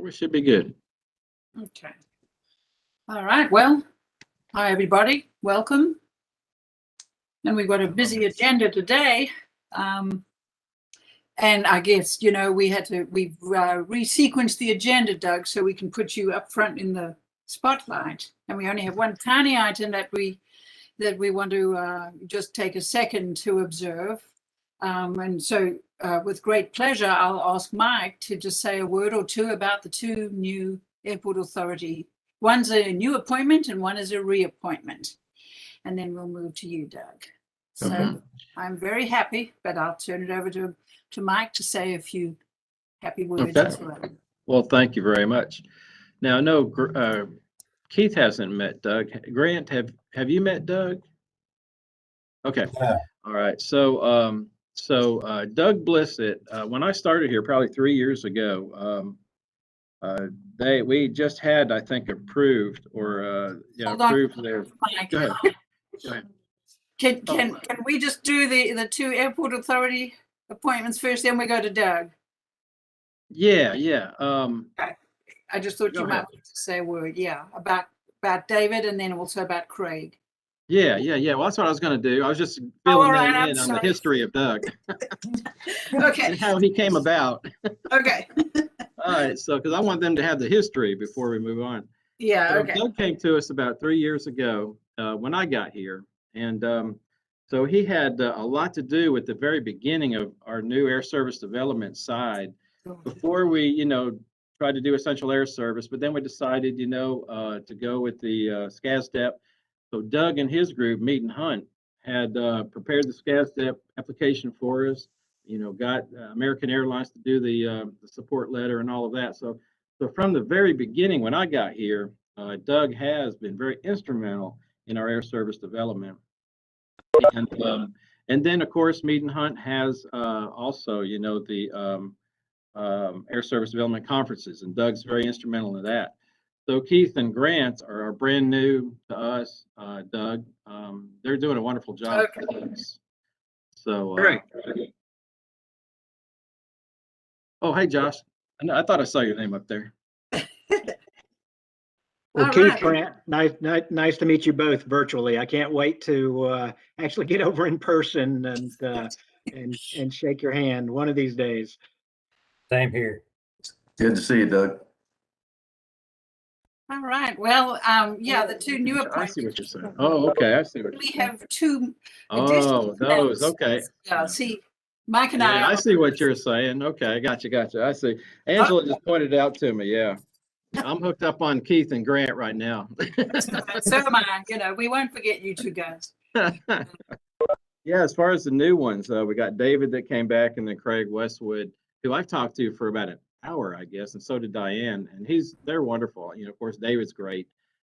we should be good. Okay. All right. Well, hi, everybody. Welcome. And we've got a busy agenda today. And I guess, we've resequenced the agenda, Doug, so we can put you up front in the spotlight. And we only have one tiny item that we want to just take a second to observe. And so with great pleasure, I'll ask Mike to just say a word or two about the two new airport authority. One's a new appointment and one is a reappointment. And then we'll move to you, Doug. So I'm very happy, but I'll turn it over to Mike to say a few happy words as well. Well, thank you very much. Now, I know Keith hasn't met Doug. Grant, have you met Doug? Okay. Yeah. All right. So Doug Blissett, when I started here probably 3 years ago, we just had, I think, approved or approved their. Go ahead. Go ahead. Can we just do the two airport authority appointments first, then we go to Doug? Yeah. Okay. I just thought you might want to say a word, about David and then also about Craig. Yeah. Well, that's what I was going to do. I was just filling in on the history of Doug. Okay. And how he came about. Okay. All right. So, because I want them to have the history before we move on. Yeah. So okay. Doug came to us about 3 years ago when I got here. And so he had a lot to do with the very beginning of our new air service development side before we, tried to do essential air service. But then we decided, to go with the SCASDEP. So Doug and his group, Meet and Hunt, had prepared the SCASDEP application for us, got American Airlines to do the support letter and all of that. So from the very beginning when I got here, Doug has been very instrumental in our air service development. And then, of course, Meet and Hunt has also, the air service development conferences, and Doug's very instrumental in that. So Keith and Grant are brand new to us. Doug, they're doing a wonderful job for us. So, Great. Oh, hey, Josh. I thought I saw your name up there. Well, Keith, Grant, nice to meet you both virtually. I can't wait to actually get over in person and shake your hand one of these days. Same here. Good to see you, Doug. All right. Well, the two new appointments. I see what you're saying. Oh, okay. I see what you're saying. We have two. Oh, those. Okay. Yeah. See, Mike and I see what you're saying. Okay. Gotcha. I see. Angela just pointed it out to me. Yeah. I'm hooked up on Keith and Grant right now. So am I. We won't forget you two guys. Yeah, as far as the new ones, we got David that came back, and then Craig Westwood, who I've talked to for about an hour, I guess, and so did Diane, and they're wonderful. Of course, David's great.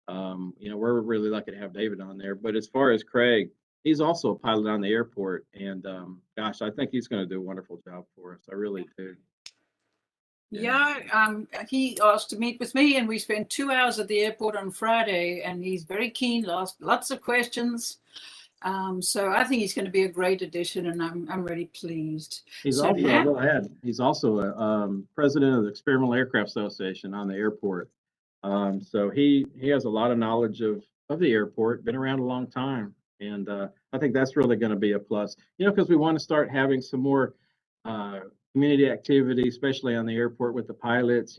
We're really lucky to have David on there. But as far as Craig, he's also a pilot on the airport, and gosh, I think he's going to do a wonderful job for us. I really do. Yeah, he asked to meet with me, and we spent 2 hours at the airport on Friday, and he's very keen, asked lots of questions. So I think he's going to be a great addition, and I'm really pleased. He's also a president of the Experimental Aircraft Association on the airport. So he has a lot of knowledge of the airport, been around a long time, and I think that's really going to be a plus. Because we want to start having some more community activity, especially on the airport with the pilots,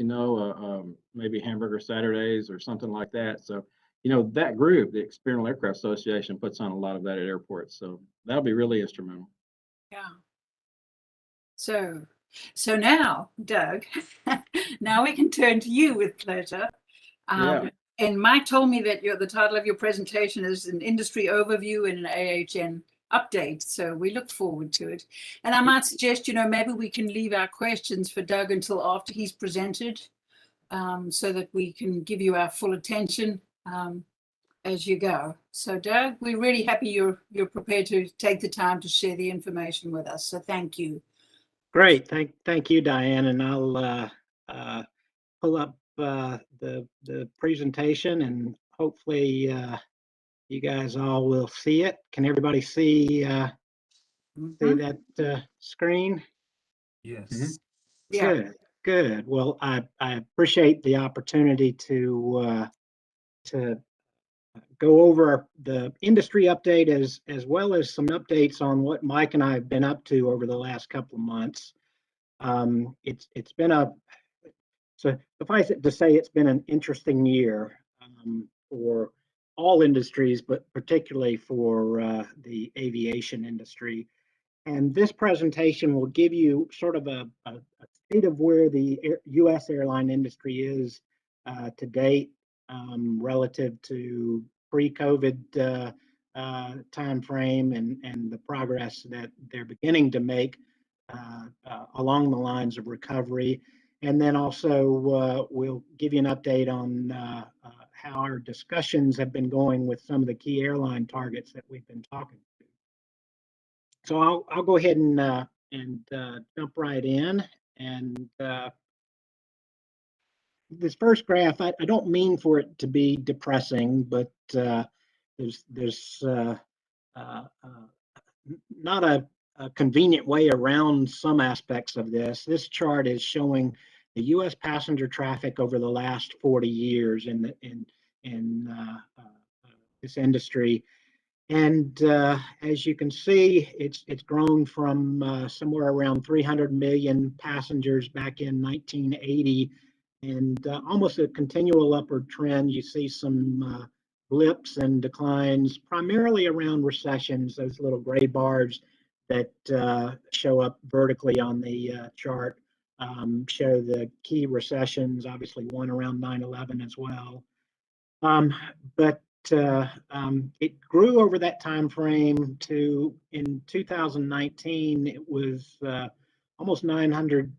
maybe hamburger Saturdays or something like that. So, that group, the Experimental Aircraft Association, puts on a lot of that at airports. So that'll be really instrumental. Yeah. So now, Doug, now we can turn to you with pleasure. And Mike told me that the title of your presentation is an industry overview and an AHN update. So we look forward to it. And I might suggest, maybe we can leave our questions for Doug until after he's presented, so that we can give you our full attention as you go. So Doug, we're really happy you're prepared to take the time to share the information with us. So thank you. Great. Thank you, Diane. And I'll pull up the presentation, and hopefully you guys all will see it. Can everybody see that screen? Yes. Yeah. Good. Good. Well, I appreciate the opportunity to go over the industry update as well as some updates on what Mike and I have been up to over the last couple of months. It's been so suffice it to say, it's been an interesting year for all industries, but particularly for the aviation industry. And this presentation will give you sort of a state of where the U.S. airline industry is to date relative to pre-COVID time frame and the progress that they're beginning to make along the lines of recovery. And then also we'll give you an update on how our discussions have been going with some of the key airline targets that we've been talking to. So I'll go ahead and jump right in. And this first graph, I don't mean for it to be depressing, but there's not a convenient way around some aspects of this. This chart is showing the U.S. passenger traffic over the last 40 years in this industry. And as you can see, it's grown from somewhere around 300 million passengers back in 1980, and almost a continual upward trend. You see some blips and declines, primarily around recessions, those little gray bars that show up vertically on the chart show the key recessions, obviously one around 9/11 as well. But it grew over that time frame to, in 2019, it was almost 900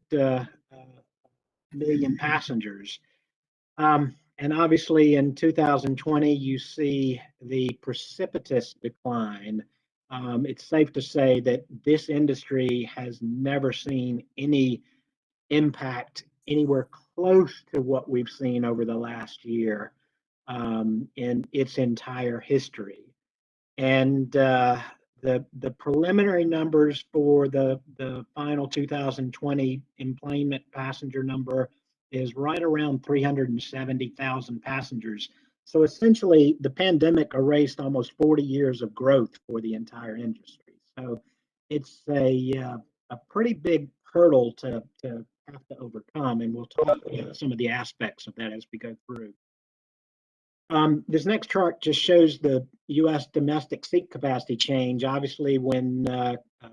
million passengers. And obviously in 2020, you see the precipitous decline. It's safe to say that this industry has never seen any impact anywhere close to what we've seen over the last year in its entire history. And the preliminary numbers for the final 2020 employment passenger number is right around 370,000 passengers. So essentially, the pandemic erased almost 40 years of growth for the entire industry. So it's a pretty big hurdle to have to overcome, and we'll talk about some of the aspects of that as we go through. This next chart just shows the U.S. domestic seat capacity change. Obviously, when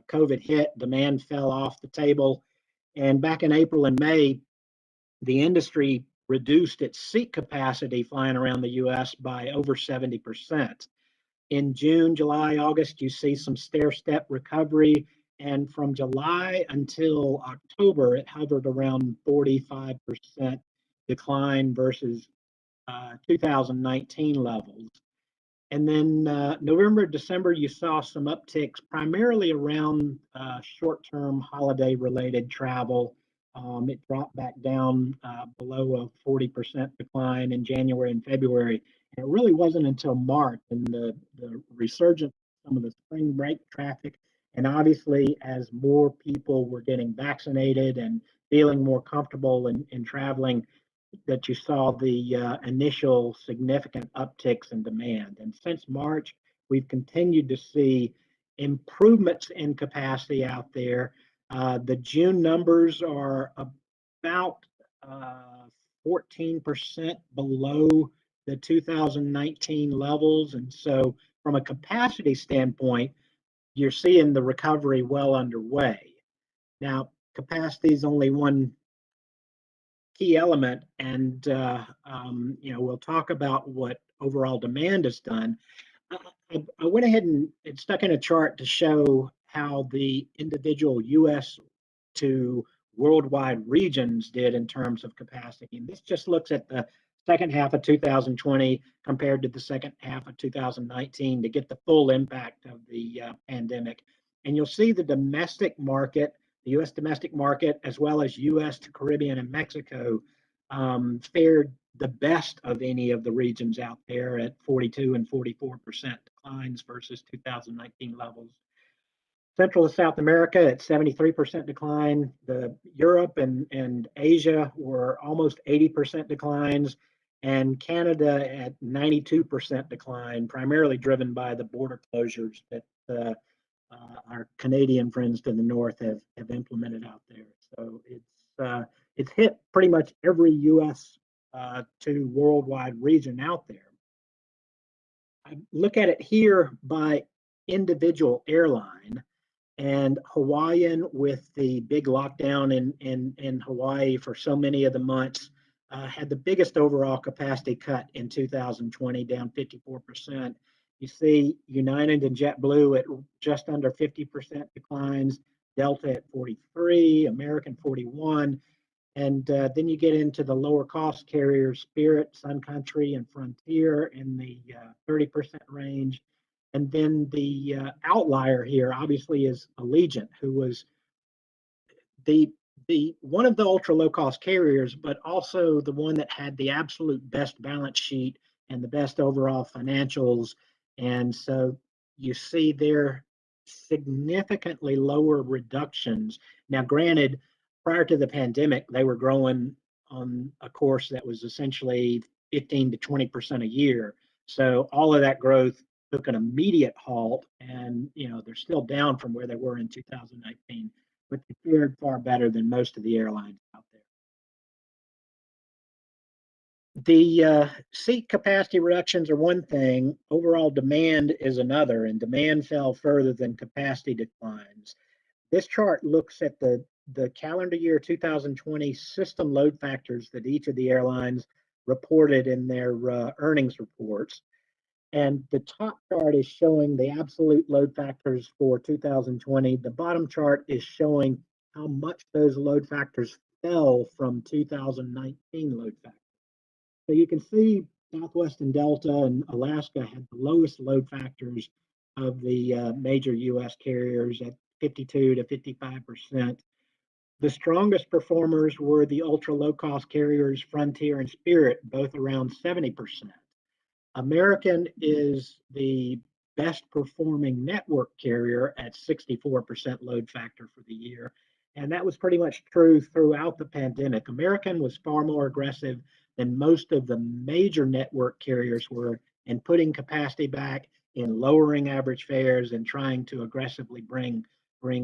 COVID hit, demand fell off the table. And back in April and May, the industry reduced its seat capacity flying around the U.S. by over 70%. In June, July, August, you see some stair-step recovery. And from July until October, it hovered around 45% decline versus 2019 levels. And then November, December, you saw some upticks primarily around short-term holiday-related travel. It dropped back down below a 40% decline in January and February. And it really wasn't until March and the resurgence of some of the spring break traffic. And obviously, as more people were getting vaccinated and feeling more comfortable in traveling, that you saw the initial significant upticks in demand. And since March, we've continued to see improvements in capacity out there. The June numbers are about 14% below the 2019 levels. And so from a capacity standpoint, you're seeing the recovery well underway. Now, capacity is only one key element, and we'll talk about what overall demand has done. I went ahead and stuck in a chart to show how the individual U.S. to worldwide regions did in terms of capacity. And this just looks at the second half of 2020 compared to the second half of 2019 to get the full impact of the pandemic. And you'll see the domestic market, the U.S. domestic market, as well as U.S. to Caribbean and Mexico, fared the best of any of the regions out there at 42 and 44% declines versus 2019 levels. Central and South America at 73% decline. Europe and Asia were almost 80% declines, and Canada at 92% decline, primarily driven by the border closures that our Canadian friends to the north have implemented out there. So it's hit pretty much every U.S. To worldwide region out there. I look at it here by individual airline, and Hawaiian, with the big lockdown in Hawaii for so many of the months, had the biggest overall capacity cut in 2020, down 54%. You see United and JetBlue at just under 50% declines, Delta at 43, American 41. And then you get into the lower cost carriers, Spirit, Sun Country, and Frontier in the 30% range. And then the outlier here, obviously, is Allegiant, who was the one of the ultra low cost carriers, but also the one that had the absolute best balance sheet and the best overall financials. And so you see their significantly lower reductions. Now, granted, prior to the pandemic, they were growing on a course that was essentially 15 to 20% a year. So all of that growth took an immediate halt, and they're still down from where they were in 2019, but they fared far better than most of the airlines out there. The seat capacity reductions are one thing, overall demand is another, and demand fell further than capacity declines. This chart looks at the calendar year 2020 system load factors that each of the airlines reported in their earnings reports. And the top chart is showing the absolute load factors for 2020. The bottom chart is showing how much those load factors fell from 2019 load factors. So you can see Southwest and Delta and Alaska had the lowest load factors of the major U.S. carriers at 52 to 55%. The strongest performers were the ultra low cost carriers, Frontier and Spirit, both around 70%. American is the best performing network carrier at 64% load factor for the year. And that was pretty much true throughout the pandemic. American was far more aggressive than most of the major network carriers were in putting capacity back, in lowering average fares, and trying to aggressively bring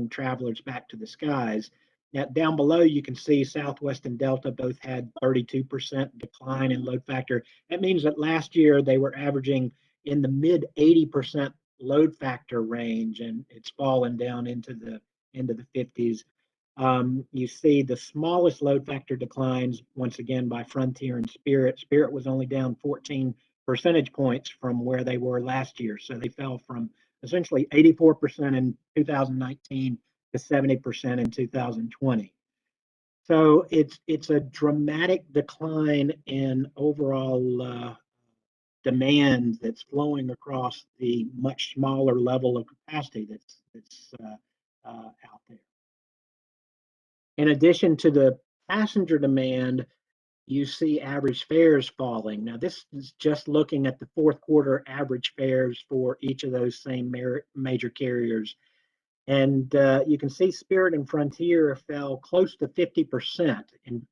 travelers back to the skies. Now, down below, you can see Southwest and Delta both had 32% decline in load factor. That means that last year they were averaging in the mid 80% load factor range, and it's fallen down into the 50s. You see the smallest load factor declines, once again, by Frontier and Spirit. Spirit was only down 14 percentage points from where they were last year. So they fell from essentially 84% in 2019 to 70% in 2020. So it's a dramatic decline in overall demand that's flowing across the much smaller level of capacity that's out there. In addition to the passenger demand, you see average fares falling. Now, this is just looking at the fourth quarter average fares for each of those same major carriers. And you can see Spirit and Frontier fell close to 50%.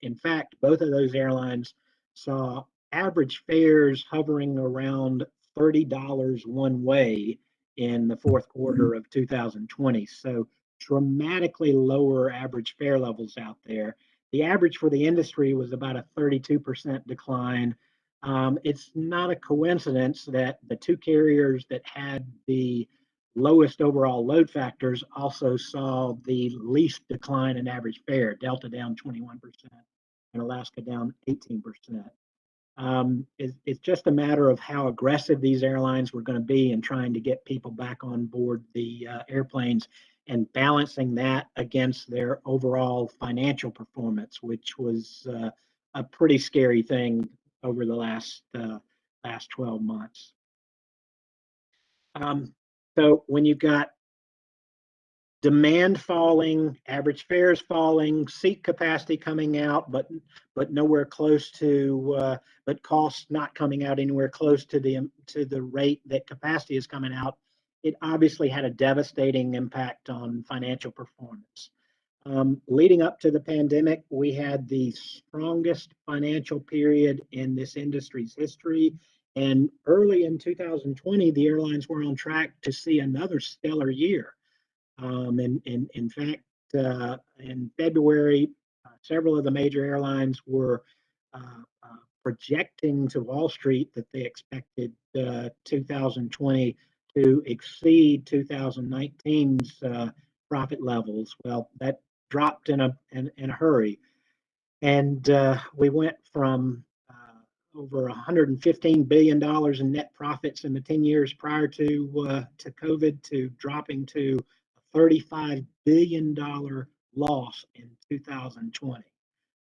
In fact, both of those airlines saw average fares hovering around $30 one way in the fourth quarter of 2020. So dramatically lower average fare levels out there. The average for the industry was about a 32% decline. It's not a coincidence that the two carriers that had the lowest overall load factors also saw the least decline in average fare, Delta down 21% and Alaska down 18%. It's just a matter of how aggressive these airlines were going to be in trying to get people back on board the airplanes and balancing that against their overall financial performance, which was a pretty scary thing over the last 12 months. So when you've got demand falling, average fares falling, seat capacity coming out, but nowhere close to, but costs not coming out anywhere close to the rate that capacity is coming out, it obviously had a devastating impact on financial performance. Leading up to the pandemic, we had the strongest financial period in this industry's history. And early in 2020, the airlines were on track to see another stellar year. In fact, in February, several of the major airlines were projecting to Wall Street that they expected 2020 to exceed 2019's profit levels. Well, that dropped in a hurry, and we went from over $115 billion in net profits in the 10 years prior to COVID to dropping to a $35 billion loss in 2020.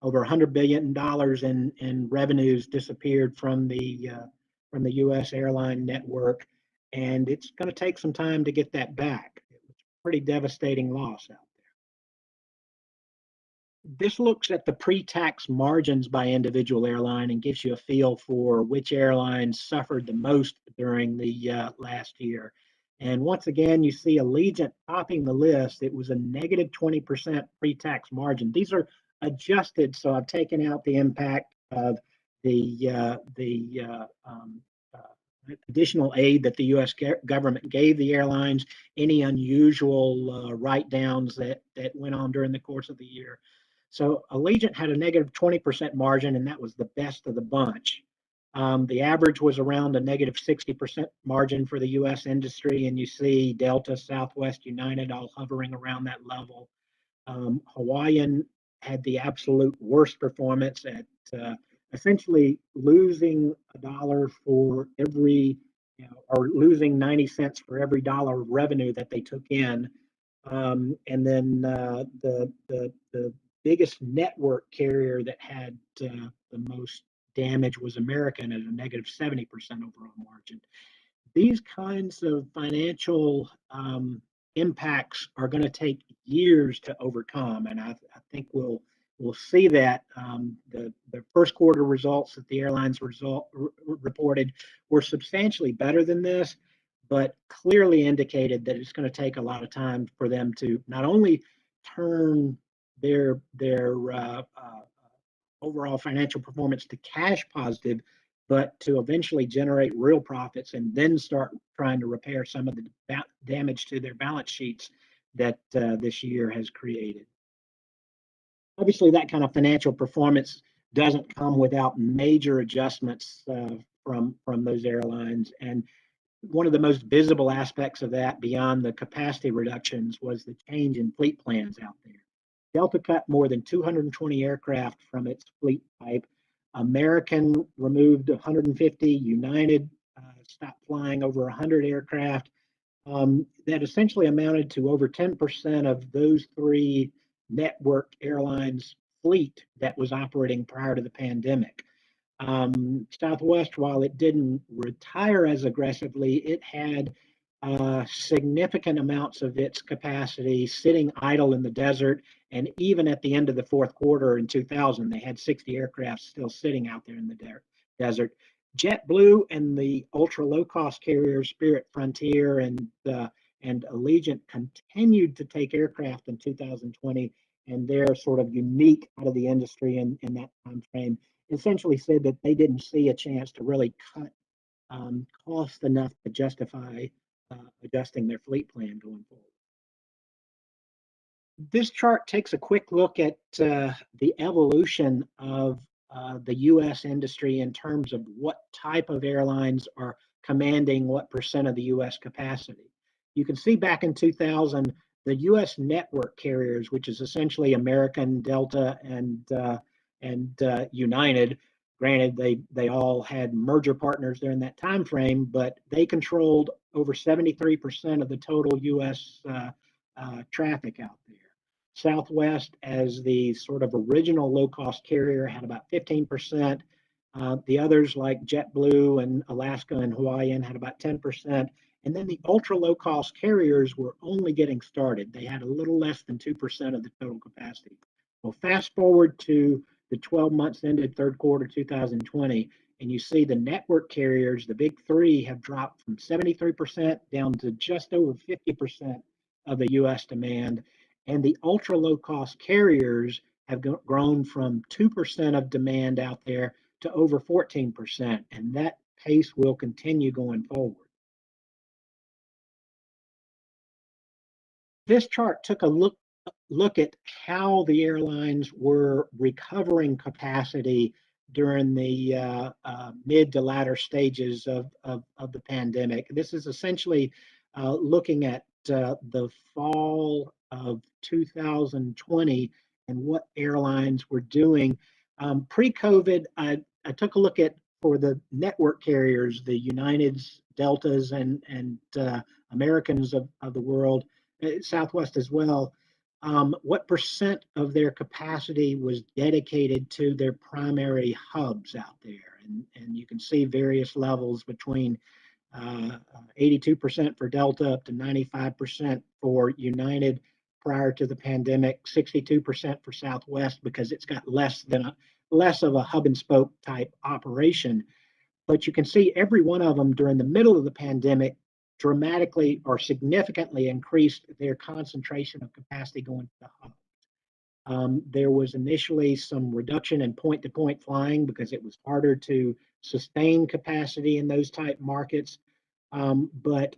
Over $100 billion in revenues disappeared from the U.S. airline network, and it's going to take some time to get that back. It was a pretty devastating loss out there. This looks at the pre-tax margins by individual airline and gives you a feel for which airlines suffered the most during the last year. And once again, you see Allegiant topping the list. It was a negative 20% pre-tax margin. These are adjusted, so I've taken out the impact of the additional aid that the U.S. government gave the airlines, any unusual write-downs that went on during the course of the year. So Allegiant had a negative 20% margin, and that was the best of the bunch. The average was around a negative 60% margin for the U.S. industry, and you see Delta, Southwest, United all hovering around that level. Hawaiian had the absolute worst performance at essentially losing $1 for every, or losing 90 cents for every dollar of revenue that they took in. And then the biggest network carrier that had the most damage was American at a negative 70% overall margin. These kinds of financial impacts are going to take years to overcome, and I think we'll see that. The first quarter results that the airlines reported were substantially better than this, but clearly indicated that it's going to take a lot of time for them to not only turn their overall financial performance to cash positive, but to eventually generate real profits and then start trying to repair some of the damage to their balance sheets that this year has created. Obviously, that kind of financial performance doesn't come without major adjustments from those airlines. And one of the most visible aspects of that, beyond the capacity reductions, was the change in fleet plans out there. Delta cut more than 220 aircraft from its fleet type. American removed 150. United stopped flying over 100 aircraft. That essentially amounted to over 10% of those three network airlines' fleet that was operating prior to the pandemic. Southwest, while it didn't retire as aggressively, it had significant amounts of its capacity sitting idle in the desert. And even at the end of the fourth quarter in 2000, they had 60 aircraft still sitting out there in the desert. JetBlue and the ultra low-cost carriers, Spirit, Frontier, and Allegiant continued to take aircraft in 2020, and they're sort of unique out of the industry in that time frame. Essentially said that they didn't see a chance to really cut cost enough to justify adjusting their fleet plan going forward. This chart takes a quick look at the evolution of the U.S. industry in terms of what type of airlines are commanding what percent of the U.S. capacity. You can see back in 2000, the U.S. network carriers, which is essentially American, Delta, and United. Granted, they all had merger partners during that time frame, but they controlled over 73% of the total U.S. Traffic out there. Southwest, as the sort of original low-cost carrier, had about 15%. The others, like JetBlue and Alaska and Hawaiian, had about 10%. And then the ultra low-cost carriers were only getting started. They had a little less than 2% of the total capacity. Well, fast forward to the 12 months ended third quarter 2020, And you see the network carriers, the big three, have dropped from 73% down to just over 50% of the US demand. And the ultra low cost carriers have grown from 2% of demand out there to over 14%. And that pace will continue going forward. This chart took a look at how the airlines were recovering capacity during the mid to latter stages of the pandemic. This is essentially looking at the fall of 2020 and what airlines were doing. Pre-COVID, I took a look at, for the network carriers, the Uniteds, Deltas, and Americans of the world, Southwest as well, what percent of their capacity was dedicated to their primary hubs out there. And you can see various levels between 82% for Delta up to 95% for United prior to the pandemic, 62% for Southwest because it's got less of a hub and spoke type operation. But you can see every one of them during the middle of the pandemic dramatically or significantly increased their concentration of capacity going to the hub. There was initially some reduction in point-to-point flying because it was harder to sustain capacity in those type markets. But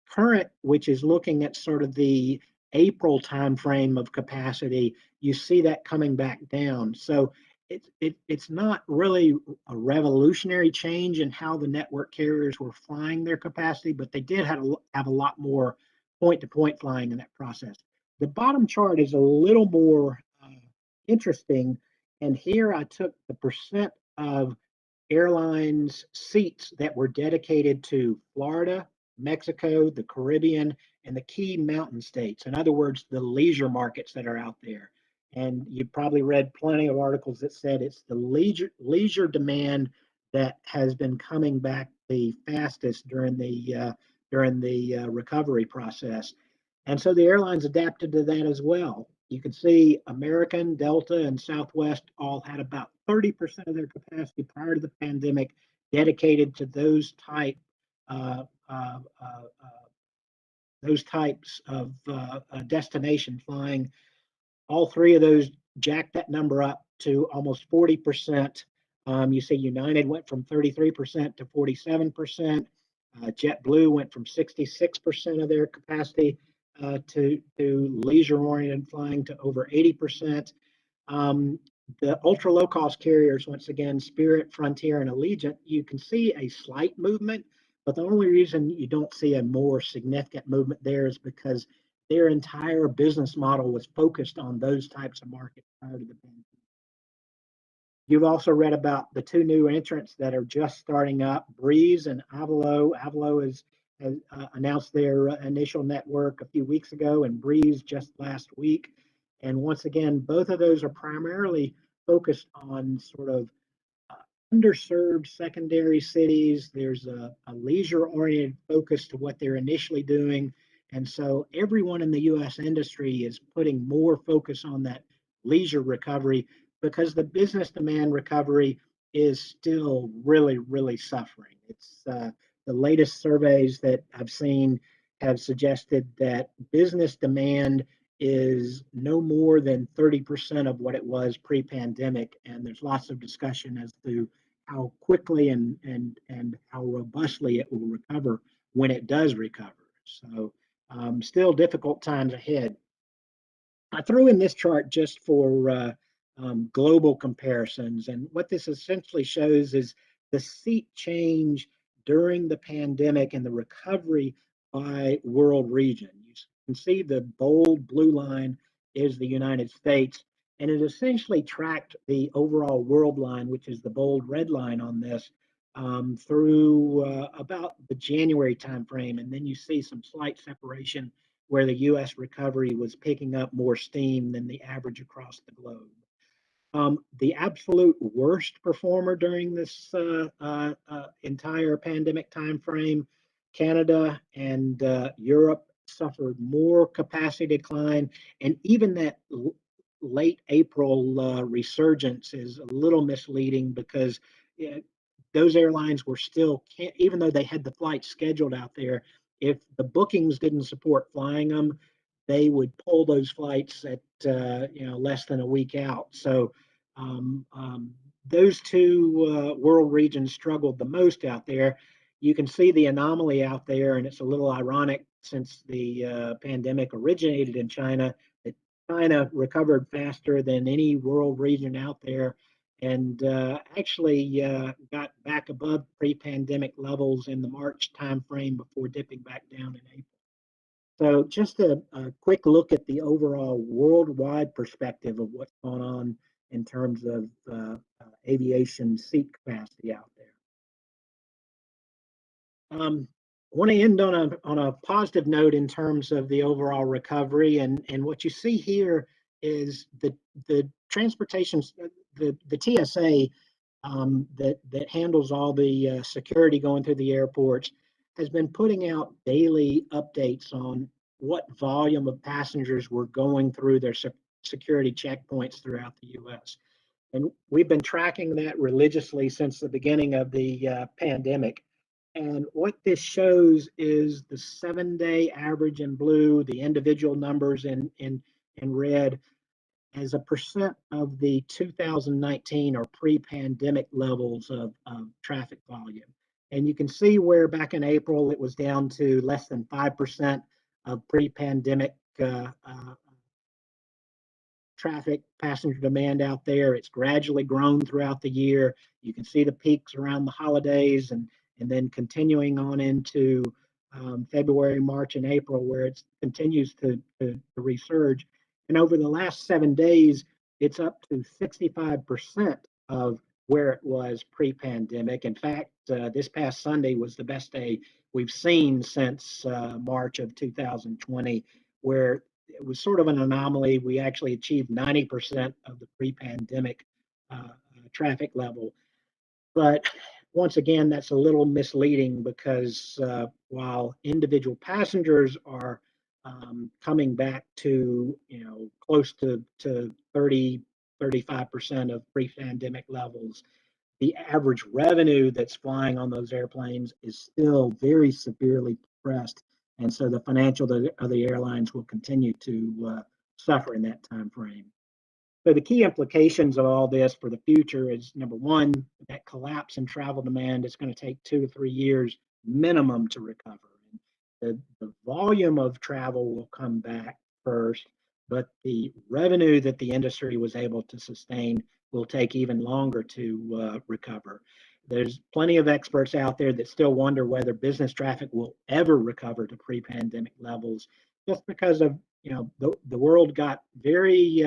current, which is looking at sort of the April timeframe of capacity, you see that coming back down. So it's not really a revolutionary change in how the network carriers were flying their capacity, but they did have a lot more point-to-point flying in that process. The bottom chart is a little more interesting, and here I took the percent of airlines seats that were dedicated to Florida, Mexico, the Caribbean, and the key mountain states. In other words, the leisure markets that are out there. And you probably read plenty of articles that said it's the leisure demand that has been coming back the fastest during the recovery process. And so the airlines adapted to that as well. You can see American, Delta, and Southwest all had about 30% of their capacity prior to the pandemic dedicated to those types of destination flying. All three of those jacked that number up to almost 40%. You see United went from 33% to 47%. JetBlue went from 66% of their capacity to leisure-oriented flying to over 80%. The ultra low-cost carriers, once again, Spirit, Frontier, and Allegiant, you can see a slight movement, but the only reason you don't see a more significant movement there is because their entire business model was focused on those types of markets prior to the pandemic. You've also read about the two new entrants that are just starting up, Breeze and Avalo. Avalo has announced their initial network a few weeks ago, and Breeze just last week. And once again, both of those are primarily focused on sort of underserved secondary cities. There's a leisure-oriented focus to what they're initially doing. And so everyone in the U.S. industry is putting more focus on that leisure recovery because the business demand recovery is still really, really suffering. It's the latest surveys that I've seen have suggested that business demand is no more than 30% of what it was pre-pandemic. And there's lots of discussion as to how quickly and how robustly it will recover when it does recover. So still difficult times ahead. I threw in this chart just for global comparisons. And what this essentially shows is the seat change during the pandemic and the recovery by world region. You can see the bold blue line is the United States, and it essentially tracked the overall world line, which is the bold red line on this, through about the January timeframe. And then you see some slight separation where the U.S. recovery was picking up more steam than the average across the globe. The absolute worst performer during this entire pandemic timeframe, Canada and Europe suffered more capacity decline, and even that late April resurgence is a little misleading because those airlines were still, even though they had the flights scheduled out there, if the bookings didn't support flying them, they would pull those flights at less than a week out. So those two world regions struggled the most out there. You can see the anomaly out there, and it's a little ironic since the pandemic originated in China, that China recovered faster than any world region out there, and actually got back above pre-pandemic levels in the March timeframe before dipping back down in April. So just a quick look at the overall worldwide perspective of what's going on in terms of aviation seat capacity out there. I want to end on a positive note in terms of the overall recovery, and what you see here is the transportation, the TSA that handles all the security going through the airports, has been putting out daily updates on what volume of passengers were going through their security checkpoints throughout the U.S. And we've been tracking that religiously since the beginning of the pandemic. And what this shows is the 7-day average in blue, the individual numbers in red, as a percent of the 2019 or pre-pandemic levels of traffic volume. And you can see where back in April, it was down to less than 5% of pre-pandemic traffic passenger demand out there. It's gradually grown throughout the year. You can see the peaks around the holidays, and then continuing on into February, March, and April, where it continues to resurge. And over the last 7 days, it's up to 65% of where it was pre-pandemic. In fact, this past Sunday was the best day we've seen since March of 2020, where it was sort of an anomaly. We actually achieved 90% of the pre-pandemic traffic level. But once again, that's a little misleading, because while individual passengers are coming back to, close to 30, 35% of pre-pandemic levels, the average revenue that's flying on those airplanes is still very severely depressed. And so the financial of the airlines will continue to suffer in that time frame. So the key implications of all this for the future is, number one, that collapse in travel demand is going to take 2 to 3 years minimum to recover. The volume of travel will come back first, but the revenue that the industry was able to sustain will take even longer to recover. There's plenty of experts out there that still wonder whether business traffic will ever recover to pre-pandemic levels, just because of, the world got very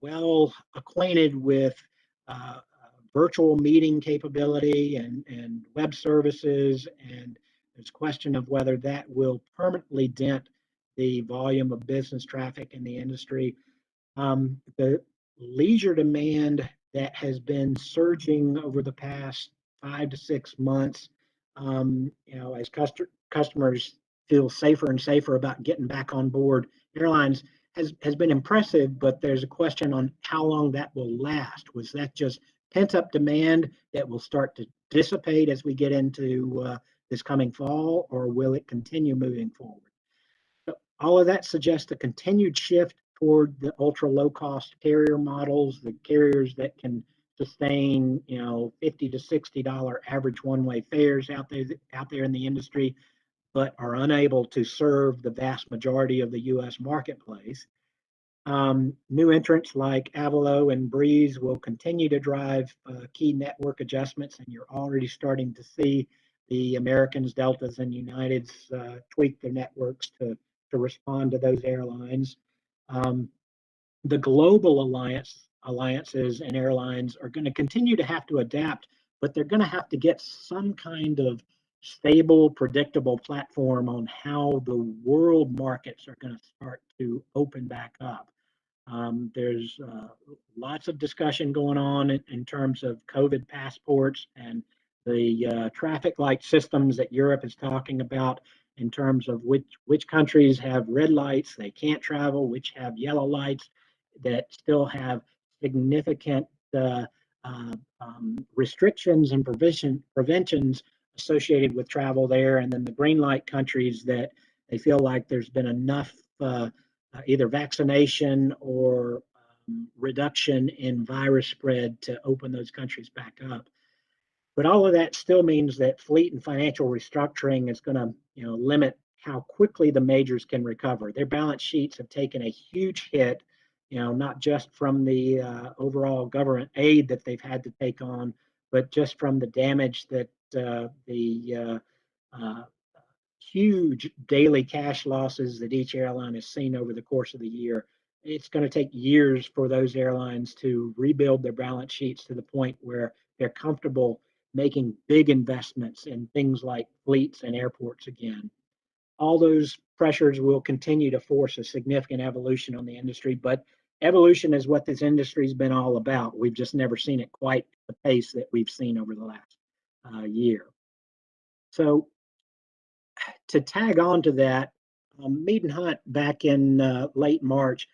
well acquainted with virtual meeting capability and web services, and there's a question of whether that will permanently dent the volume of business traffic in the industry. The leisure demand that has been surging over the past 5 to 6 months, as customers feel safer and safer about getting back on board airlines, has been impressive, but there's a question on how long that will last. Was that just pent-up demand that will start to dissipate as we get into this coming fall, or will it continue moving forward? So all of that suggests a continued shift toward the ultra low-cost carrier models, the carriers that can sustain, $50 to $60 average one-way fares out there in the industry, but are unable to serve the vast majority of the U.S. marketplace. New entrants like Avalo and Breeze will continue to drive key network adjustments, and you're already starting to see the Americans, Deltas, and Uniteds tweak their networks to respond to those airlines. The global alliances and airlines are going to continue to have to adapt, but they're going to have to get some kind of stable, predictable platform on how the world markets are going to start to open back up. There's lots of discussion going on in terms of COVID passports and the traffic light systems that Europe is talking about, in terms of which countries have red lights, they can't travel, which have yellow lights that still have significant restrictions and preventions associated with travel there, and then the green light countries that they feel like there's been enough either vaccination or reduction in virus spread to open those countries back up. But all of that still means that fleet and financial restructuring is going to, limit how quickly the majors can recover. Their balance sheets have taken a huge hit, not just from the overall government aid that they've had to take on, but just from the damage that the huge daily cash losses that each airline has seen over the course of the year. It's going to take years for those airlines to rebuild their balance sheets to the point where they're comfortable making big investments in things like fleets and airports again. All those pressures will continue to force a significant evolution on the industry, but evolution is what this industry's been all about. We've just never seen it quite the pace that we've seen over the last year. So to tag on to that, Mead and Hunt back in late March,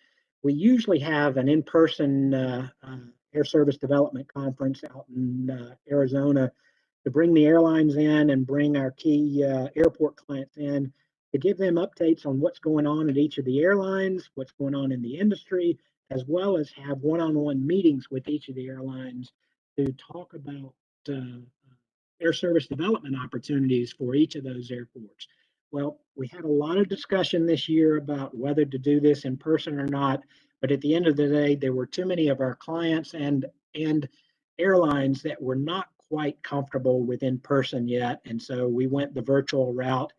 we usually have an in-person air service development conference out in Arizona to bring the airlines in and bring our key airport clients in to give them updates on what's going on at each of the airlines, what's going on in the industry, as well as have one-on-one meetings with each of the airlines to talk about air service development opportunities for each of those airports. Well, we had a lot of discussion this year about whether to do this in person or not, but at the end of the day, there were too many of our clients and airlines that were not quite comfortable with in person yet, and so we went the virtual route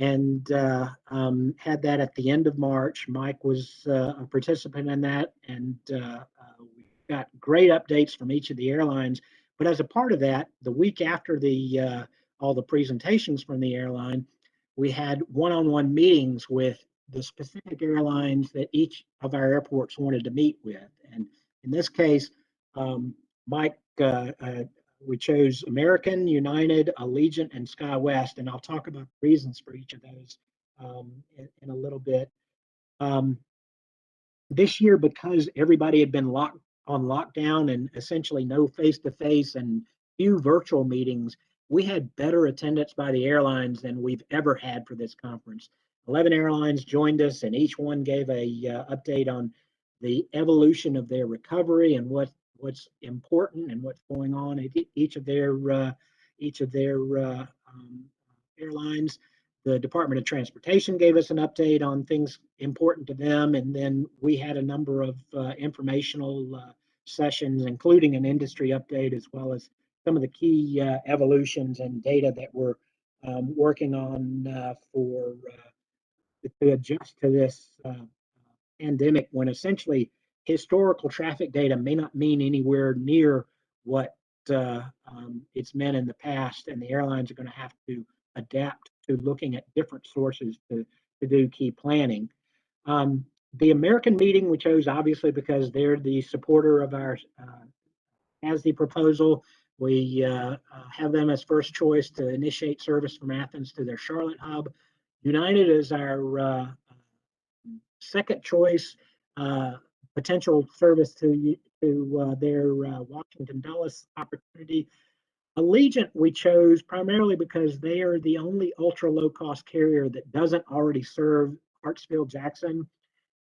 and had that at the end of March. Mike was a participant in that, and we got great updates from each of the airlines. But as a part of that, the week after the all the presentations from the airline, we had one-on-one meetings with the specific airlines that each of our airports wanted to meet with. And in this case, Mike, we chose American, United, Allegiant, and SkyWest, and I'll talk about the reasons for each of those in a little bit. This year, because everybody had been on lockdown and essentially no face-to-face and few virtual meetings, we had better attendance by the airlines than we've ever had for this conference. 11 airlines joined us, and each one gave a update on the evolution of their recovery and what's important and what's going on at each of their airlines. The Department of Transportation gave us an update on things important to them, and then we had a number of informational sessions, including an industry update, as well as some of the key evolutions and data that we're working on to adjust to this pandemic, when essentially historical traffic data may not mean anywhere near what it's meant in the past, and the airlines are going to have to adapt to looking at different sources to do key planning. The American meeting we chose obviously because they're the supporter of our ASDE proposal. We have them as first choice to initiate service from Athens to their Charlotte hub. United is our second choice potential service to their Washington Dulles opportunity. Allegiant we chose primarily because they are the only ultra low cost carrier that doesn't already serve Hartsfield Jackson,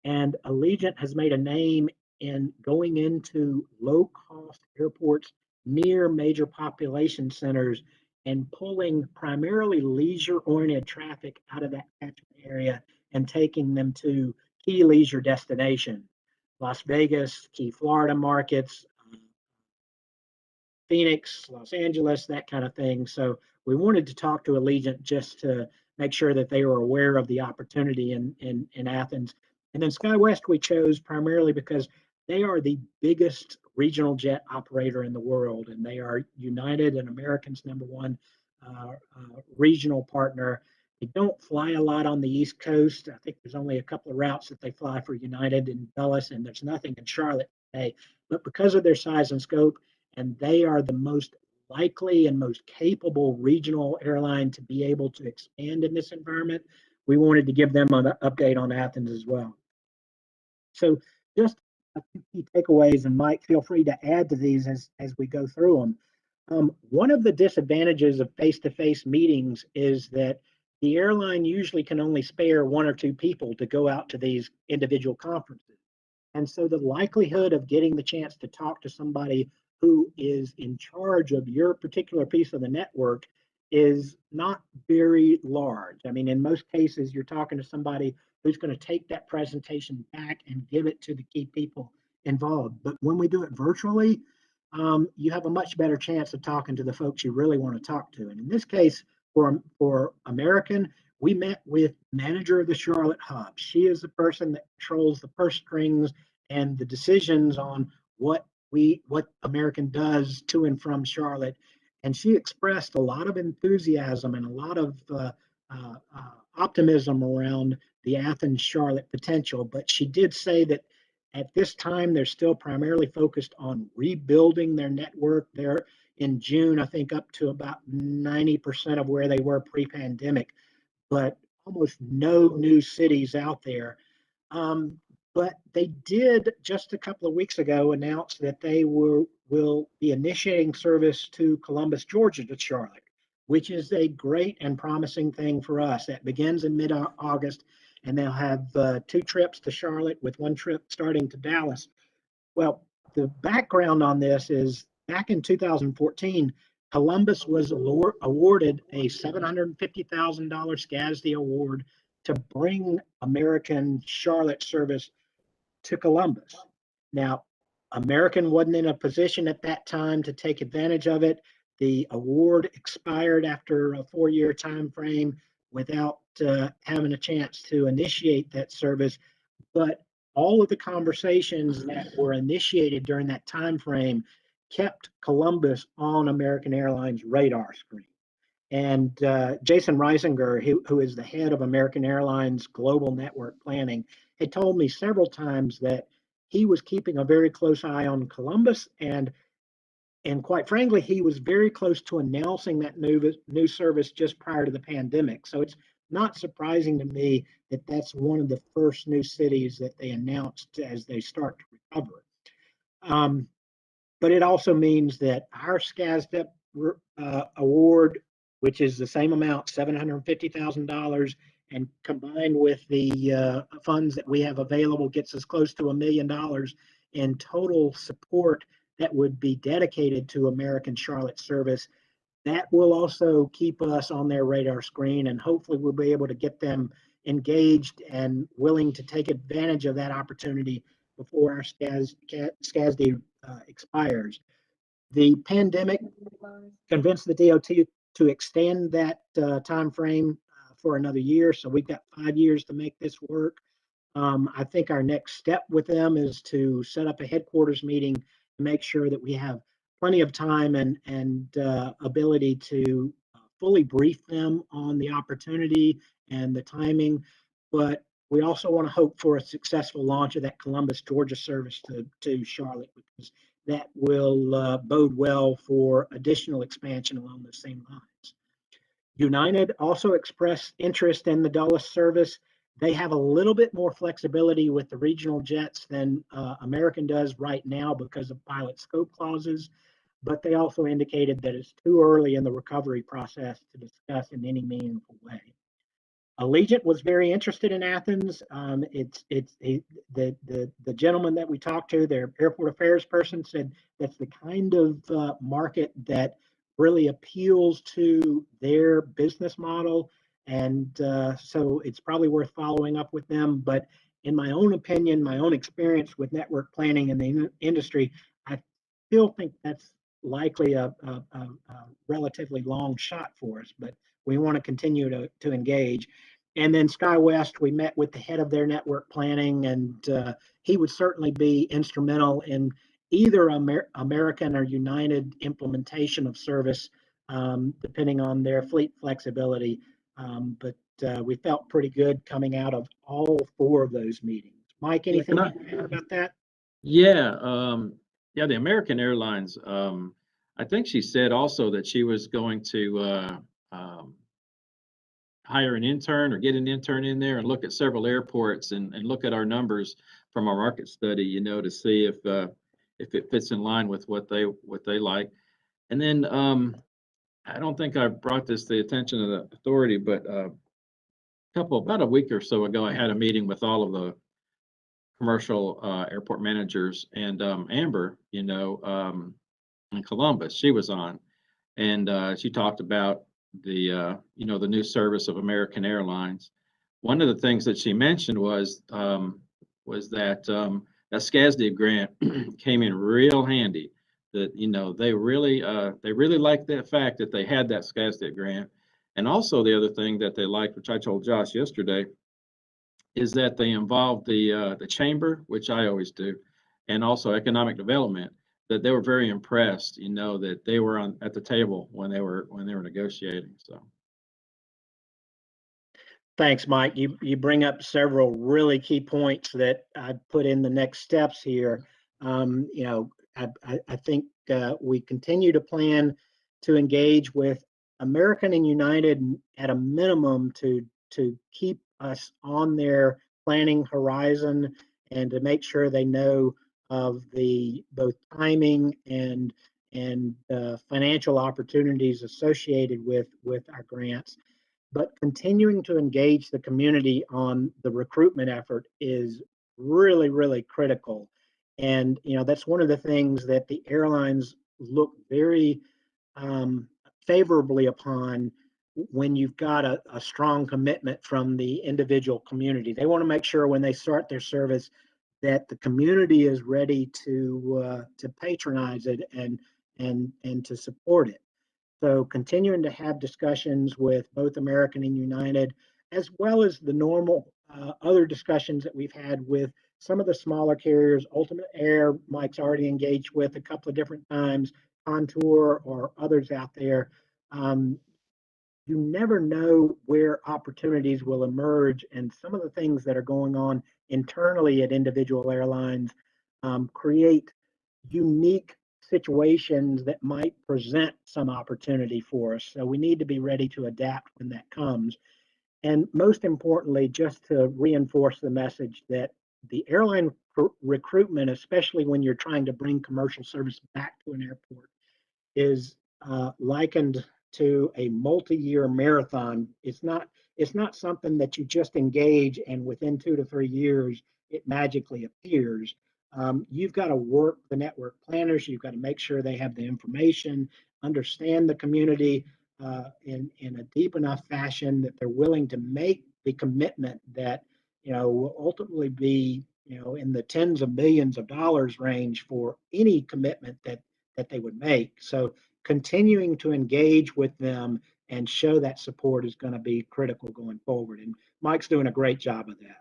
and Allegiant has made a name in going into low cost airports near major population centers and pulling primarily leisure oriented traffic out of that catchment area and taking them to key leisure destinations, Las Vegas, key Florida markets, Phoenix, Los Angeles, that kind of thing. So we wanted to talk to Allegiant just to make sure that they were aware of the opportunity in Athens. And then SkyWest we chose primarily because they are the biggest regional jet operator in the world, and they are United and American's #1 regional partner. They don't fly a lot on the East Coast. I think there's only a couple of routes that they fly for United in Dulles, and there's nothing in Charlotte today. But because of their size and scope, and they are the most likely and most capable regional airline to be able to expand in this environment, we wanted to give them an update on Athens as well. So just a few key takeaways, and Mike, feel free to add to these as we go through them. One of the disadvantages of face-to-face meetings is that the airline usually can only spare one or two people to go out to these individual conferences. And so the likelihood of getting the chance to talk to somebody who is in charge of your particular piece of the network is not very large. I mean, in most cases, you're talking to somebody who's going to take that presentation back and give it to the key people involved. But when we do it virtually, you have a much better chance of talking to the folks you really want to talk to. And in this case, for American, we met with manager of the Charlotte hub. She is the person that controls the purse strings and the decisions on what American does to and from Charlotte. And she expressed a lot of enthusiasm and a lot of optimism around the Athens-Charlotte potential. But she did say that at this time, they're still primarily focused on rebuilding their network. They're in June, I think, up to about 90% of where they were pre-pandemic, but almost no new cities out there. But they did just a couple of weeks ago announce that they will be initiating service to Columbus, Georgia to Charlotte, which is a great and promising thing for us. That begins in mid-August, and they'll have 2 trips to Charlotte with 1 trip starting to Dallas. Well, the background on this is back in 2014, Columbus was awarded a $750,000 SCASD award to bring American Charlotte service to Columbus. Now, American wasn't in a position at that time to take advantage of it. The award expired after a 4-year time frame without having a chance to initiate that service. But all of the conversations that were initiated during that time frame kept Columbus on American Airlines' radar screen. And Jason Reisinger, who is the head of American Airlines Global Network Planning, had told me several times that he was keeping a very close eye on Columbus, and quite frankly, he was very close to announcing that new service just prior to the pandemic. So it's not surprising to me that that's one of the first new cities that they announced as they start to recover. But it also means that our SCASDEP award, which is the same amount, $750,000, and combined with the funds that we have available, gets us close to $1 million in total support that would be dedicated to American Charlotte service. That will also keep us on their radar screen, and hopefully we'll be able to get them engaged and willing to take advantage of that opportunity before our SCASD expires. The pandemic convinced the DOT to extend that time frame for another year, so we've got 5 years to make this work. I think our next step with them is to set up a headquarters meeting to make sure that we have plenty of time and ability to fully brief them on the opportunity and the timing. But we also want to hope for a successful launch of that Columbus, Georgia service to Charlotte, because that will bode well for additional expansion along the same lines. United also expressed interest in the Dulles service. They have a little bit more flexibility with the regional jets than American does right now because of pilot scope clauses, but they also indicated that it's too early in the recovery process to discuss in any meaningful way. Allegiant was very interested in Athens. The gentleman that we talked to, their airport affairs person, said that's the kind of market that really appeals to their business model. And so it's probably worth following up with them. But in my own opinion, my own experience with network planning in the industry, I still think that's likely a relatively long shot for us, but we want to continue to engage. And then SkyWest, we met with the head of their network planning, and he would certainly be instrumental in either American or United implementation of service, depending on their fleet flexibility. But we felt pretty good coming out of all 4 of those meetings. Mike, anything you can add about that? Yeah, the American Airlines. I think she said also that she was going to hire an intern or get an intern in there and look at several airports and look at our numbers from our market study, you know, to see if it fits in line with what they like. And then I don't think I brought this to the attention of the authority, but about a week or so ago, I had a meeting with all of the commercial airport managers, and Amber, you know, in Columbus, she was on, and she talked about the you know, the new service of American Airlines. One of the things that she mentioned was that that SCASD grant came in real handy. That, you know, they really liked that fact that they had that SCASD grant, and also the other thing that they liked, which I told Josh yesterday, is that they involved the chamber, which I always do, and also economic development. That they were very impressed, you know, that they were at the table when they were negotiating. So. Thanks, Mike. You bring up several really key points that I put in the next steps here. You know, I think we continue to plan to engage with American and United at a minimum to keep us on their planning horizon and to make sure they know of the both timing and financial opportunities associated with our grants. But continuing to engage the community on the recruitment effort is really, really critical. And, you know, that's one of the things that the airlines look very favorably upon when you've got a strong commitment from the individual community. They want to make sure when they start their service that the community is ready to patronize it and to support it. So continuing to have discussions with both American and United, as well as the normal other discussions that we've had with some of the smaller carriers. Ultimate Air, Mike's already engaged with a couple of different times, Contour or others out there. You never know where opportunities will emerge, and some of the things that are going on internally at individual airlines create unique situations that might present some opportunity for us. So we need to be ready to adapt when that comes. And most importantly, just to reinforce the message that the airline recruitment, especially when you're trying to bring commercial service back to an airport, is likened to a multi-year marathon. It's not something that you just engage and within 2 to 3 years it magically appears. You've got to work the network planners. You've got to make sure they have the information, understand the community in a deep enough fashion that they're willing to make the commitment that, you know, will ultimately be, you know, in the tens of millions of dollars range for any commitment that they would make. So continuing to engage with them and show that support is going to be critical going forward. And Mike's doing a great job of that.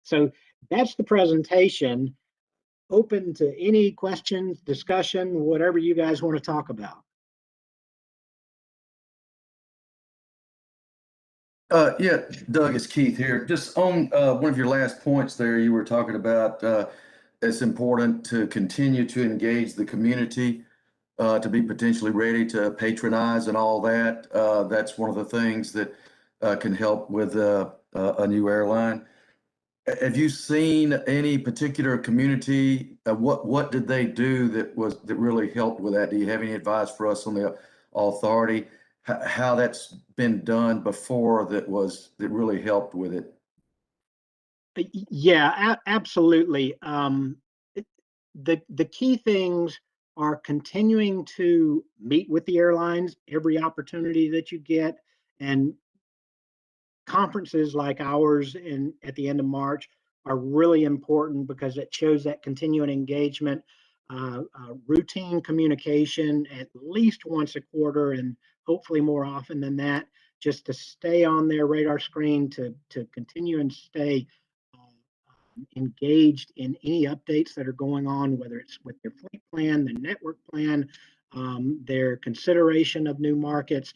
So that's the presentation. Open to any questions, discussion, whatever you guys want to talk about. Yeah, Doug, it's Keith here. Just on one of your last points there, you were talking about it's important to continue to engage the community to be potentially ready to patronize and all that. That's one of the things that can help with a new airline. Have you seen any particular community? What did they do that really helped with that? Do you have any advice for us on the authority? How that's been done before that really helped with it? Yeah, absolutely. The key things are continuing to meet with the airlines every opportunity that you get, and conferences like ours at the end of March are really important because it shows that continuing engagement, routine communication at least once a quarter and hopefully more often than that, just to stay on their radar screen, to continue and stay engaged in any updates that are going on, whether it's with their fleet plan, their network plan, their consideration of new markets,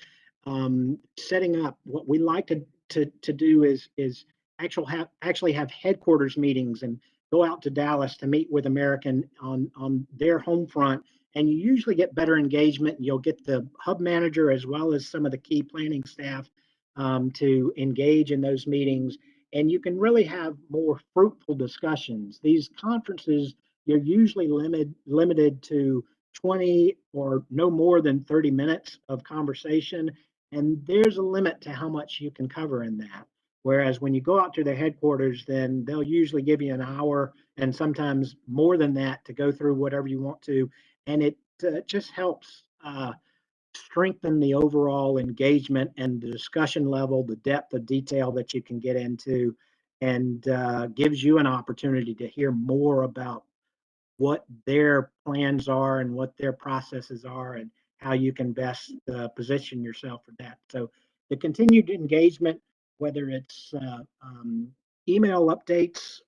setting up. What we like to do is actually have headquarters meetings and go out to Dallas to meet with American on their home front and you usually get better engagement. You'll get the hub manager as well as some of the key planning staff to engage in those meetings, and you can really have more fruitful discussions. These conferences, you're usually limited to 20 or no more than 30 minutes of conversation, and there's a limit to how much you can cover in that. Whereas when you go out to their headquarters, then they'll usually give you an hour and sometimes more than that to go through whatever you want to. And it just helps strengthen the overall engagement and the discussion level, the depth of detail that you can get into, and gives you an opportunity to hear more about what their plans are and what their processes are and how you can best position yourself for that. So the continued engagement, whether it's email updates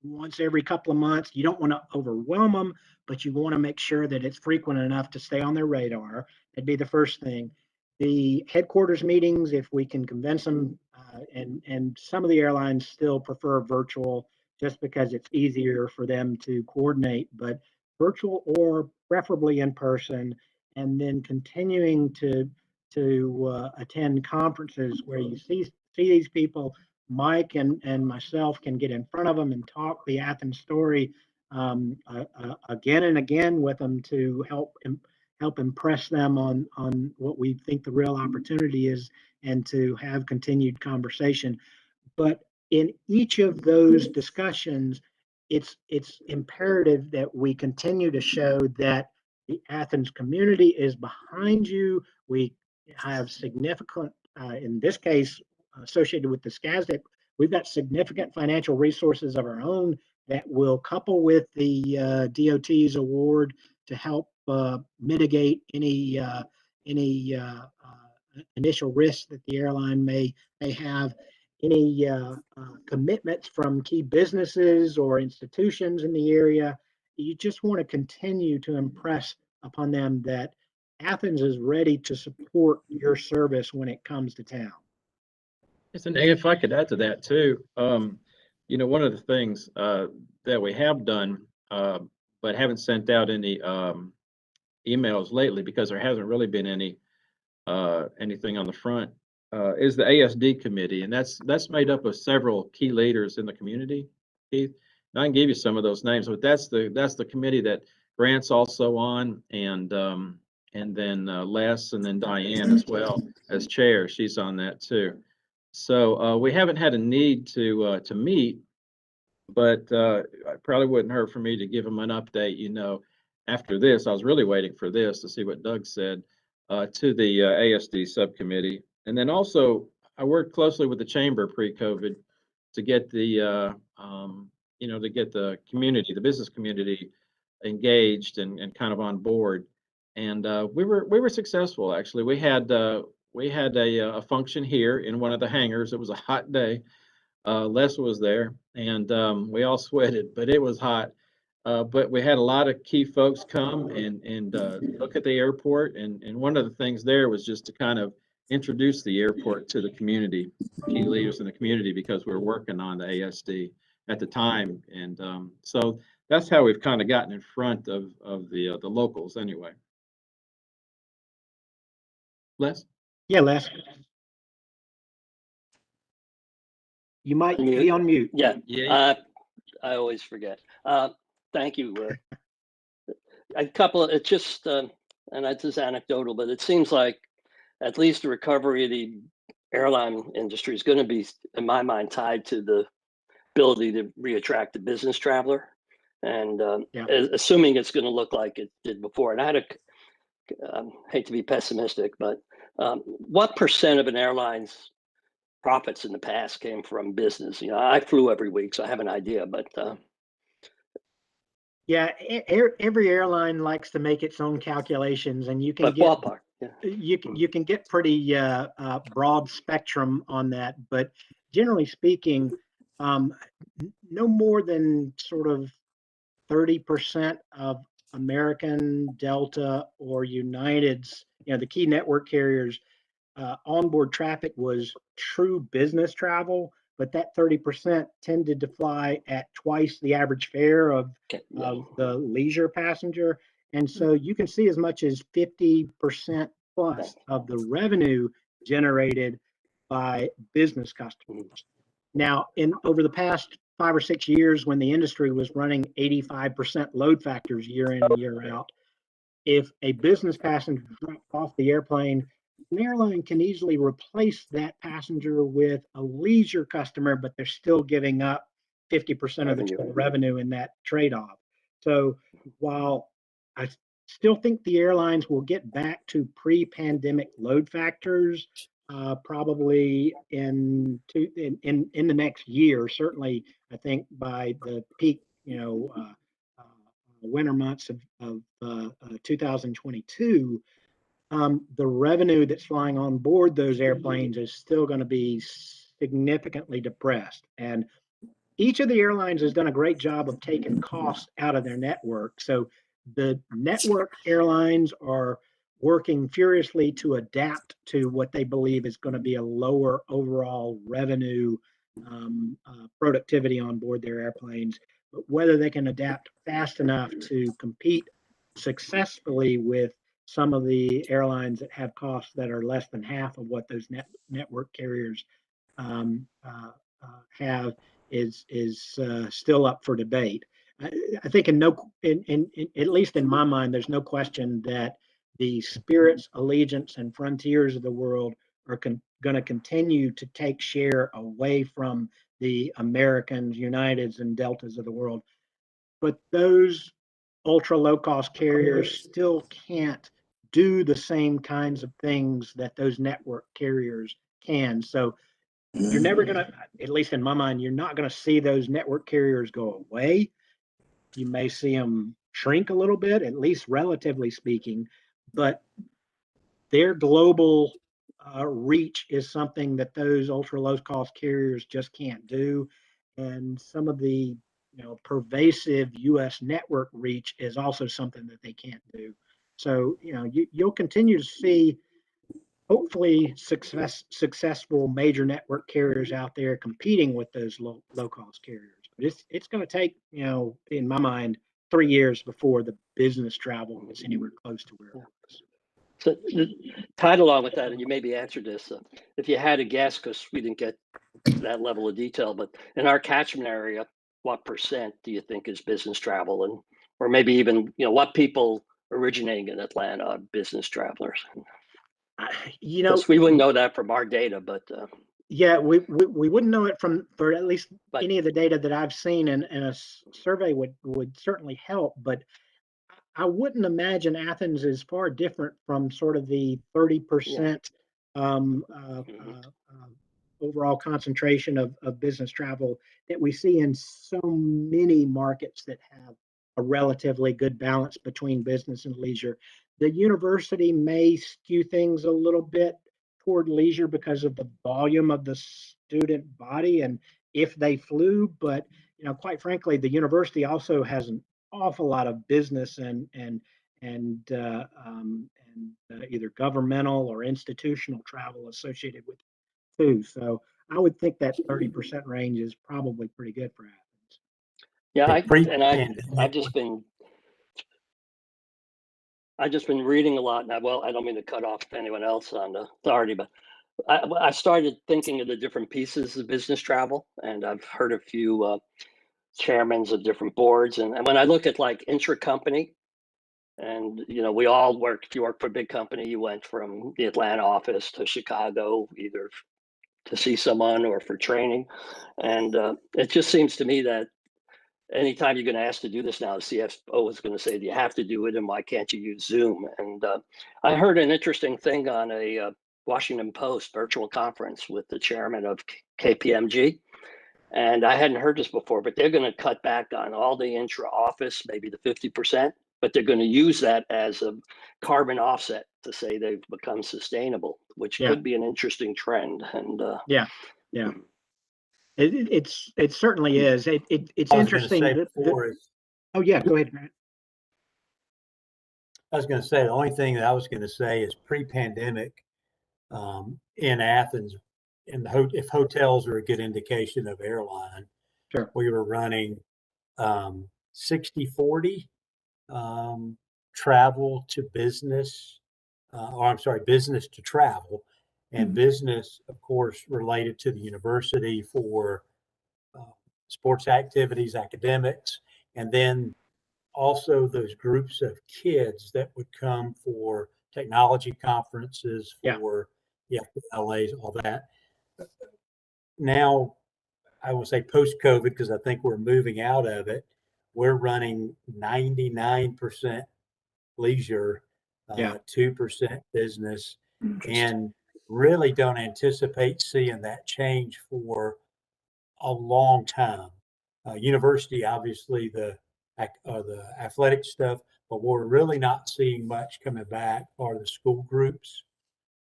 once every couple of months, you don't want to overwhelm them, but you want to make sure that it's frequent enough to stay on their radar. That'd be the first thing. The headquarters meetings, if we can convince them, and some of the airlines still prefer virtual just because it's easier for them to coordinate, but virtual or preferably in person, and then continuing to attend conferences where you see these people. Mike and myself can get in front of them and talk the Athens story again and again with them to help impress them on what we think the real opportunity is, and to have continued conversation. But in each of those discussions, it's imperative that we continue to show that the Athens community is behind you. We have significant, in this case, associated with the SCASDIC, we've got significant financial resources of our own that will couple with the DOT's award to help mitigate any initial risks that the airline may have. Any commitments from key businesses or institutions in the area. You just want to continue to impress upon them that Athens is ready to support your service when it comes to town. And if I could add to that too, you know, one of the things that we have done, but haven't sent out any emails lately because there hasn't really been anything on the front, is the ASD committee, and that's made up of several key leaders in the community, Keith. And I can give you some of those names, but that's the committee that Grant's also on, and then Les, and then Diane as well as chair. She's on that too. So we haven't had a need to meet, but it probably wouldn't hurt for me to give them an update. You know, after this, I was really waiting for this to see what Doug said to the ASD subcommittee, and then also I worked closely with the chamber pre-COVID to get the you know, to get the community, the business community, engaged and kind of on board, and we were successful actually. We had a function here in one of the hangars. It was a hot day. Les was there, and we all sweated, but it was hot. But we had a lot of key folks come and look at the airport, and one of the things there was just to kind of introduce the airport to the community, key leaders in the community, because we were working on the ASD at the time, and so that's how we've kind of gotten in front of the locals anyway. Les? Yeah, Les. You might be on mute. Yeah, Yeah. I always forget. Thank you. A couple of, it's just, and that's just anecdotal, but it seems like at least the recovery of the airline industry is going to be, in my mind, tied to the ability to reattract the business traveler. And assuming it's going to look like it did before. And I had hate to be pessimistic, but what percent of an airline's profits in the past came from business? You know, I flew every week, so I have an idea, but yeah, every airline likes to make its own calculations, and you can get ballpark. Yeah. You can get pretty broad spectrum on that, but generally speaking, no more than sort of 30% of American, Delta, or United's, you know, the key network carriers, onboard traffic was true business travel, but that 30% tended to fly at twice the average fare of the leisure passenger. And so you can see as much as 50% plus of the revenue generated by business customers. Now, over the past 5 or 6 years, when the industry was running 85% load factors year in and year out, if a business passenger drops off the airplane, an airline can easily replace that passenger with a leisure customer, but they're still giving up 50% of the total revenue in that trade-off. So while I still think the airlines will get back to pre-pandemic load factors, probably in the next year. Certainly, I think by the peak, winter months of 2022, the revenue that's flying on board those airplanes is still going to be significantly depressed. And each of the airlines has done a great job of taking costs out of their network. So the network airlines are working furiously to adapt to what they believe is going to be a lower overall revenue productivity on board their airplanes. But whether they can adapt fast enough to compete successfully with some of the airlines that have costs that are less than half of what those network carriers have is still up for debate. I think at least in my mind, there's no question that the Spirits, Allegiance, and Frontiers of the world are going to continue to take share away from the Americans, Uniteds, and Deltas of the world. But those ultra low cost carriers still can't do the same kinds of things that those network carriers can. So you're never going to, at least in my mind, you're not going to see those network carriers go away. You may see them shrink a little bit, at least relatively speaking, but their global reach is something that those ultra low cost carriers just can't do. And some of the pervasive US network reach is also something that they can't do. So, you'll continue to see hopefully successful major network carriers out there competing with those low cost carriers. But it's going to take, in my mind, 3 years before the business travel is anywhere close to where it was. So tied along with that, and you maybe answered this, if you had a guess, because we didn't get that level of detail, but in our catchment area, what percent do you think is business travel, and or maybe even what people originating in Atlanta are business travelers? Because we wouldn't know that from our data, but yeah, we wouldn't know it for at least any of the data that I've seen, and a survey would certainly help. But I wouldn't imagine Athens is far different from sort of the 30% overall concentration of business travel that we see in so many markets that have a relatively good balance between business and leisure. The university may skew things a little bit toward leisure because of the volume of the student body and if they flew, but quite frankly, the university also has an awful lot of business and either governmental or institutional travel associated with it too. So I would think that 30% range is probably pretty good for Athens. Yeah, I've just been reading a lot. And I don't mean to cut off anyone else on the authority, but I started thinking of the different pieces of business travel, and I've heard a few chairmen of different boards. And when I look at like intra-company, and we all work. If you work for a big company, you went from the Atlanta office to Chicago, either to see someone or for training. And it just seems to me that anytime you're going to ask to do this now, the CFO is going to say, do you have to do it? And why can't you use Zoom? And I heard an interesting thing on a Washington Post virtual conference with the chairman of KPMG. And I hadn't heard this before, but they're going to cut back on all the intra-office, maybe the 50%, but they're going to use that as a carbon offset to say they've become sustainable, which could be an interesting trend. And yeah. It certainly is. It's interesting. Oh yeah, go ahead, Grant. I was going to say the only thing that I was going to say is pre-pandemic in Athens, if hotels are a good indication of airline, sure, we were running 60-40 travel to business, or I'm sorry, business to travel, and business, of course, related to the university for sports activities, academics, and then also those groups of kids that would come for technology conferences, for LAs, all that. Now, I will say post-COVID, because I think we're moving out of it, we're running 99% leisure, 2% business, and really don't anticipate seeing that change for a long time. University, obviously, the athletic stuff, but we're really not seeing much coming back are the school groups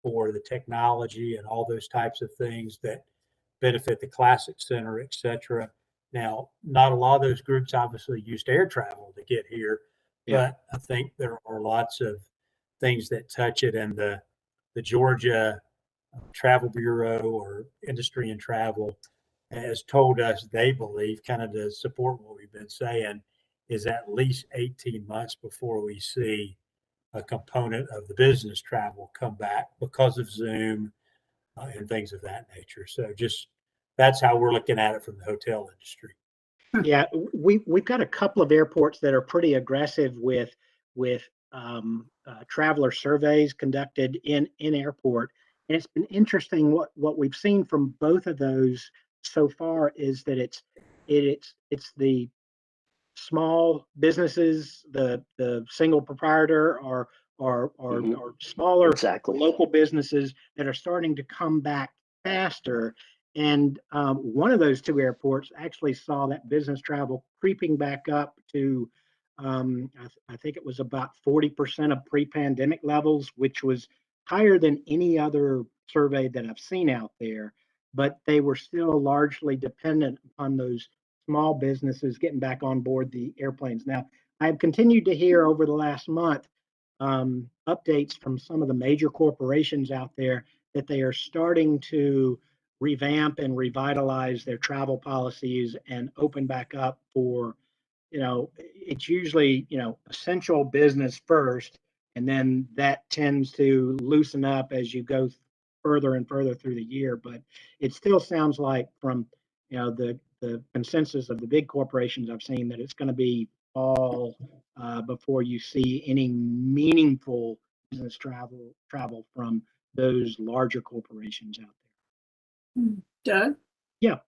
for the technology and all those types of things that benefit the Classic Center, et cetera. Now, not a lot of those groups obviously used air travel to get here, but I think there are lots of things that touch it. And the Georgia Travel Bureau or Industry and Travel has told us they believe, kind of to support what we've been saying, is at least 18 months before we see a component of the business travel come back because of Zoom and things of that nature. So just that's how we're looking at it from the hotel industry. Yeah, we've got a couple of airports that are pretty aggressive with traveler surveys conducted in airport, and it's been interesting what we've seen from both of those so far is that it's the small businesses, the single proprietor or smaller local businesses that are starting to come back faster. And one of those two airports actually saw that business travel creeping back up to, I think it was about 40% of pre-pandemic levels, which was higher than any other survey that I've seen out there. But they were still largely dependent upon those small businesses getting back on board the airplanes. Now, I've continued to hear over the last month updates from some of the major corporations out there that they are starting to revamp and revitalize their travel policies and open back up for, it's usually, essential business first, and then that tends to loosen up as you go further and further through the year. But it still sounds like from, the consensus of the big corporations I've seen that it's going to be fall before you see any meaningful business travel from those larger corporations out there. Doug? Yeah.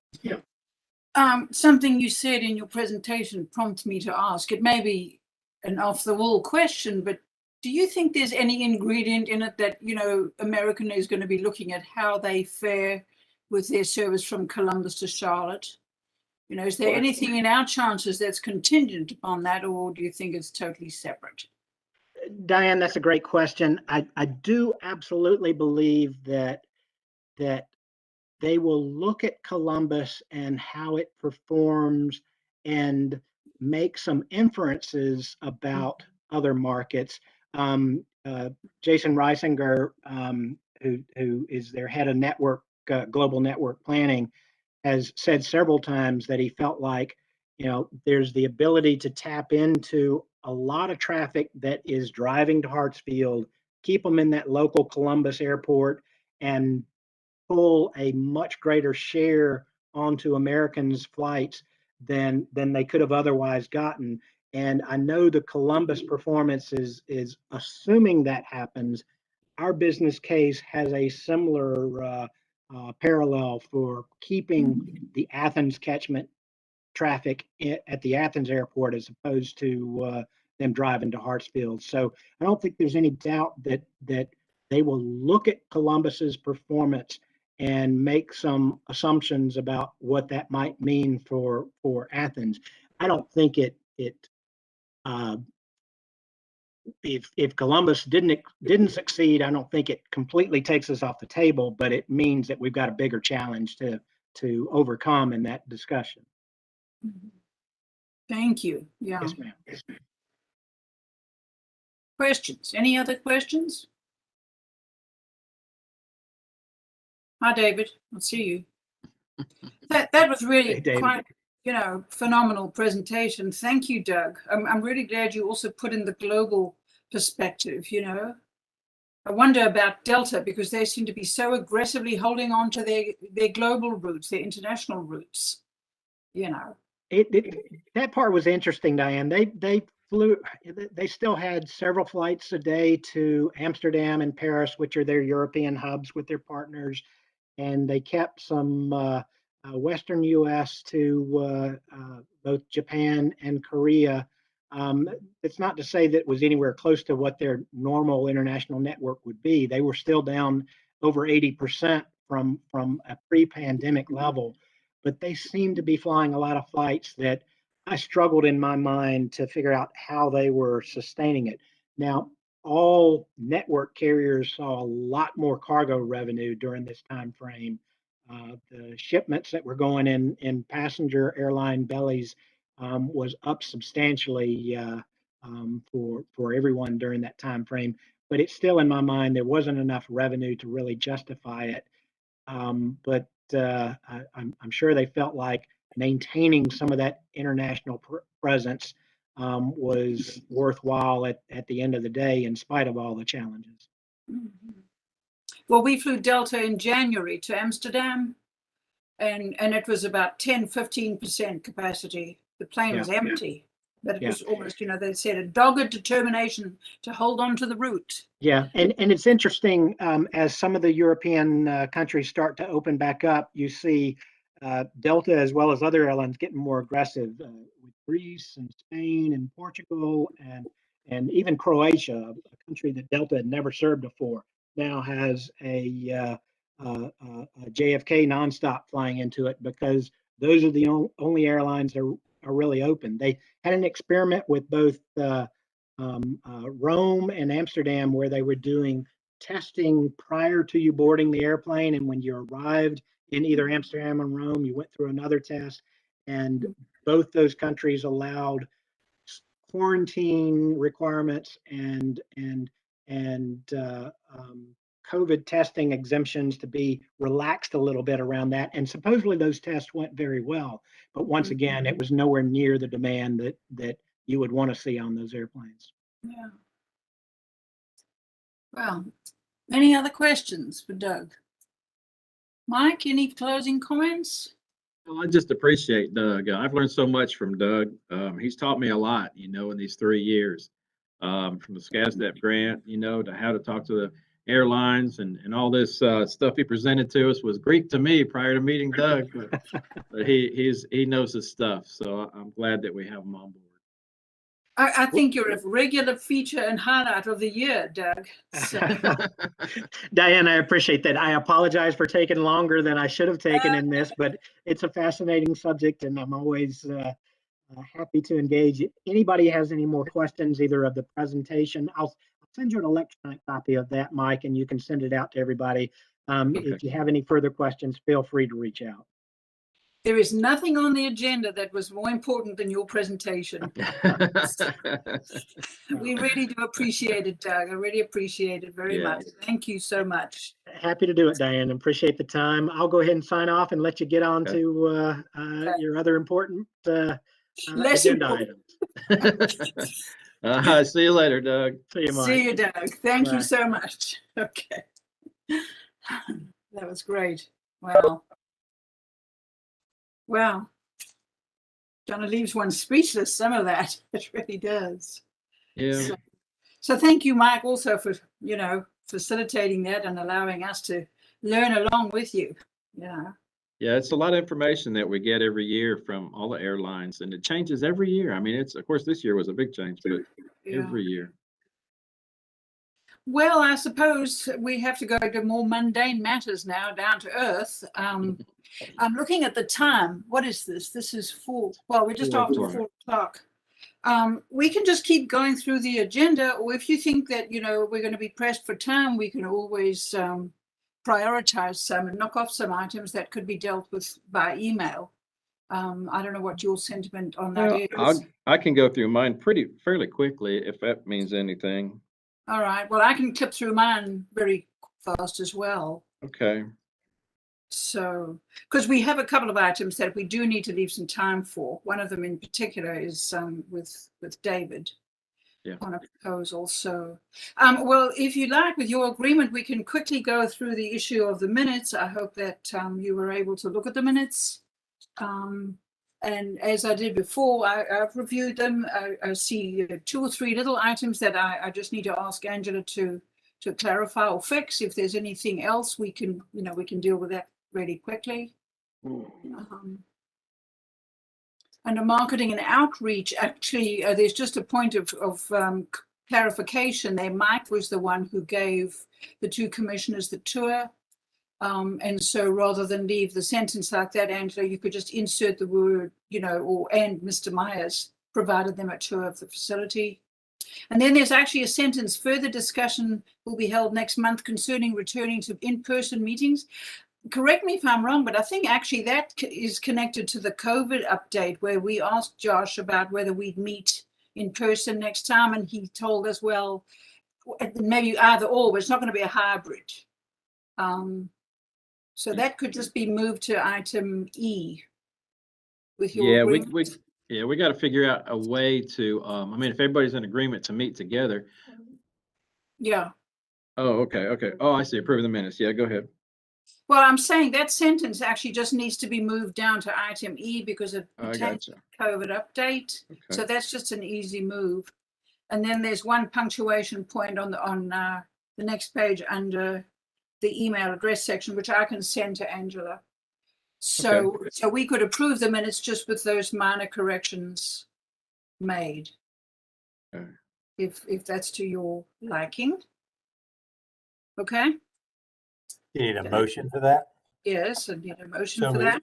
Something you said in your presentation prompts me to ask. It may be an off-the-wall question, but do you think there's any ingredient in it that, American is going to be looking at how they fare with their service from Columbus to Charlotte? Is there anything in our chances that's contingent upon that, or do you think it's totally separate? Diane, that's a great question. I do absolutely believe that they will look at Columbus and how it performs and make some inferences about other markets. Jason Reisinger, who is their head of global network planning, has said several times that he felt like, there's the ability to tap into a lot of traffic that is driving to Hartsfield, keep them in that local Columbus airport, and pull a much greater share onto Americans' flights than they could have otherwise gotten. And I know the Columbus performance is assuming that happens. Our business case has a similar parallel for keeping the Athens catchment traffic at the Athens airport as opposed to them driving to Hartsfield. So I don't think there's any doubt that they will look at Columbus's performance and make some assumptions about what that might mean for Athens. I don't think if Columbus didn't succeed, I don't think it completely takes us off the table, but it means that we've got a bigger challenge to overcome in that discussion. Thank you. Yeah. Yes, ma'am. Questions? Any other questions? Hi, David. I'll see you. That was really quite, phenomenal presentation. Thank you, Doug. I'm really glad you also put in the global perspective, I wonder about Delta, because they seem to be so aggressively holding on to their global routes, their international routes, That part was interesting, Diane. They flew, they still had several flights a day to Amsterdam and Paris, which are their European hubs with their partners. And they kept some Western US to both Japan and Korea. It's not to say that it was anywhere close to what their normal international network would be. They were still down over 80% from a pre-pandemic level, but they seemed to be flying a lot of flights that I struggled in my mind to figure out how they were sustaining it. Now, all network carriers saw a lot more cargo revenue during this time frame. The shipments that were going in passenger airline bellies was up substantially for everyone during that time frame. But it's still in my mind there wasn't enough revenue to really justify it. But I'm sure they felt like maintaining some of that international presence was worthwhile at the end of the day, in spite of all the challenges. Well, we flew Delta in January to Amsterdam, and it was about 10-15% capacity. The plane was empty, but it was almost, they said, a dogged determination to hold on to the route. Yeah, and it's interesting, as some of the European countries start to open back up, you see Delta as well as other airlines getting more aggressive with Greece and Spain and Portugal and even Croatia, a country that Delta had never served before, now has a JFK nonstop flying into it, because those are the only airlines that are really open. They had an experiment with both Rome and Amsterdam, where they were doing testing prior to you boarding the airplane, and when you arrived in either Amsterdam or Rome, you went through another test, and both those countries allowed quarantine requirements and COVID testing exemptions to be relaxed a little bit around that. And supposedly those tests went very well. But once again, it was nowhere near the demand that you would want to see on those airplanes. Yeah. Well, any other questions for Doug? Mike, any closing comments? Well, I just appreciate Doug. I've learned so much from Doug. He's taught me a lot, in these 3 years, from the SCASDAP grant, to how to talk to the airlines and all this stuff he presented to us was Greek to me prior to meeting Doug, but he knows his stuff. So I'm glad that we have him on board. I think you're a regular feature and highlight of the year, Doug. So. Diane, I appreciate that. I apologize for taking longer than I should have taken in this, but it's a fascinating subject, and I'm always happy to engage. If anybody has any more questions, either of the presentation, I'll send you an electronic copy of that, Mike, and you can send it out to everybody. Okay. If you have any further questions, feel free to reach out. There is nothing on the agenda that was more important than your presentation. We really do appreciate it, Doug. I really appreciate it very much. Thank you so much. Happy to do it, Diane. Appreciate the time. I'll go ahead and sign off and let you get on to your other important agenda items. See you later, Doug. See you, Mike. See you, Doug. Thank Bye. you so much. Okay. That was great. Wow. Wow. Kind of leaves one speechless, some of that. It really does. Yeah. So thank you, Mike, also for, facilitating that and allowing us to learn along with you. Yeah. Yeah, it's a lot of information that we get every year from all the airlines, and it changes every year. I mean, of course, this year was a big change, but every year. Well, I suppose we have to go to more mundane matters now, down to earth. I'm looking at the time. What is this? This is 4. Well, we're just after 4 o'clock. We can just keep going through the agenda, or if you think that, we're going to be pressed for time, we can always prioritize some and knock off some items that could be dealt with by email. I don't know what your sentiment on that is. I can go through mine fairly quickly, if that means anything. All right. Well, I can clip through mine very fast as well. Okay. So, because we have a couple of items that we do need to leave some time for. One of them in particular is with David. on a proposal. So, well, if you like, with your agreement, we can quickly go through the issue of the minutes. I hope that you were able to look at the minutes. And as I did before, I've reviewed them. I see 2 or 3 little items that I just need to ask Angela to clarify or fix. If there's anything else, we can, we can deal with that really quickly. Under marketing and outreach, actually, there's just a point of clarification there. Mike was the one who gave the 2 commissioners the tour. And so rather than leave the sentence like that, Angela, you could just insert the word, and Mr. Myers provided them a tour of the facility. And then there's actually a sentence, further discussion will be held next month concerning returning to in-person meetings. Correct me if I'm wrong, but I think actually that is connected to the COVID update where we asked Josh about whether we'd meet in person next time. And he told us, well, maybe either or, but it's not going to be a hybrid. So that could just be moved to item E. With your agreement. we got to figure out a way to. I mean, if everybody's in agreement to meet together. Yeah. Oh, okay. Oh, I see. Approve the minutes. Yeah, go ahead. Well, I'm saying that sentence actually just needs to be moved down to item E because it pertains to COVID update. Okay. So that's just an easy move. And then there's one punctuation point on the next page under the email address section, which I can send to Angela. So we could approve the minutes just with those minor corrections made. Okay. If that's to your liking. Okay. You need a motion for that? Yes, I need a motion for that.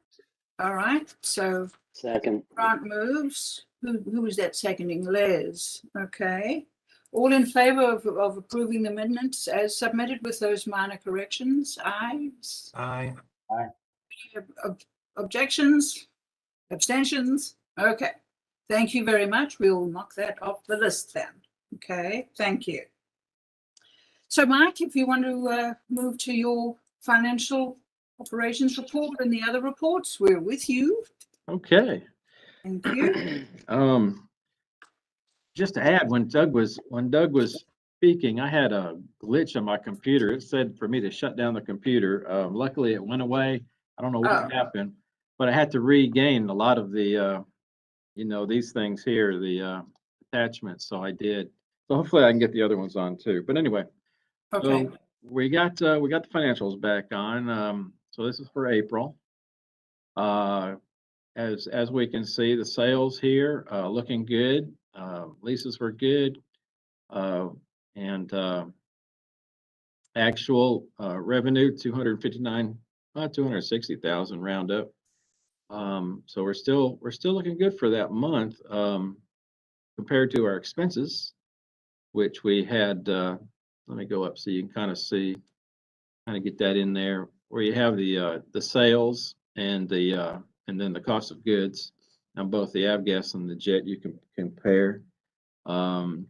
All right. So second. Grant moves. Who was that seconding? Les. Okay. All in favor of approving the minutes as submitted with those minor corrections? Aye. Aye. Objections? Abstentions? Okay. Thank you very much. We'll knock that off the list then. Okay. Thank you. So, Mike, if you want to move to your financial operations report and the other reports, we're with you. Okay. Thank you. Just to add, when Doug was speaking, I had a glitch on my computer. It said for me to shut down the computer. Luckily, it went away. I don't know what happened, but I had to regain a lot of the, these things here, the attachments. So I did. So hopefully I can get the other ones on too. But anyway, okay. So we got the financials back on. So this is for April. As we can see, the sales here looking good. Leases were good, and actual revenue 260,000 round up. So we're still looking good for that month compared to our expenses, which we had. Let me go up so you can kind of get that in there where you have the sales and then the cost of goods on both the avgas and the jet. You can compare. So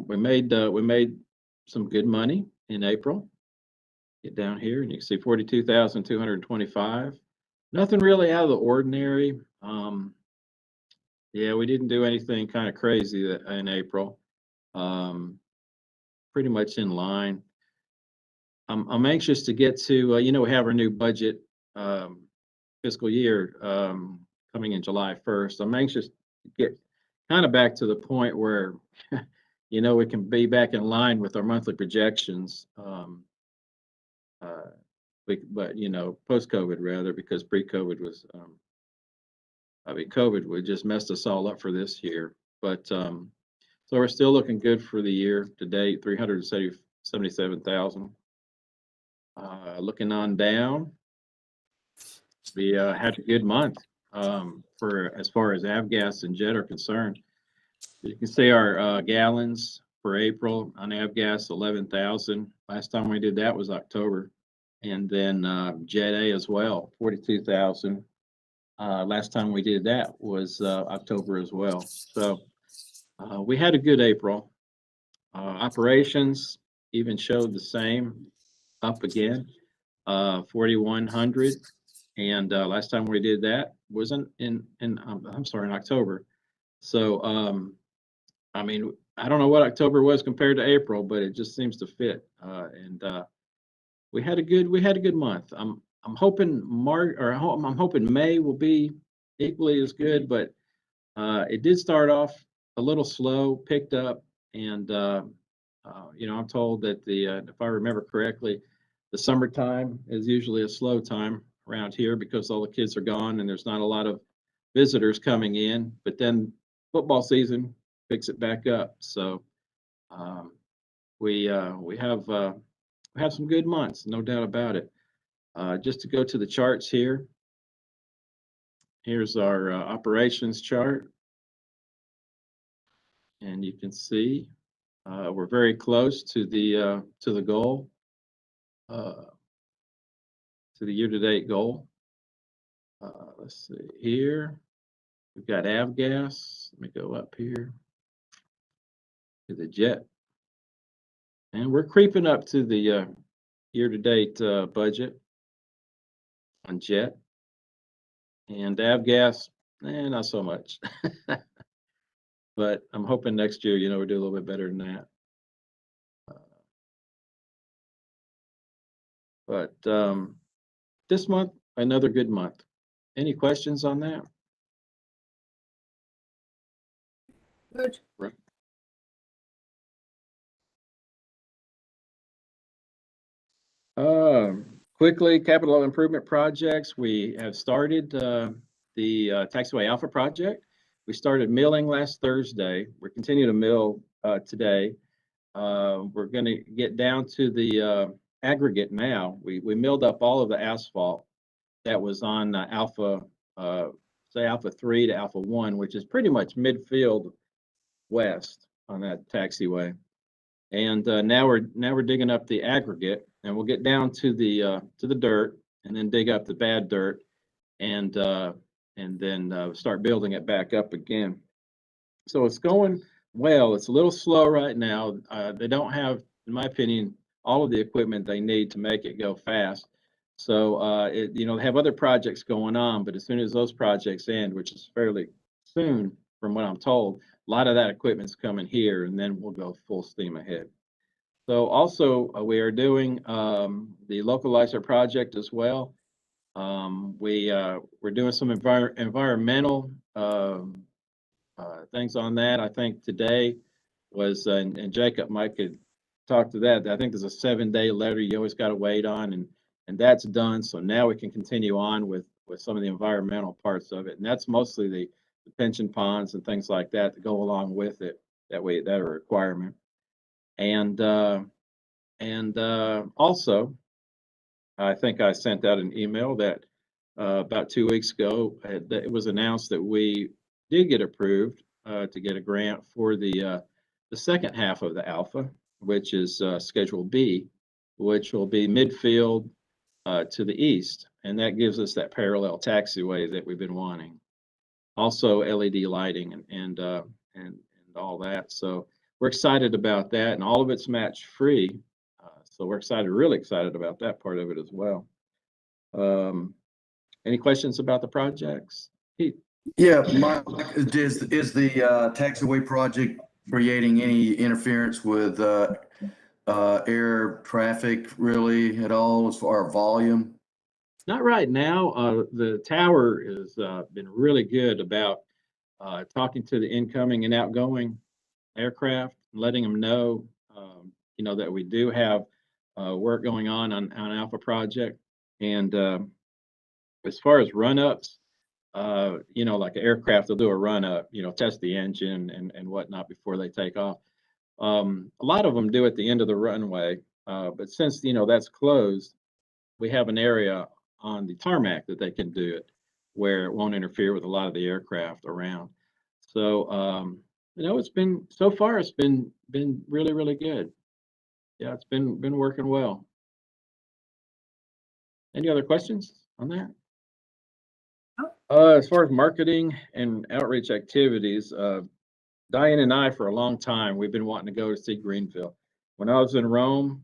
we made some good money in April. Get down here and you can see 42,225. Nothing really out of the ordinary. Yeah, we didn't do anything kind of crazy in April. Pretty much in line. I'm anxious to get to, we have our new budget fiscal year coming in July 1st. I'm anxious to get kind of back to the point where, we can be back in line with our monthly projections. But post-COVID rather, because pre-COVID was, COVID would just messed us all up for this year. But so we're still looking good for the year to date, 377,000. Looking on down, we had a good month for as far as avgas and jet are concerned. You can see our gallons for April on avgas 11,000. Last time we did that was October, and then jet A as well 42,000. Last time we did that was October as well. So we had a good April. Operations even showed the same, up again, 4,100. And last time we did that wasn't in October. So I mean, I don't know what October was compared to April, but it just seems to fit. And we had a good month. I'm hoping I'm hoping May will be equally as good, but it did start off a little slow, picked up, and I'm told that if I remember correctly, the summertime is usually a slow time around here because all the kids are gone and there's not a lot of visitors coming in. But then football season picks it back up. So um, we have some good months, no doubt about it. Just to go to the charts here. Here's our operations chart, and you can see we're very close to the goal, to the year-to-date goal. Let's see here. We've got avgas. Let me go up here to the jet, and we're creeping up to the year-to-date budget on jet, and avgas, not so much. But I'm hoping next year, we do a little bit better than that. But this month, another good month. Any questions on that? Good. Right. Quickly, capital improvement projects. We have started the Taxiway Alpha project. We started milling last Thursday. We're continuing to mill today. We're going to get down to the aggregate now. We milled up all of the asphalt that was on Alpha, say Alpha 3 to Alpha 1, which is pretty much midfield west on that taxiway. And now we're digging up the aggregate, and we'll get down to the dirt, and then dig up the bad dirt, and then start building it back up again. So it's going well. It's a little slow right now. They don't have, in my opinion, all of the equipment they need to make it go fast. So they have other projects going on, but as soon as those projects end, which is fairly soon, from what I'm told, a lot of that equipment's coming here, and then we'll go full steam ahead. So also we are doing the localizer project as well. We're doing some environmental things on that. I think today was, and Jacob might could talk to that. I think there's a 7-day letter you always got to wait on, and that's done. So now we can continue on with some of the environmental parts of it, and that's mostly the pension ponds and things like that that go along with it. That are a requirement. And also, I think I sent out an email that about 2 weeks ago, that it was announced that we did get approved to get a grant for the second half of the Alpha, which is Schedule B, which will be midfield to the east, and that gives us that parallel taxiway that we've been wanting. Also, LED lighting and all that. So we're excited about that, and all of it's match free. So we're really excited about that part of it as well. Any questions about the projects? Pete? Yeah, Mike, is the taxiway project creating any interference with air traffic really at all as far as volume? Not right now. The tower has been really good about talking to the incoming and outgoing aircraft, letting them know, that we do have work going on Alpha project. And as far as run-ups, like an aircraft, they'll do a run-up, test the engine and whatnot before they take off. A lot of them do at the end of the runway, but since, that's closed, we have an area on the tarmac that they can do it where it won't interfere with a lot of the aircraft around. So, it's been, so far, it's been really, really good. Yeah, it's been working well. Any other questions on that? As far as marketing and outreach activities, Diane and I, for a long time, we've been wanting to go to see Greenville. When I was in Rome,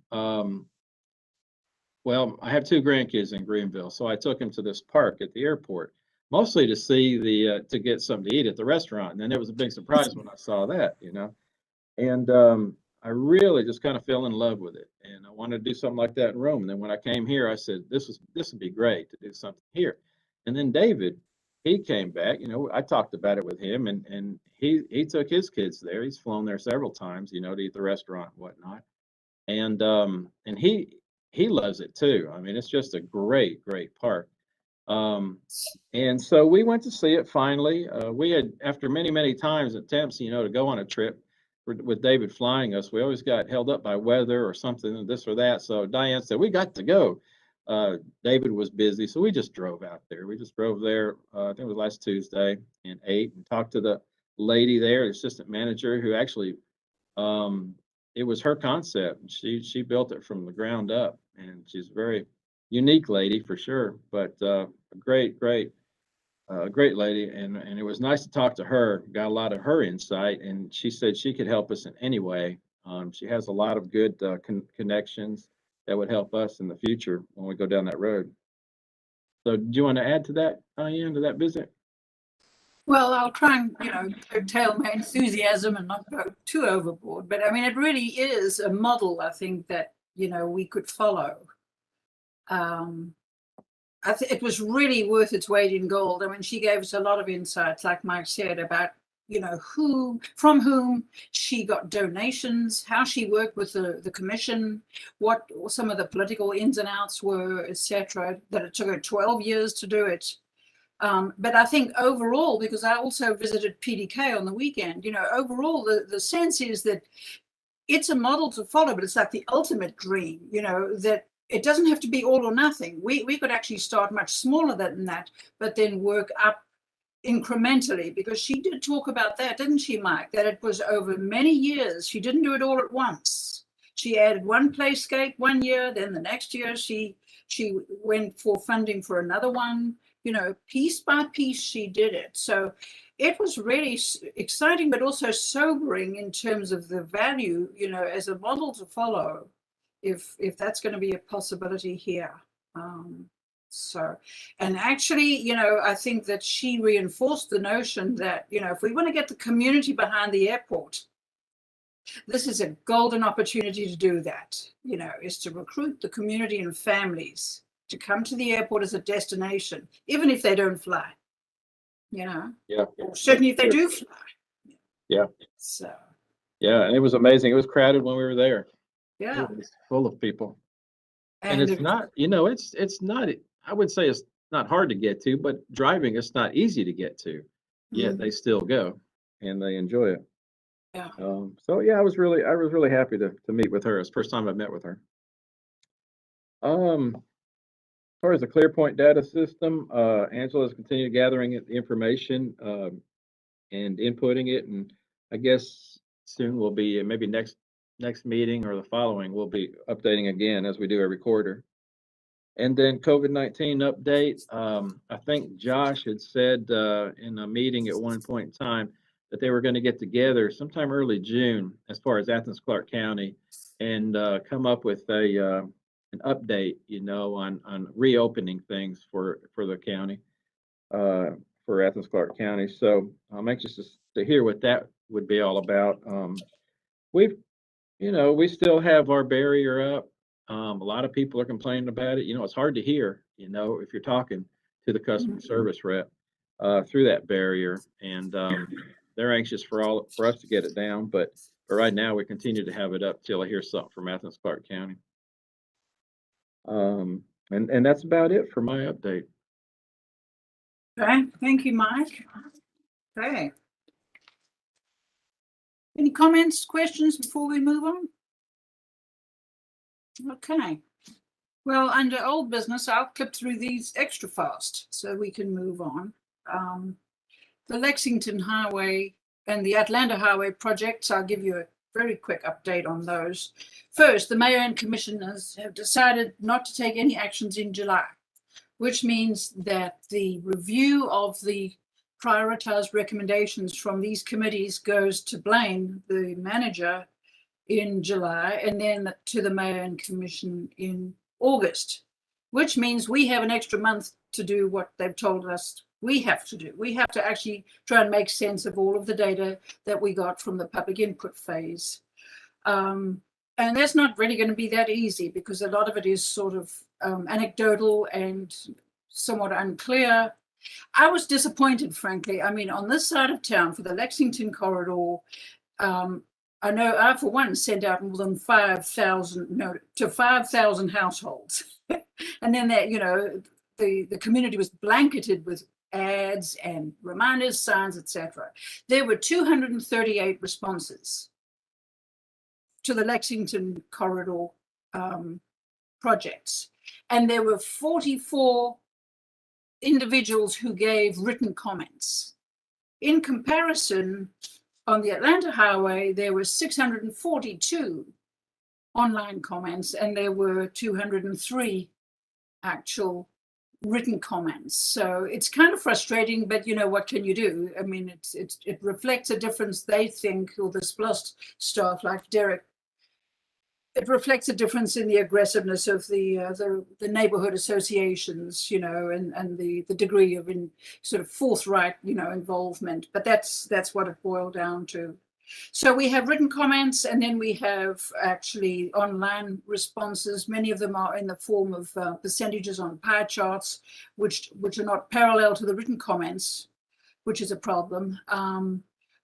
well, I have 2 grandkids in Greenville, so I took them to this park at the airport, mostly to see to get something to eat at the restaurant. And then it was a big surprise when I saw that, And I really just kind of fell in love with it, and I wanted to do something like that in Rome. And then when I came here, I said, this would be great to do something here. And then David, he came back. You know, I talked about it with him, and he took his kids there. He's flown there several times, you know, to eat the restaurant and whatnot. And he loves it too. I mean, it's just a great park. Um, and so we went to see it finally. We had, after many times attempts, you know, to go on a trip with David flying us, we always got held up by weather or something, this or that. So Diane said, we got to go. David was busy, so we just drove out there. We just drove there, I think it was last Tuesday, and ate and talked to the lady there, the assistant manager, who actually, um, it was her concept. She built it from the ground up, and she's a very unique lady for sure, but a great lady, and it was nice to talk to her. Got a lot of her insight, and she said she could help us in any way. She has a lot of good connections that would help us in the future when we go down that road. So, do you want to add to that, Ian, to that visit? Well, I'll try and, you know, curtail my enthusiasm and not go too overboard. But I mean, it really is a model, I think, that, you know, we could follow. I think it was really worth its weight in gold. I mean, she gave us a lot of insights, like Mike said, about, you know, from whom she got donations, how she worked with the commission, what some of the political ins and outs were, etc. That it took her 12 years to do it. But I think overall, because I also visited PDK on the weekend, you know, overall, the sense is that it's a model to follow, but it's like the ultimate dream, you know, that it doesn't have to be all or nothing. We could actually start much smaller than that, but then work up incrementally, because she did talk about that, didn't she, Mike? That it was over many years. She didn't do it all at once. She added one playscape one year, then the next year she went for funding for another one. You know, piece by piece, she did it. So it was really exciting, but also sobering in terms of the value, you know, as a model to follow, if that's going to be a possibility here. So, and actually, you know, I think that she reinforced the notion that, you know, if we want to get the community behind the airport, this is a golden opportunity to do that, you know, is to recruit the community and families to come to the airport as a destination, even if they don't fly, you know. Yeah. Or certainly if they do fly. Yeah. So. Yeah, and it was amazing. It was crowded when we were there. Yeah. It was full of people. And And it's not, you know, it's not, I would say it's not hard to get to, but driving, it's not easy to get to. Yet they still go and they enjoy it. Yeah. So yeah, I was really happy to meet with her. It's the first time I've met with her. As far as the ClearPoint data system, Angela's continued gathering the information and inputting it, and I guess soon we'll be, maybe next meeting or the following, we'll be updating again as we do every quarter. And then COVID-19 update. I think Josh had said in a meeting at one point in time that they were going to get together sometime early June, as far as Athens-Clarke County, and come up with an update, you know, on reopening things for the county, for Athens-Clarke County. So I'm anxious to hear what that would be all about. We've, you know, we still have our barrier up. A lot of people are complaining about it. You know, it's hard to hear, you know, if you're talking to the customer service rep through that barrier. And they're anxious for us to get it down. But right now, we continue to have it up till I hear something from Athens-Clarke County. And that's about it for my update. Okay, thank you, Mike. Okay. Any comments, questions before we move on? Okay. Well, under old business, I'll clip through these extra fast so we can move on. The Lexington Highway and the Atlanta Highway projects, I'll give you a very quick update on those. First, the mayor and commissioners have decided not to take any actions in July, which means that the review of the prioritized recommendations from these committees goes to Blaine, the manager, in July, and then to the mayor and commission in August, which means we have an extra month to do what they've told us We have to do. We have to actually try and make sense of all of the data that we got from the public input phase. And that's not really going to be that easy because a lot of it is sort of anecdotal and somewhat unclear. I was disappointed, frankly. I mean, on this side of town for the Lexington corridor, I know I, for one, sent out more than 5,000 to 5,000 households. And then that, you know, the community was blanketed with ads and reminders, signs, etc. There were 238 responses to the Lexington corridor projects. And there were 44 individuals who gave written comments. In comparison, on the Atlanta Highway, there were 642 online comments, and there were 203 actual written comments. So it's kind of frustrating, but you know, what can you do? I mean, it reflects a difference, they think, or the SPLOST staff like Derek, it reflects a difference in the aggressiveness of the neighborhood associations, you know, and the degree of sort of forthright, you know, involvement. But that's what it boiled down to. So we have written comments, and then we have actually online responses. Many of them are in the form of percentages on pie charts, which are not parallel to the written comments, which is a problem.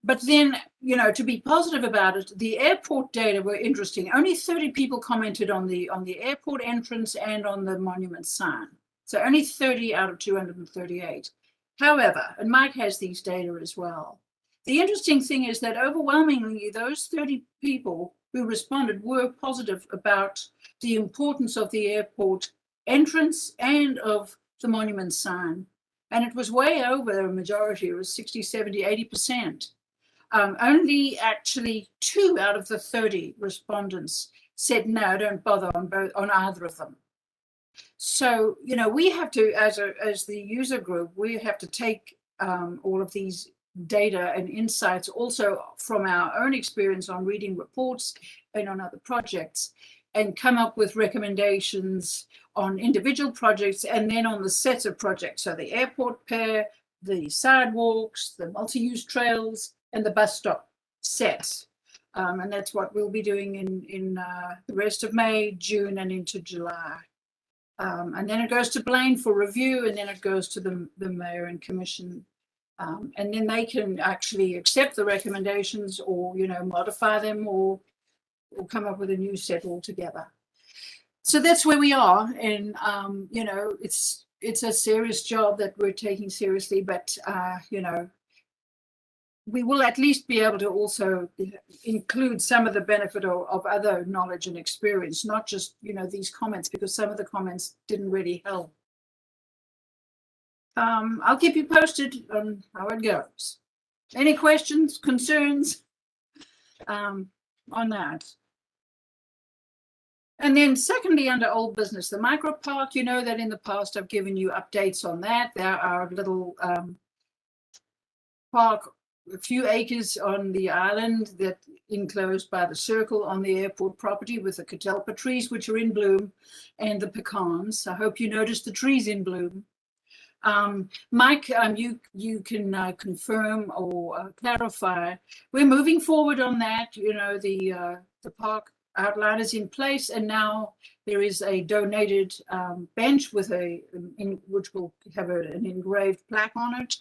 But then, you know, to be positive about it, the airport data were interesting. Only 30 people commented on the airport entrance and on the monument sign. So only 30 out of 238. However, and Mike has these data as well, the interesting thing is that overwhelmingly, those 30 people who responded were positive about the importance of the airport entrance and of the monument sign. And it was way over a majority. It was 60, 70, 80%. Only actually 2 out of the 30 respondents said no, don't bother on either of them. So, you know, we have to, as the user group, we have to take all of these data and insights also from our own experience on reading reports and on other projects, and come up with recommendations on individual projects and then on the sets of projects. So the airport pair, the sidewalks, the multi-use trails, and the bus stop sets. And that's what we'll be doing in the rest of May, June, and into July. And then it goes to Blaine for review, and then it goes to the mayor and commission. And then they can actually accept the recommendations or, you know, modify them or come up with a new set altogether. So that's where we are. And, you know, it's a serious job that we're taking seriously, but, you know, we will at least be able to also include some of the benefit of other knowledge and experience, not just, you know, these comments, because some of the comments didn't really help. I'll keep you posted on how it goes. Any questions, concerns on that? And then secondly, under old business, the micro park, you know that in the past I've given you updates on that. There are little park, a few acres on the island that enclosed by the circle on the airport property with the catalpa trees, which are in bloom, and the pecans. I hope you noticed the trees in bloom. Mike, you can confirm or clarify. We're moving forward on that. You know, the park outline is in place, and now there is a donated bench with which will have an engraved plaque on it,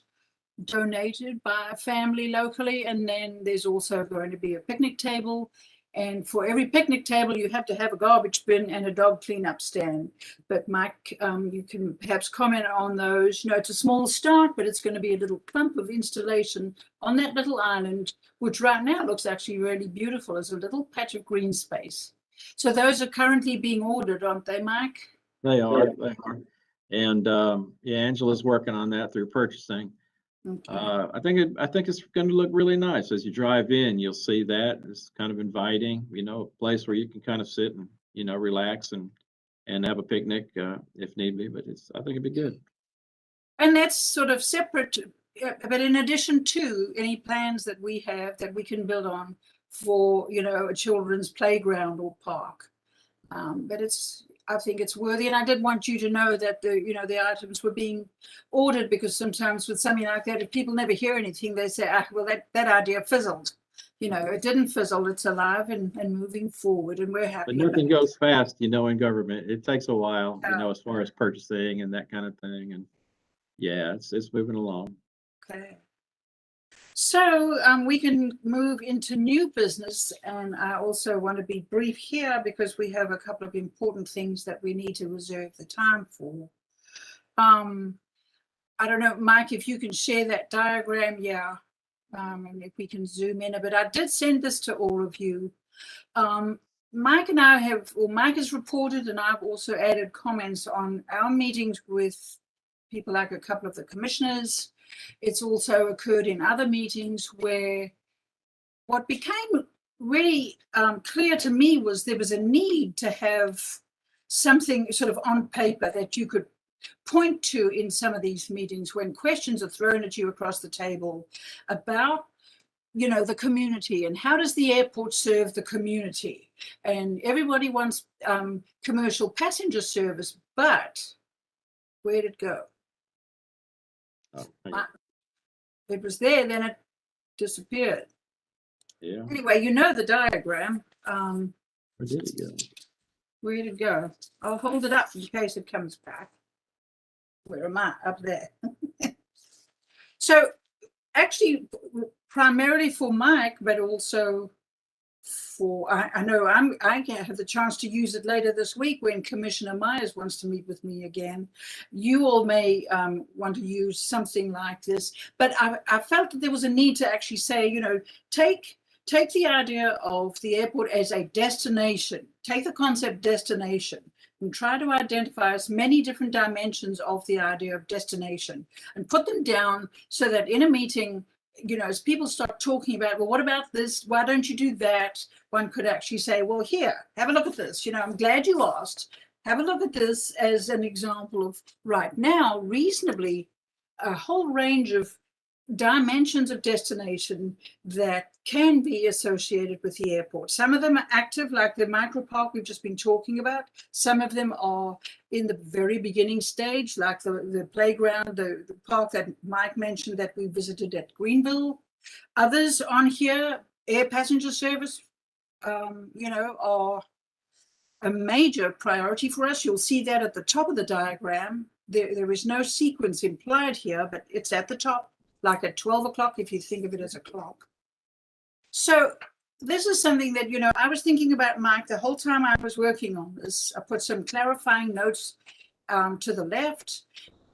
donated by a family locally. And then there's also going to be a picnic table, and for every picnic table you have to have a garbage bin and a dog cleanup stand. But Mike, you can perhaps comment on those. You know, it's a small start, but it's going to be a little clump of installation on that little island, which right now looks actually really beautiful as a little patch of green space. So those are currently being ordered, aren't they, Mike? They are. They are. And yeah, Angela's working on that through purchasing. Okay. I think it's going to look really nice as you drive in. You'll see that it's kind of inviting, you know, a place where you can kind of sit and, you know, relax and have a picnic if need be. But I think it'd be good. And that's sort of separate, but in addition to any plans that we have that we can build on for, you know, a children's playground or park. But I think it's worthy, and I did want you to know that the items were being ordered, because sometimes with something like that, if people never hear anything, they say, well, that idea fizzled. It didn't fizzle. It's alive and moving forward, and we're happy. But nothing goes fast, in government. It takes a while, Oh. as far as purchasing and that kind of thing. And yeah, it's moving along. Okay. So we can move into new business, and I also want to be brief here because we have a couple of important things that we need to reserve the time for. I don't know, Mike, if you can share that diagram, yeah, and if we can zoom in a bit. I did send this to all of you. Mike and I Mike has reported, and I've also added comments on our meetings with people like a couple of the commissioners. It's also occurred in other meetings where what became really clear to me was there was a need to have something sort of on paper that you could point to in some of these meetings when questions are thrown at you across the table about the community and how does the airport serve the community. And everybody wants commercial passenger service, but where'd it go? Oh, It was there, then it disappeared. yeah. Anyway, the diagram. Where did it go? Where did it go? I'll hold it up in case it comes back. Where am I? Up there. So actually, primarily for Mike, but also for, I know I have the chance to use it later this week when Commissioner Myers wants to meet with me again. You all may want to use something like this, but I felt that there was a need to actually say, take the idea of the airport as a destination, take the concept destination, and try to identify as many different dimensions of the idea of destination and put them down so that in a meeting, as people start talking about, well, what about this? Why don't you do that? One could actually say, well, here, have a look at this. I'm glad you asked. Have a look at this as an example of right now, reasonably, a whole range of dimensions of destination that can be associated with the airport. Some of them are active, like the micro park we've just been talking about. Some of them are in the very beginning stage, like the playground, the park that Mike mentioned that we visited at Greenville. Others on here, air passenger service, are a major priority for us. You'll see that at the top of the diagram. There is no sequence implied here, but it's at the top, like at 12 o'clock, if you think of it as a clock. So this is something that, I was thinking about, Mike, the whole time I was working on this. I put some clarifying notes to the left.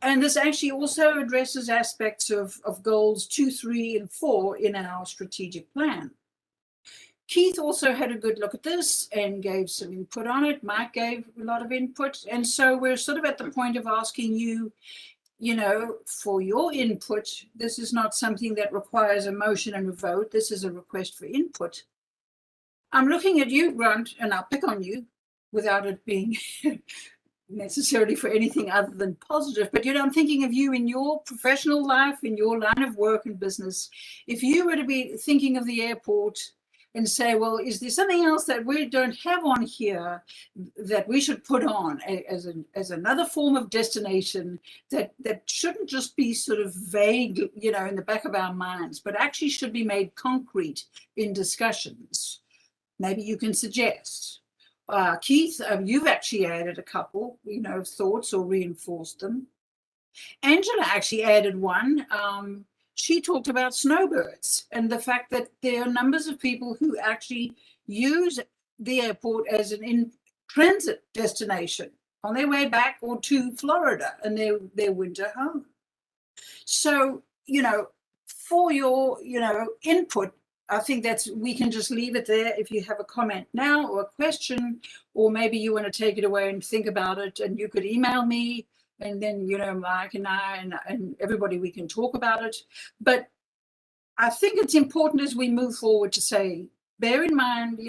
And this actually also addresses aspects of goals 2, 3, and 4 in our strategic plan. Keith also had a good look at this and gave some input on it. Mike gave a lot of input. And so we're sort of at the point of asking you, for your input. This is not something that requires a motion and a vote. This is a request for input. I'm looking at you, Grant, and I'll pick on you without it being necessarily for anything other than positive. But, I'm thinking of you in your professional life, in your line of work and business. If you were to be thinking of the airport and say, well, is there something else that we don't have on here that we should put on as another form of destination that shouldn't just be sort of vague, in the back of our minds, but actually should be made concrete in discussions? Maybe you can suggest. Keith, you've actually added a couple, thoughts or reinforced them. Angela actually added one. She talked about snowbirds and the fact that there are numbers of people who actually use the airport as an in-transit destination on their way back or to Florida and their winter home. So, for your, input, I think we can just leave it there. If you have a comment now or a question, or maybe you want to take it away and think about it, and you could email me. And then, Mike and I and everybody, we can talk about it. But I think it's important as we move forward to say, bear in mind,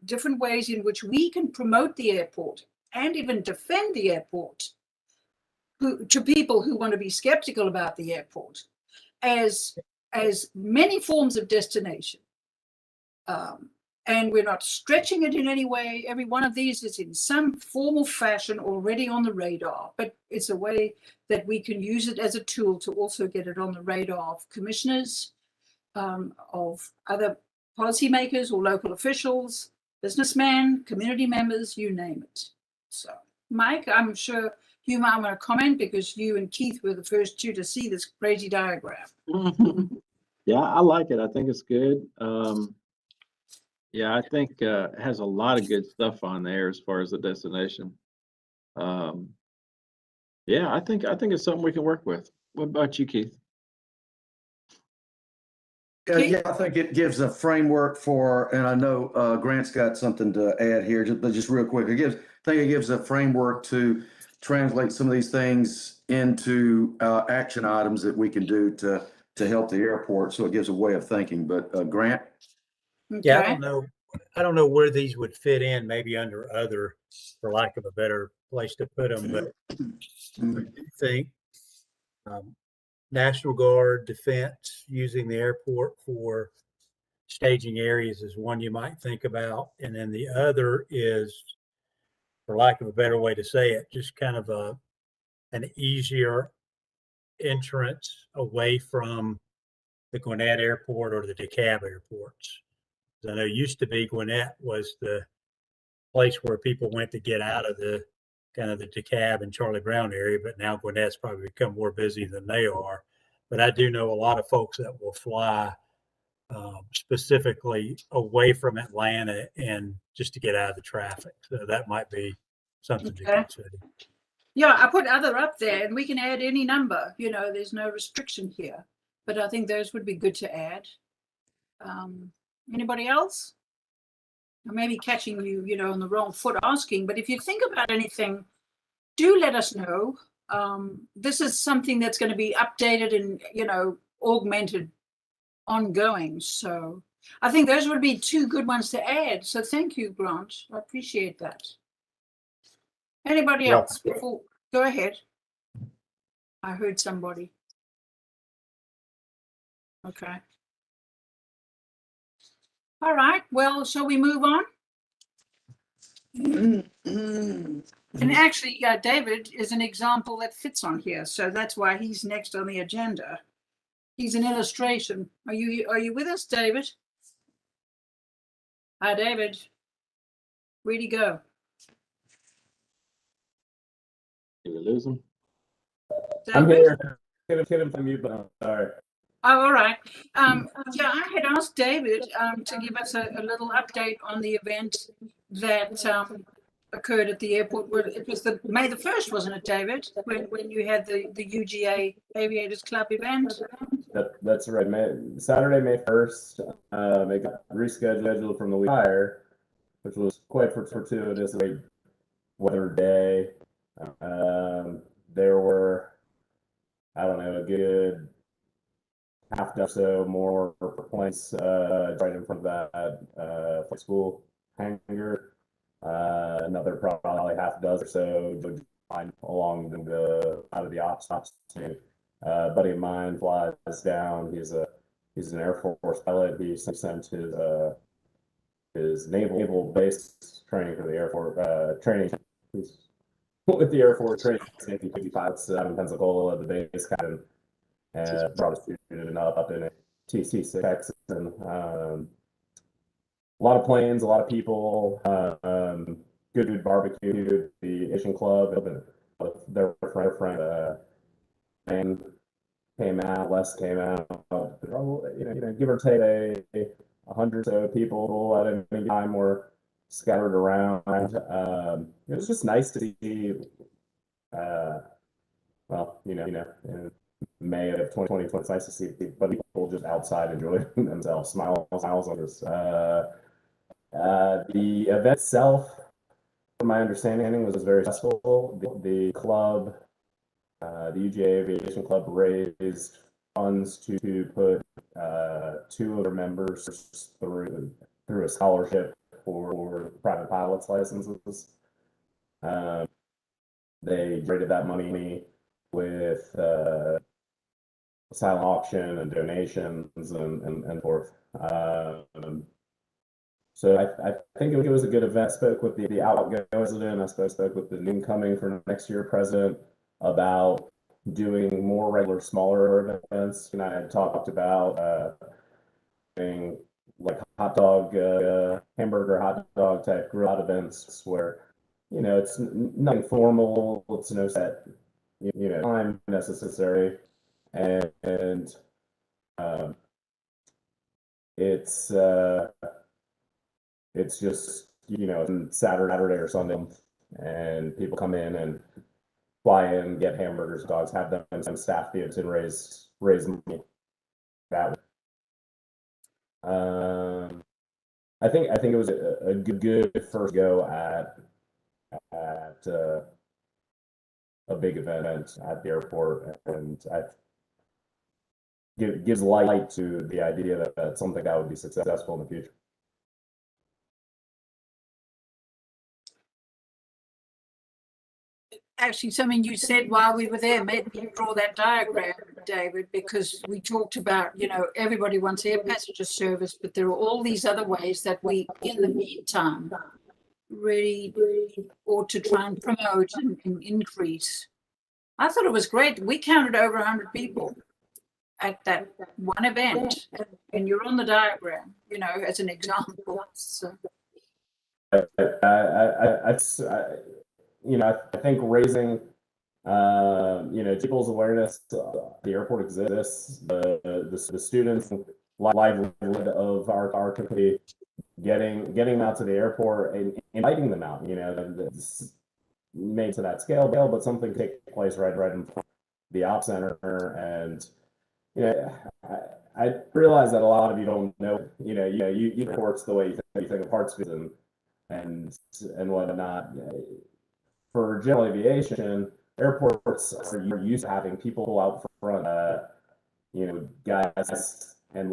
different ways in which we can promote the airport and even defend the airport to people who want to be skeptical about the airport as many forms of destination. and we're not stretching it in any way. Every one of these is in some formal fashion already on the radar, but it's a way that we can use it as a tool to also get it on the radar of commissioners, of other policymakers or local officials, businessmen, community members, you name it. So, Mike, I'm sure you might want to comment because you and Keith were the first two to see this crazy diagram. Yeah, I like it. I think it's good. Yeah, I think it has a lot of good stuff on there as far as the destination. Yeah, I think it's something we can work with. What about you, Keith? Yeah, I think it gives a framework for, and I know Grant's got something to add here, but just real quick, I think it gives a framework to translate some of these things into action items that we can do to help the airport. So it gives a way of thinking. But Grant? Yeah, Okay. I don't know where these would fit in, maybe under other, for lack of a better place to put them, but I do think National Guard, defense, using the airport for staging areas is one you might think about. And then the other is, for lack of a better way to say it, just kind of an easier entrance away from the Gwinnett Airport or the DeKalb airports. I know used to be Gwinnett was the place where people went to get out of the kind of the DeKalb and Charlie Brown area, but now Gwinnett's probably become more busy than they are. But I do know a lot of folks that will fly specifically away from Atlanta and just to get out of the traffic. So that might be something to consider. Yeah, I put other up there and we can add any number, you know, there's no restriction here, but I think those would be good to add. Anybody else? I may be catching you, you know, on the wrong foot asking, but if you think about anything, do let us know. This is something that's going to be updated and, you know, augmented ongoing. So I think those would be two good ones to add. So thank you, Grant. I appreciate that. Anybody else? Before, go ahead. I heard somebody. Okay. All right. Well, shall we move on? And actually, David is an example that fits on here, so that's why he's next on the agenda. He's an illustration. Are you with us, David? Hi, David. Where'd he go? Did we lose him? David? I'm here. Hit him from mute, but I'm sorry. Oh, all right. Yeah, I had asked David to give us a little update on the event that occurred at the airport. It was the May the 1st, wasn't it, David? When you had the UGA Aviators Club event? That's right. Saturday, May 1st, it got rescheduled from the week prior, which was quite fortuitous. A weather day. There were, I don't know, a good half dozen or so more planes right in front of that flight school hangar. Another probably half dozen or so along out of the ops team. Buddy of mine flies down. He's an Air Force pilot. He sent his naval base training for the Air Force training. He's with the Air Force training 55 in Pensacola, the base captain, and brought a student up in TC6 Texas. A lot of planes, a lot of people, good barbecue, the Asian Club, their friend, and came out, Les came out, give or take 100 or so people at any time were scattered around. It was just nice to see, well, in May of 2020, it's nice to see people just outside enjoying themselves, smiles on this. The event itself, from my understanding, was very successful. The club, the UGA Aviation Club, raised funds to put two of their members through a scholarship for private pilot's licenses. They rated that money with silent auction and donations and forth. So I think it was a good event. I spoke with the outgoing president. I spoke with the incoming for next year president about doing more regular, smaller events. And I had talked about doing like hamburger, hot dog type grill out events where, it's nothing formal. It's no set, time necessary. And it's just, Saturday or Sunday, and people come in and fly in, get hamburgers, dogs, have them and some staff the and raise money that way. I think it was a good first go at a big event at the airport, and gives light to the idea that that's something that would be successful in the future. Actually, something you said while we were there made me draw that diagram, David, because we talked about, everybody wants air passenger service, but there are all these other ways that we, in the meantime, really ought to try and promote and increase. I thought it was great. We counted over 100 people at that one event, and you're on the diagram, as an example. So. I think raising, people's awareness the airport exists, the students' livelihood of our community, getting them out to the airport and inviting them out, made to that scale, but something take place right in the op center. And I realize that a lot of you don't know, you airports the way you think of Hartsfield and whatnot. For general aviation, airports are used to having people out front, guys and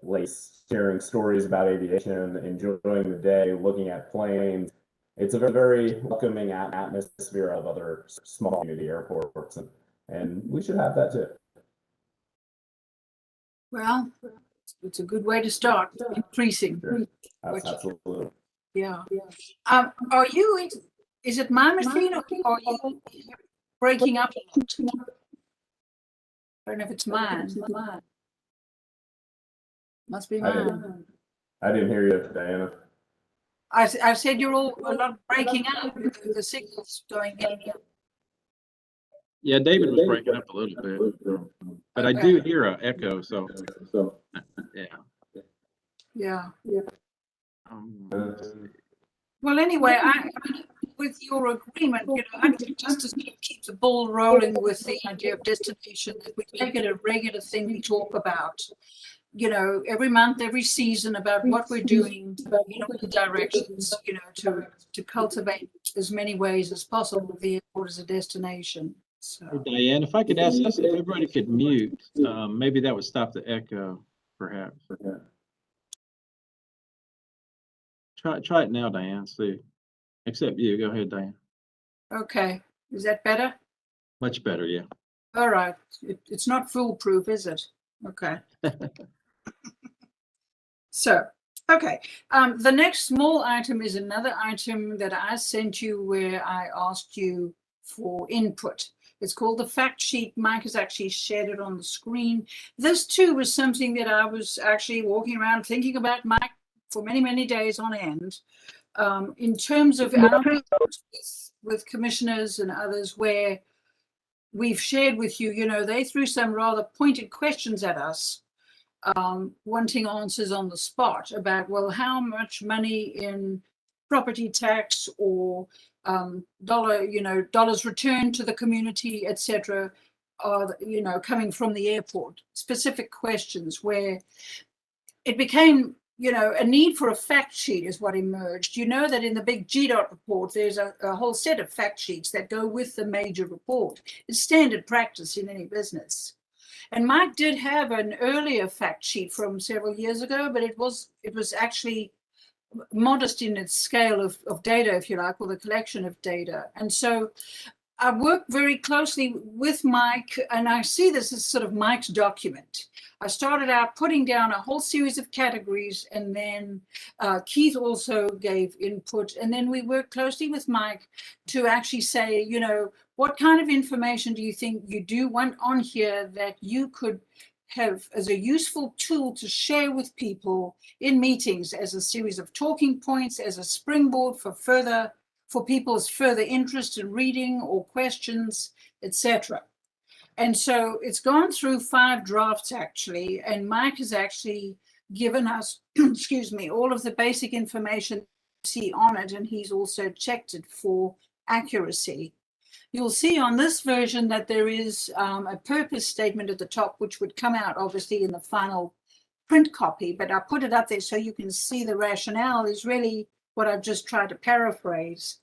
lace sharing stories about aviation, enjoying the day, looking at planes. It's a very welcoming atmosphere of other small community airports, and we should have that too. Well, it's a good way to start increasing. Sure. Absolutely. Yeah. Are you? Is it my machine or are you breaking up? I don't know if it's mine. Must be mine. I didn't hear you, Diana. I said you're all a lot breaking up. The signal's going in. Yeah, David was breaking up a little bit, but I do hear an echo. So yeah. Well, anyway, with your agreement, I think just to sort of keep the ball rolling with the idea of destination, that we make it a regular thing we talk about, every month, every season, about what we're doing, the directions, to cultivate as many ways as possible the airport as a destination. So. Hey, Diane, if I could ask this, if everybody could mute, maybe that would stop the echo, perhaps. Try it now, Diane. See, except you. Go ahead, Diane. Okay, is that better? Much better, yeah. All right, it's not foolproof, is it? Okay. So, okay, the next small item is another item that I sent you where I asked you for input. It's called the fact sheet. Mike has actually shared it on the screen. This too was something that I was actually walking around thinking about, Mike, for many, many days on end, in terms of our with commissioners and others, where we've shared with you, they threw some rather pointed questions at us, wanting answers on the spot about, well, how much money in property tax or dollars returned to the community, etc., are coming from the airport. Specific questions where it became a need for a fact sheet is what emerged. That in the big GDOT report, there's a whole set of fact sheets that go with the major report. It's standard practice in any business. And Mike did have an earlier fact sheet from several years ago, but it was actually modest in its scale of data, if you like, or the collection of data. And so I work very closely with Mike, and I see this as sort of Mike's document. I started out putting down a whole series of categories, and then Keith also gave input. And then we worked closely with Mike to actually say, you know, what kind of information do you think you do want on here that you could have as a useful tool to share with people in meetings as a series of talking points, as a springboard for people's further interest in reading or questions, etc. And so it's gone through 5 drafts actually, and Mike has actually given us, excuse me, all of the basic information see on it, and he's also checked it for accuracy. You'll see on this version that there is a purpose statement at the top, which would come out obviously in the final print copy, but I put it up there so you can see the rationale is really what I've just tried to paraphrase.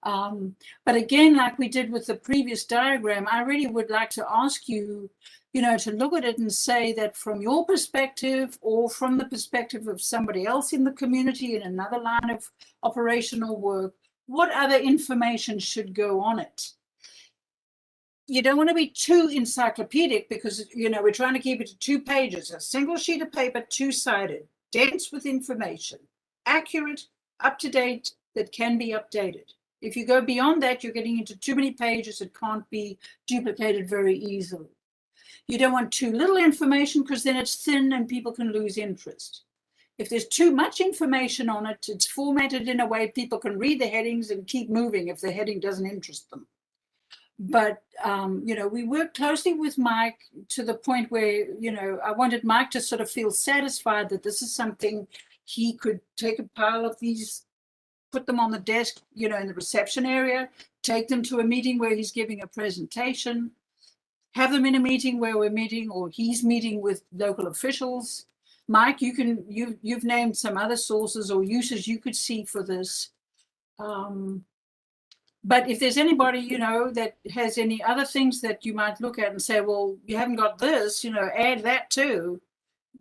But again, like we did with the previous diagram, I really would like to ask you, you know, to look at it and say that from your perspective or from the perspective of somebody else in the community in another line of operational work, what other information should go on it? You don't want to be too encyclopedic because, you know, we're trying to keep it to 2 pages, a single sheet of paper, 2-sided, dense with information, accurate, up to date, that can be updated. If you go beyond that, you're getting into too many pages. It can't be duplicated very easily. You don't want too little information because then it's thin and people can lose interest. If there's too much information on it, it's formatted in a way people can read the headings and keep moving if the heading doesn't interest them. But, you know, we worked closely with Mike to the point where, you know, I wanted Mike to sort of feel satisfied that this is something he could take a pile of these, put them on the desk, you know, in the reception area, take them to a meeting where he's giving a presentation, have them in a meeting where we're meeting or he's meeting with local officials. Mike, you've named some other sources or uses you could see for this. But if there's anybody, you know, that has any other things that you might look at and say, well, you haven't got this, you know, add that too.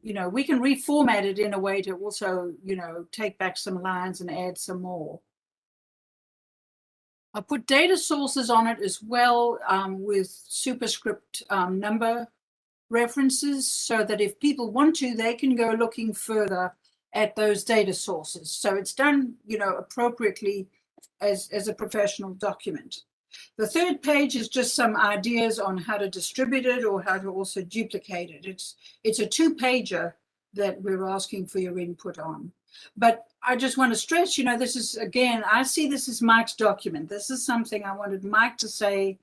You know, we can reformat it in a way to also, you know, take back some lines and add some more. I put data sources on it as well with superscript number references so that if people want to, they can go looking further at those data sources. So it's done, you know, appropriately as a professional document. The 3rd page is just some ideas on how to distribute it or how to also duplicate it. It's a 2-pager that we're asking for your input on. But I just want to stress, you know, this is, again, I see this as Mike's document. This is something I wanted Mike to say,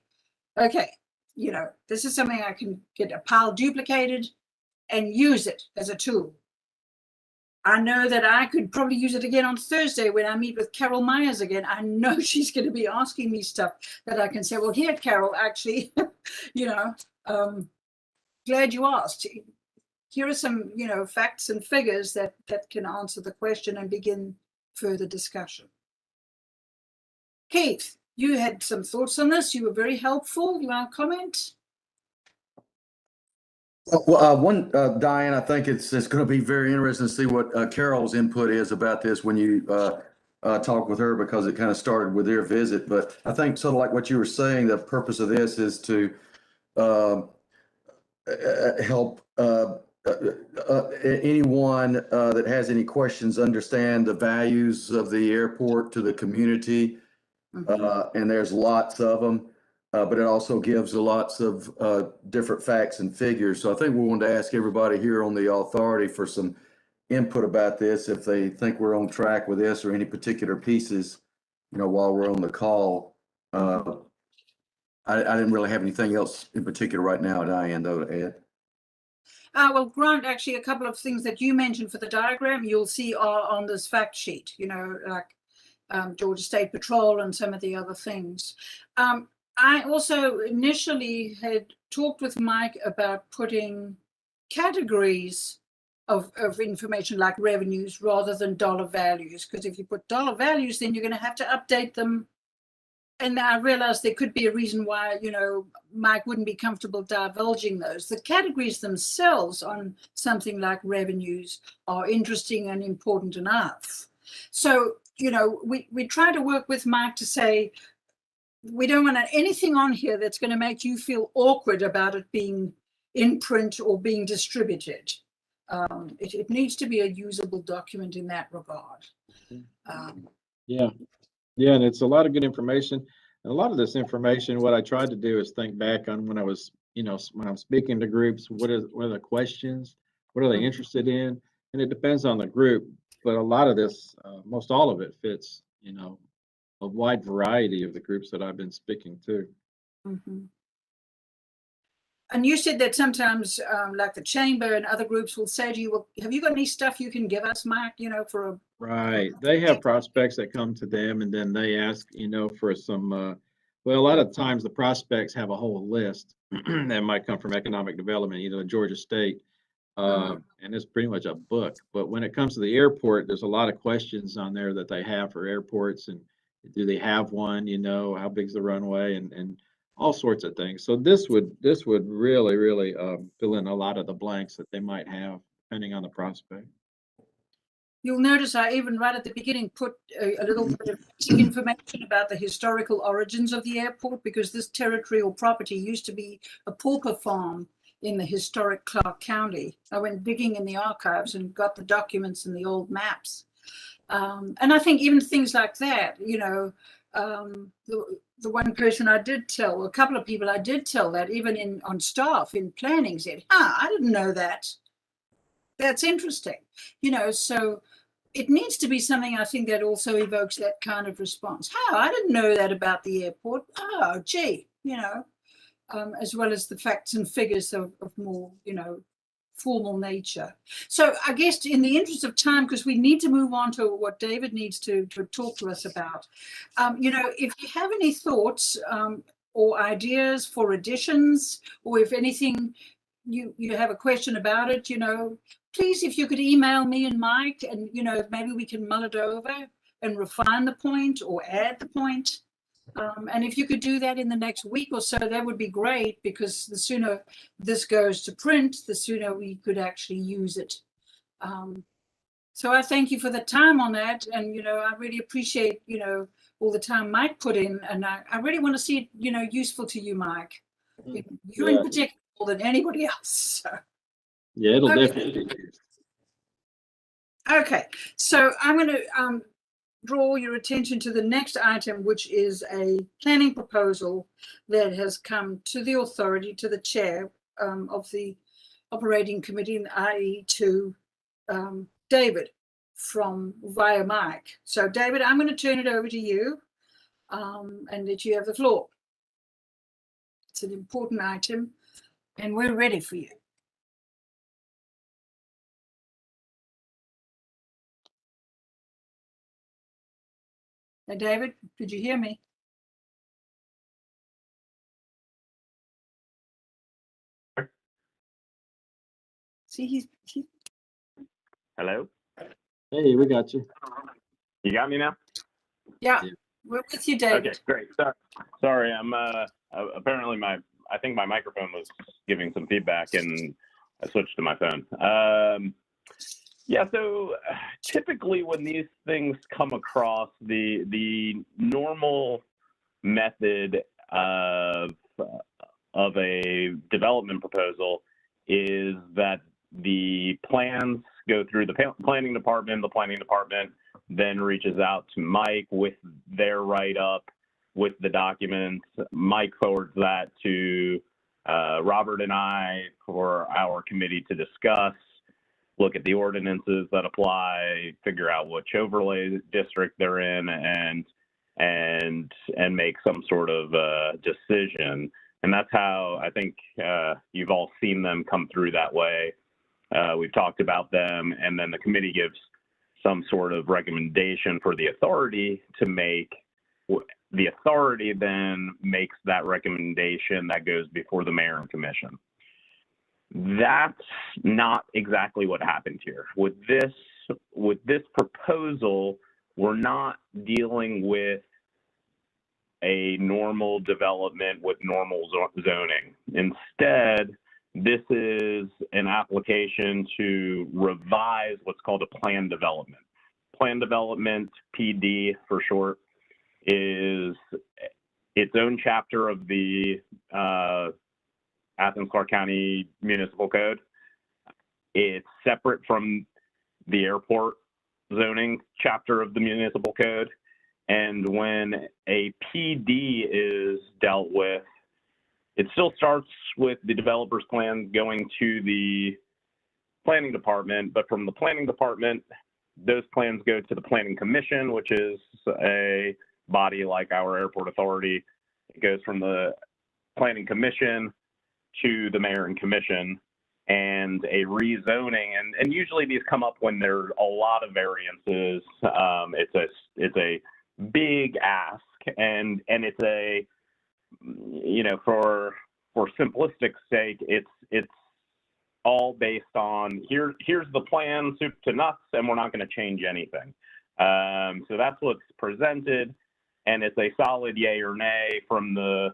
okay, you know, this is something I can get a pile duplicated and use it as a tool. I know that I could probably use it again on Thursday when I meet with Carol Myers again. I know she's going to be asking me stuff that I can say, well, here, Carol, actually, you know, glad you asked. Here are some, you know, facts and figures that can answer the question and begin further discussion. Keith, you had some thoughts on this. You were very helpful. You want to comment? Well, Diane, I think it's going to be very interesting to see what Carol's input is about this when you talk with her, because it kind of started with their visit. But I think sort of like what you were saying, the purpose of this is to help anyone that has any questions understand the values of the airport to the community. And there's lots of them. But it also gives lots of different facts and figures. So I think we wanted to ask everybody here on the authority for some input about this, if they think we're on track with this or any particular pieces, you know, while we're on the call. I didn't really have anything else in particular right now, Diane, though, to add. Well, Grant, actually, a couple of things that you mentioned for the diagram, you'll see are on this fact sheet, you know, like Georgia State Patrol and some of the other things. I also initially had talked with Mike about putting categories of information like revenues rather than dollar values, because if you put dollar values, then you're going to have to update them. And I realized there could be a reason why, you know, Mike wouldn't be comfortable divulging those. The categories themselves on something like revenues are interesting and important enough. So, you know, we try to work with Mike to say, we don't want anything on here that's going to make you feel awkward about it being in print or being distributed. It needs to be a usable document in that regard. Yeah, yeah, and it's a lot of good information. And a lot of this information, what I tried to do is think back on when I was, when I'm speaking to groups, what are the questions? What are they interested in? And it depends on the group, but a lot of this, most all of it fits, a wide variety of the groups that I've been speaking to. Mm-hmm. And you said that sometimes, like the chamber and other groups will say to you, well, have you got any stuff you can give us, Mike, for a... Right. They have prospects that come to them and then they ask, for some, well, a lot of times the prospects have a whole list that might come from economic development, Georgia State. And it's pretty much a book. But when it comes to the airport, there's a lot of questions on there that they have for airports, and do they have one? How big's the runway, and all sorts of things. So this would really fill in a lot of the blanks that they might have depending on the prospect. You'll notice I even right at the beginning put a little bit of basic information about the historical origins of the airport, because this territory or property used to be a pauper farm in the historic Clarke County. I went digging in the archives and got the documents and the old maps. And I think even things like that, the one person I did tell, a couple of people I did tell that even on staff in planning said, I didn't know that. That's interesting, so it needs to be something, I think, that also evokes that kind of response. I didn't know that about the airport. Oh, gee, as well as the facts and figures of more, formal nature. So I guess in the interest of time, because we need to move on to what David needs to talk to us about, if you have any thoughts or ideas for additions, or if anything, you have a question about it, please, if you could email me and Mike, and maybe we can mull it over and refine the point or add the point. And if you could do that in the next week or so, that would be great, because the sooner this goes to print, the sooner we could actually use it. So I thank you for the time on that, and I really appreciate all the time Mike put in, and I really want to see it useful to you, Mike. You in particular more than anybody else. So. Yeah, it'll definitely be used. Okay, so I'm going to draw your attention to the next item, which is a planning proposal that has come to the authority, to the chair of the operating committee, i.e. to David from via Mike. So David, I'm going to turn it over to you and that you have the floor. It's an important item and we're ready for you. Hey, David, did you hear me? See, he's Hello? Hey, we got you. You got me now? Yeah, we're with you, David. Okay, great. Sorry, I'm apparently I think my microphone was giving some feedback and I switched to my phone. Yeah, so typically when these things come across, the normal method of a development proposal is that the plans go through the planning department. The planning department then reaches out to Mike with their write-up, with the documents. Mike forwards that to Robert and I for our committee to discuss, look at the ordinances that apply, figure out which overlay district they're in, and make some sort of decision. And that's how I think you've all seen them come through that way. We've talked about them, and then the committee gives some sort of recommendation for the authority to make. The authority then makes that recommendation that goes before the mayor and commission. That's not exactly what happened here. With this proposal, we're not dealing with a normal development with normal zoning. Instead, this is an application to revise what's called a plan development. Plan development, PD for short, is its own chapter of the Athens-Clarke County Municipal Code. It's separate from the airport zoning chapter of the municipal code. And when a PD is dealt with, it still starts with the developer's plan going to the planning department, but from the planning department, those plans go to the planning commission, which is a body like our airport authority. It goes from the planning commission to the mayor and commission, and a rezoning, and usually these come up when there's a lot of variances. It's a big ask, and it's a, you know, for simplistic sake, it's all based on here's the plan, soup to nuts, and we're not going to change anything. So that's what's presented, and it's a solid yay or nay from the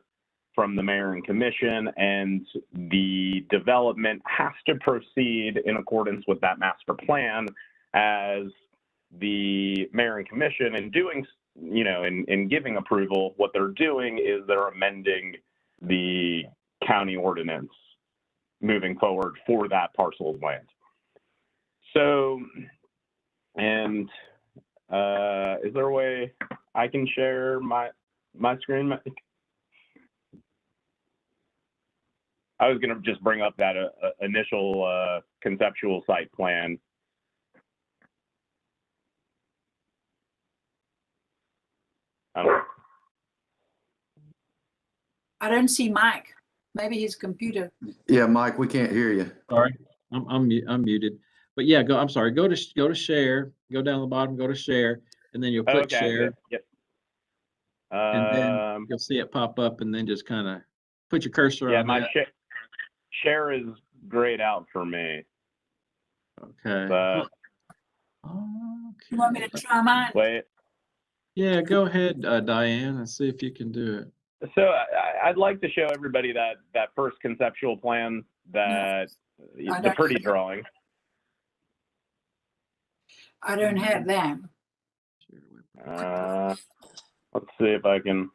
mayor and commission, and the development has to proceed in accordance with that master plan, as the mayor and commission, in doing, you know, in giving approval, what they're doing is they're amending the county ordinance moving forward for that parcel of land. So, and is there a way I can share my screen? I was going to just bring up that initial conceptual site plan. I don't see Mike. Maybe his computer. Yeah, Mike, we can't hear you. Sorry, I'm muted. But yeah, I'm sorry. Go to share. Go down the bottom. Go to share, and then you'll click share. Yep. And then you'll see it pop up, and then just kind of put your cursor on my that. share is grayed out for me. Okay. But You want me to try mine? wait. Yeah, go ahead, Diane, and see if you can do it. So I'd like to show everybody that first conceptual plan, that the pretty drawing. I don't have that. Let's see if I can.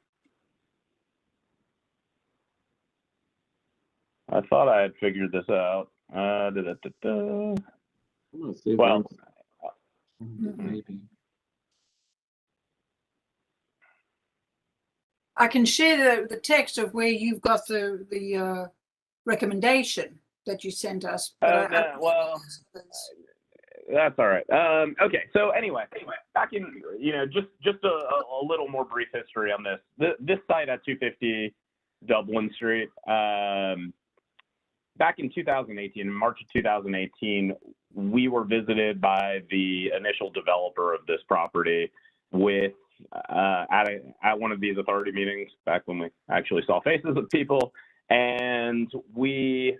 I thought I had figured this out. Well, maybe. I can share the text of where you've got the recommendation that you sent us. But well, that's all right. Okay, so anyway, back in, you know, just a little more brief history on this. This site at 250 Dublin Street, back in 2018, in March of 2018, we were visited by the initial developer of this property with at one of these authority meetings back when we actually saw faces of people, and we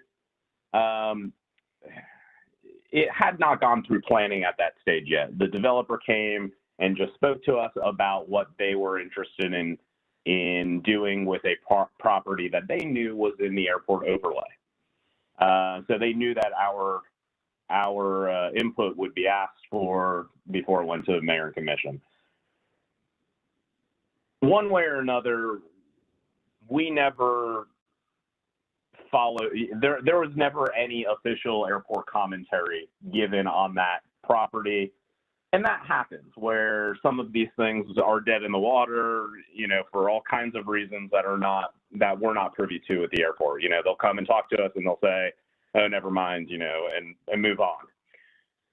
it had not gone through planning at that stage yet. The developer came and just spoke to us about what they were interested in doing with a property that they knew was in the airport overlay. So they knew that our input would be asked for before it went to the mayor and commission. One way or another, we never followed. There was never any official airport commentary given on that property, and that happens where some of these things are dead in the water, you know, for all kinds of reasons that we're not privy to at the airport. You know, they'll come and talk to us and they'll say, "Oh, never mind," you know, and move on.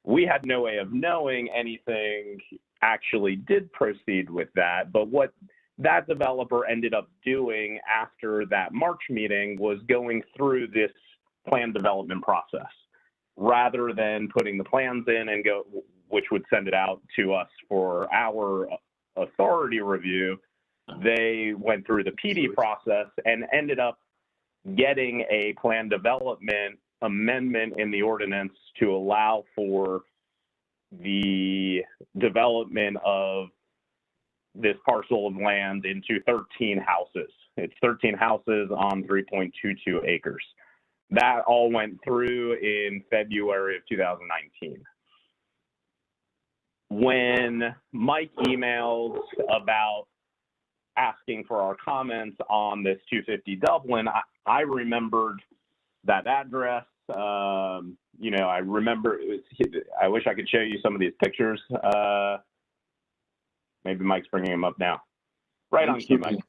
We had no way of knowing anything actually did proceed with that, but what that developer ended up doing after that March meeting was going through this plan development process. Rather than putting the plans in and go, which would send it out to us for our authority review, they went through the PD process and ended up getting a plan development amendment in the ordinance to allow for the development of this parcel of land into 13 houses. It's 13 houses on 3.22 acres. That all went through in February of 2019. When Mike emailed about asking for our comments on this 250 Dublin, I remembered that address. You know, I remember I wish I could show you some of these pictures. Maybe Mike's bringing them up now. Right on cue, Mike.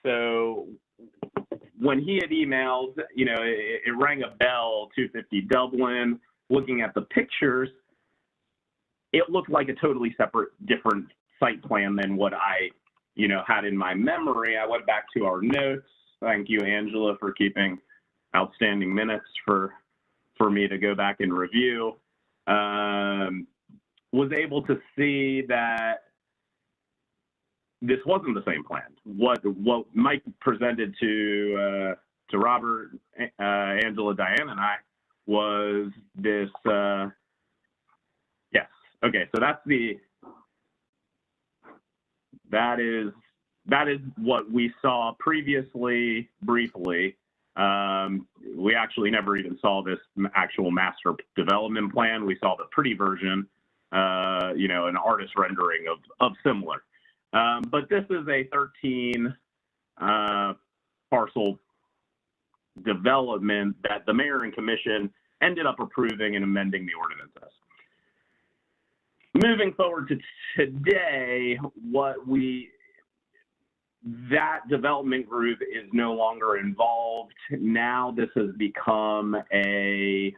So when he had emailed, you know, it rang a bell, 250 Dublin. Looking at the pictures, it looked like a totally separate, different site plan than what I, you know, had in my memory. I went back to our notes. Thank you, Angela, for keeping outstanding minutes for me to go back and review. Was able to see that this wasn't the same plan. What Mike presented to Robert, Angela, Diane, and I was this. Yes. Okay. So that is what we saw previously, briefly. We actually never even saw this actual master development plan. We saw the pretty version, you know, an artist rendering of similar. But this is a 13 parcel development that the mayor and commission ended up approving and amending the ordinances. Moving forward to today, that development group is no longer involved. Now this has become a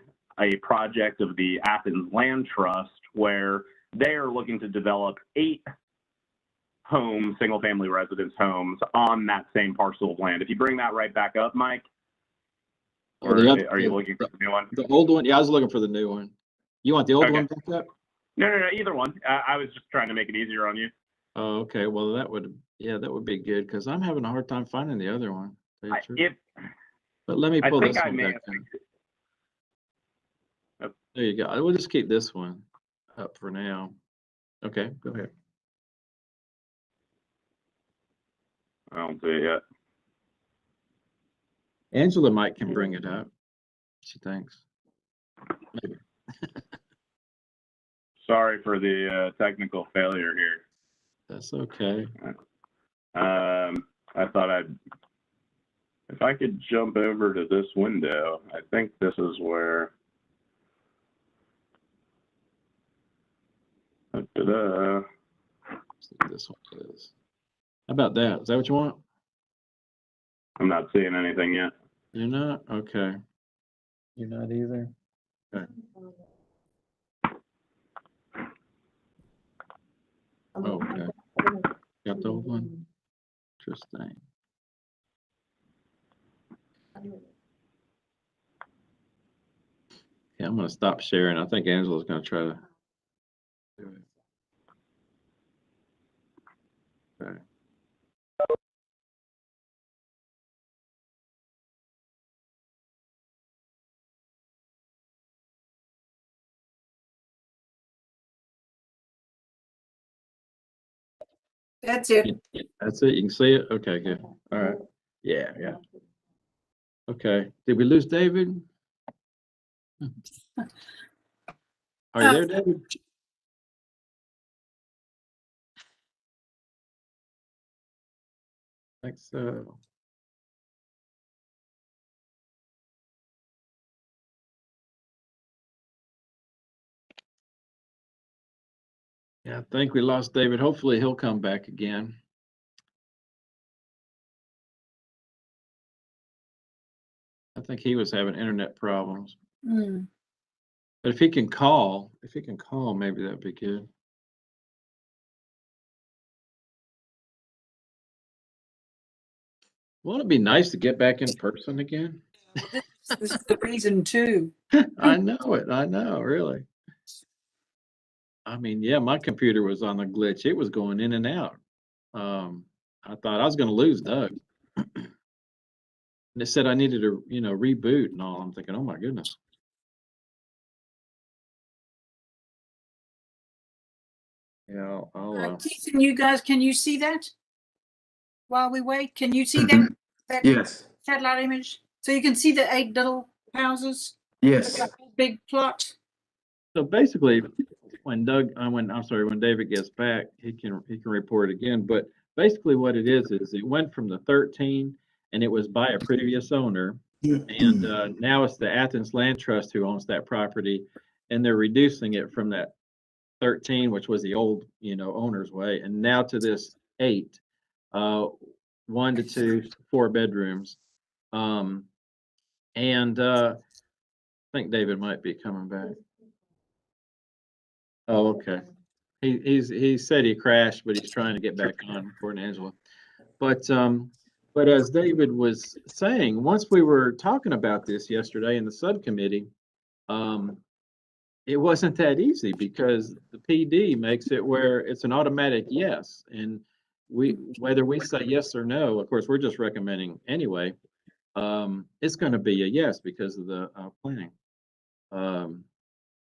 project of the Athens Land Trust, where they are looking to develop 8 homes, single-family residence homes, on that same parcel of land. If you bring that right back up, Mike, or are you looking for the new one? The old one? Yeah, I was looking for the new one. You want the old one back up? No, either one. I was just trying to make it easier on you. Oh, okay. Well, that would be good, because I'm having a hard time finding the other one. But let me pull this one back in. Oh, there you go. We'll just keep this one up for now. Okay, go ahead. I don't see it yet. Angela can bring it up, she thinks. Maybe. Sorry for the technical failure here. That's okay. I thought if I could jump over to this window, I think this is where. This one is. How about that? Is that what you want? I'm not seeing anything yet. You're not? Okay. You're not either? Okay. Okay. Got the old one? Interesting. Yeah, I'm going to stop sharing. I think Angela's going to try to do it. Okay. That's it. That's it. You can see it? Okay, good. All right. Yeah. Okay. Did we lose David? Are you there, David? I think so. Yeah, I think we lost David. Hopefully he'll come back again. I think he was having internet problems. Mm. But if he can call, maybe that'd be good. Won't it be nice to get back in person again? This is the reason too. I know it. I know, really. I mean, yeah, my computer was on a glitch. It was going in and out. I thought I was going to lose Doug. And it said I needed to, reboot and all. I'm thinking, oh my goodness. Yeah, Keith, you guys, can you see that? While we wait, can you see that Yes. satellite image? So you can see the 8 little houses? Yes. Big plot? So basically, when David gets back, he can report again. But basically, what it is it went from the 13, and it was by a previous owner, and now it's the Athens Land Trust who owns that property, and they're reducing it from that 13, which was the old owner's way, and now to this 8, 1 to 2, 4 bedrooms, and I think David might be coming back. Oh, okay. He said he crashed, but he's trying to get back on, according to Angela. But as David was saying, once we were talking about this yesterday in the subcommittee, it wasn't that easy because the PD makes it where it's an automatic yes, and whether we say yes or no, of course, we're just recommending anyway. It's going to be a yes because of the planning.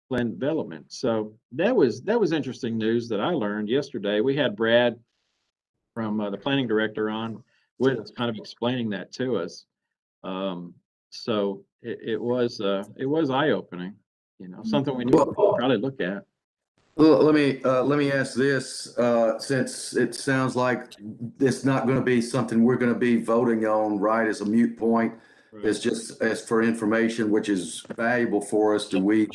Plan development. So that was interesting news that I learned yesterday. We had Brad from the planning director on with us, kind of explaining that to us. So it was eye-opening, something we need to probably look at. Well, let me ask this, since it sounds like it's not going to be something we're going to be voting on, right, as a moot point. Right. It's just as for information, which is valuable for us. Do we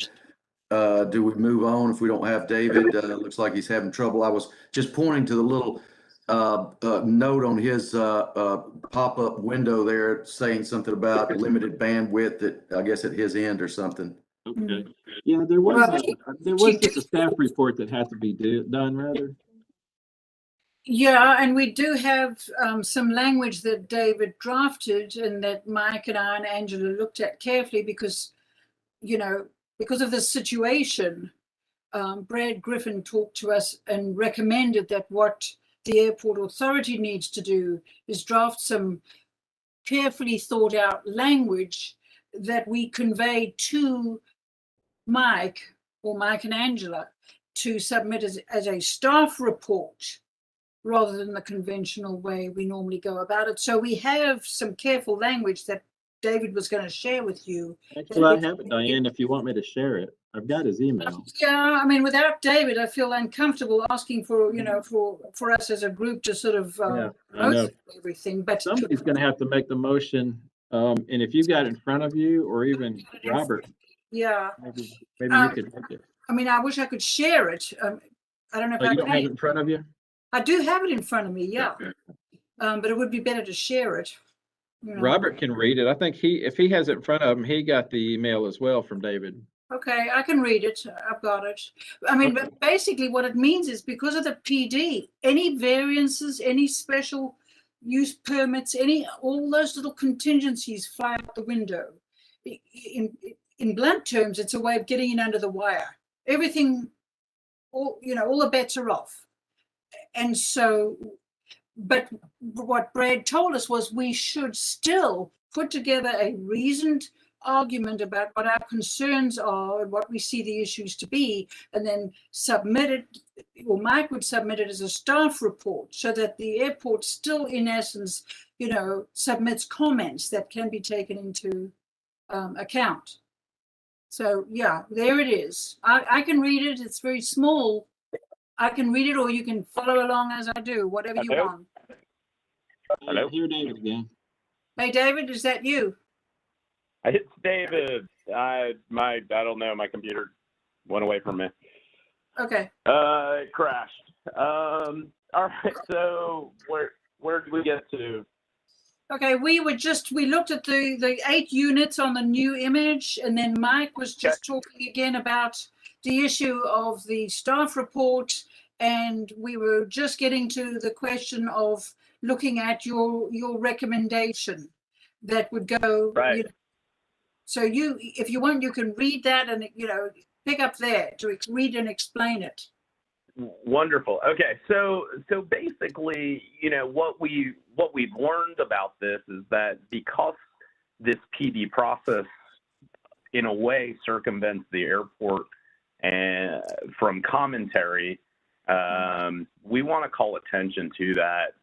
move on if we don't have David? Looks like he's having trouble. I was just pointing to the little note on his pop-up window there saying something about limited bandwidth I guess at his end or something. Okay. Yeah, there was just a staff report that had to be done, rather. Yeah, and we do have some language that David drafted and that Mike and I and Angela looked at carefully because, because of the situation, Brad Griffin talked to us and recommended that what the airport authority needs to do is draft some carefully thought out language that we convey to Mike and Angela to submit as a staff report rather than the conventional way we normally go about it. So we have some careful language that David was going to share with you. Actually, I have it, Diane, if you want me to share it. I've got his email. Yeah, I mean, without David, I feel uncomfortable asking for, for us as a group to sort of I know. everything. But Somebody's going to have to make the motion. And if you've got it in front of you, or even Robert, yeah, maybe you could make it. I mean, I wish I could share it. I don't know if I You don't can. have it in front of you? I do have it in front of me, yeah. But it would be better to share it. Robert can read it. I think if he has it in front of him, he got the email as well from David. Okay, I can read it. I've got it. I mean, but basically what it means is because of the PD, any variances, any special use permits, all those little contingencies fly out the window. In blunt terms, it's a way of getting in under the wire. Everything, all the bets are off. And so, but what Brad told us was we should still put together a reasoned argument about what our concerns are and what we see the issues to be, and then submit it, or Mike would submit it as a staff report so that the airport still, in essence, submits comments that can be taken into account. So yeah, there it is. I can read it. It's very small. I can read it, or you can follow along as I do, whatever you want. Hello? Hear David again. Hey, David, is that you? It's David. I don't know. My computer went away from me. Okay. It crashed. All right. So where did we get to? Okay, we looked at the 8 units on the new image, and then Mike was just talking again about the issue of the staff report, and we were just getting to the question of looking at your recommendation that would go. Right. So if you want, you can read that and pick up there to read and explain it. Wonderful. Okay, so basically, what we've learned about this is that because this PD process, in a way, circumvents the airport and from commentary, we want to call attention to that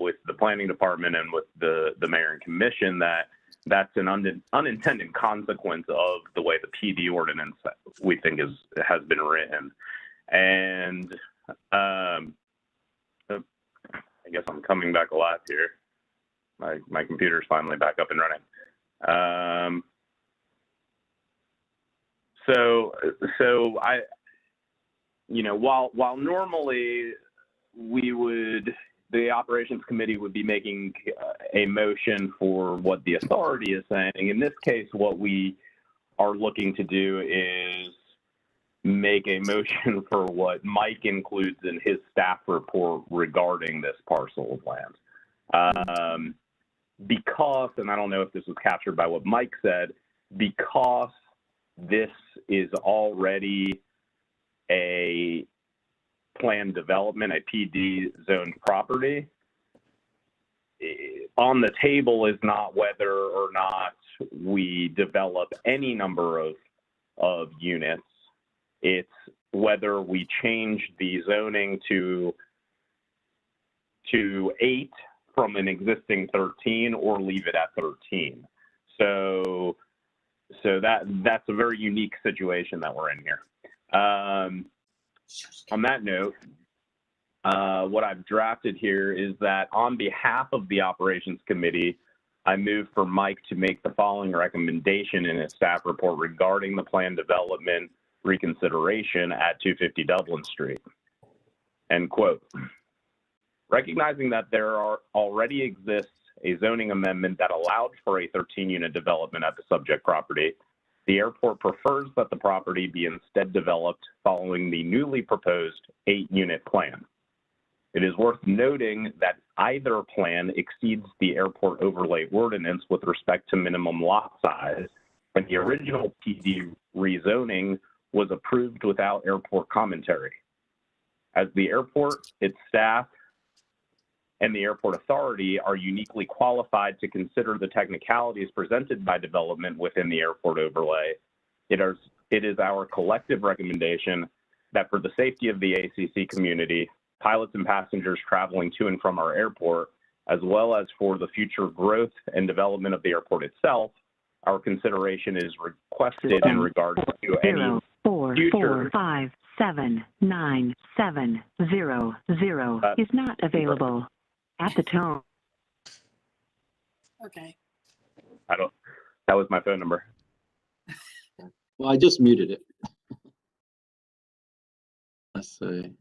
with the planning department and with the mayor and commission, that that's an unintended consequence of the way the PD ordinance, we think, has been written. And I guess I'm coming back alive here. My computer's finally back up and running. So I, while normally the operations committee would be making a motion for what the authority is saying. In this case, what we are looking to do is make a motion for what Mike includes in his staff report regarding this parcel of land. Because, and I don't know if this was captured by what Mike said, because this is already a planned development, a PD zoned property, on the table is not whether or not we develop any number of units. It's whether we change the zoning to 8 from an existing 13 or leave it at 13. So that's a very unique situation that we're in here. On that note, what I've drafted here is that on behalf of the operations committee, I move for Mike to make the following recommendation in his staff report regarding the planned development reconsideration at 250 Dublin Street. End quote. Recognizing that there already exists a zoning amendment that allowed for a 13-unit development at the subject property, the airport prefers that the property be instead developed following the newly proposed 8-unit plan. It is worth noting that either plan exceeds the airport overlay ordinance with respect to minimum lot size, and the original PD rezoning was approved without airport commentary. As the airport, its staff, and the airport authority are uniquely qualified to consider the technicalities presented by development within the airport overlay, it is our collective recommendation that for the safety of the ACC community, pilots and passengers traveling to and from our airport, as well as for the future growth and development of the airport itself, our consideration is requested in regards to any future 4457970 is not available at the tone. Okay. That was my phone number. Well, I just muted it. Let's see.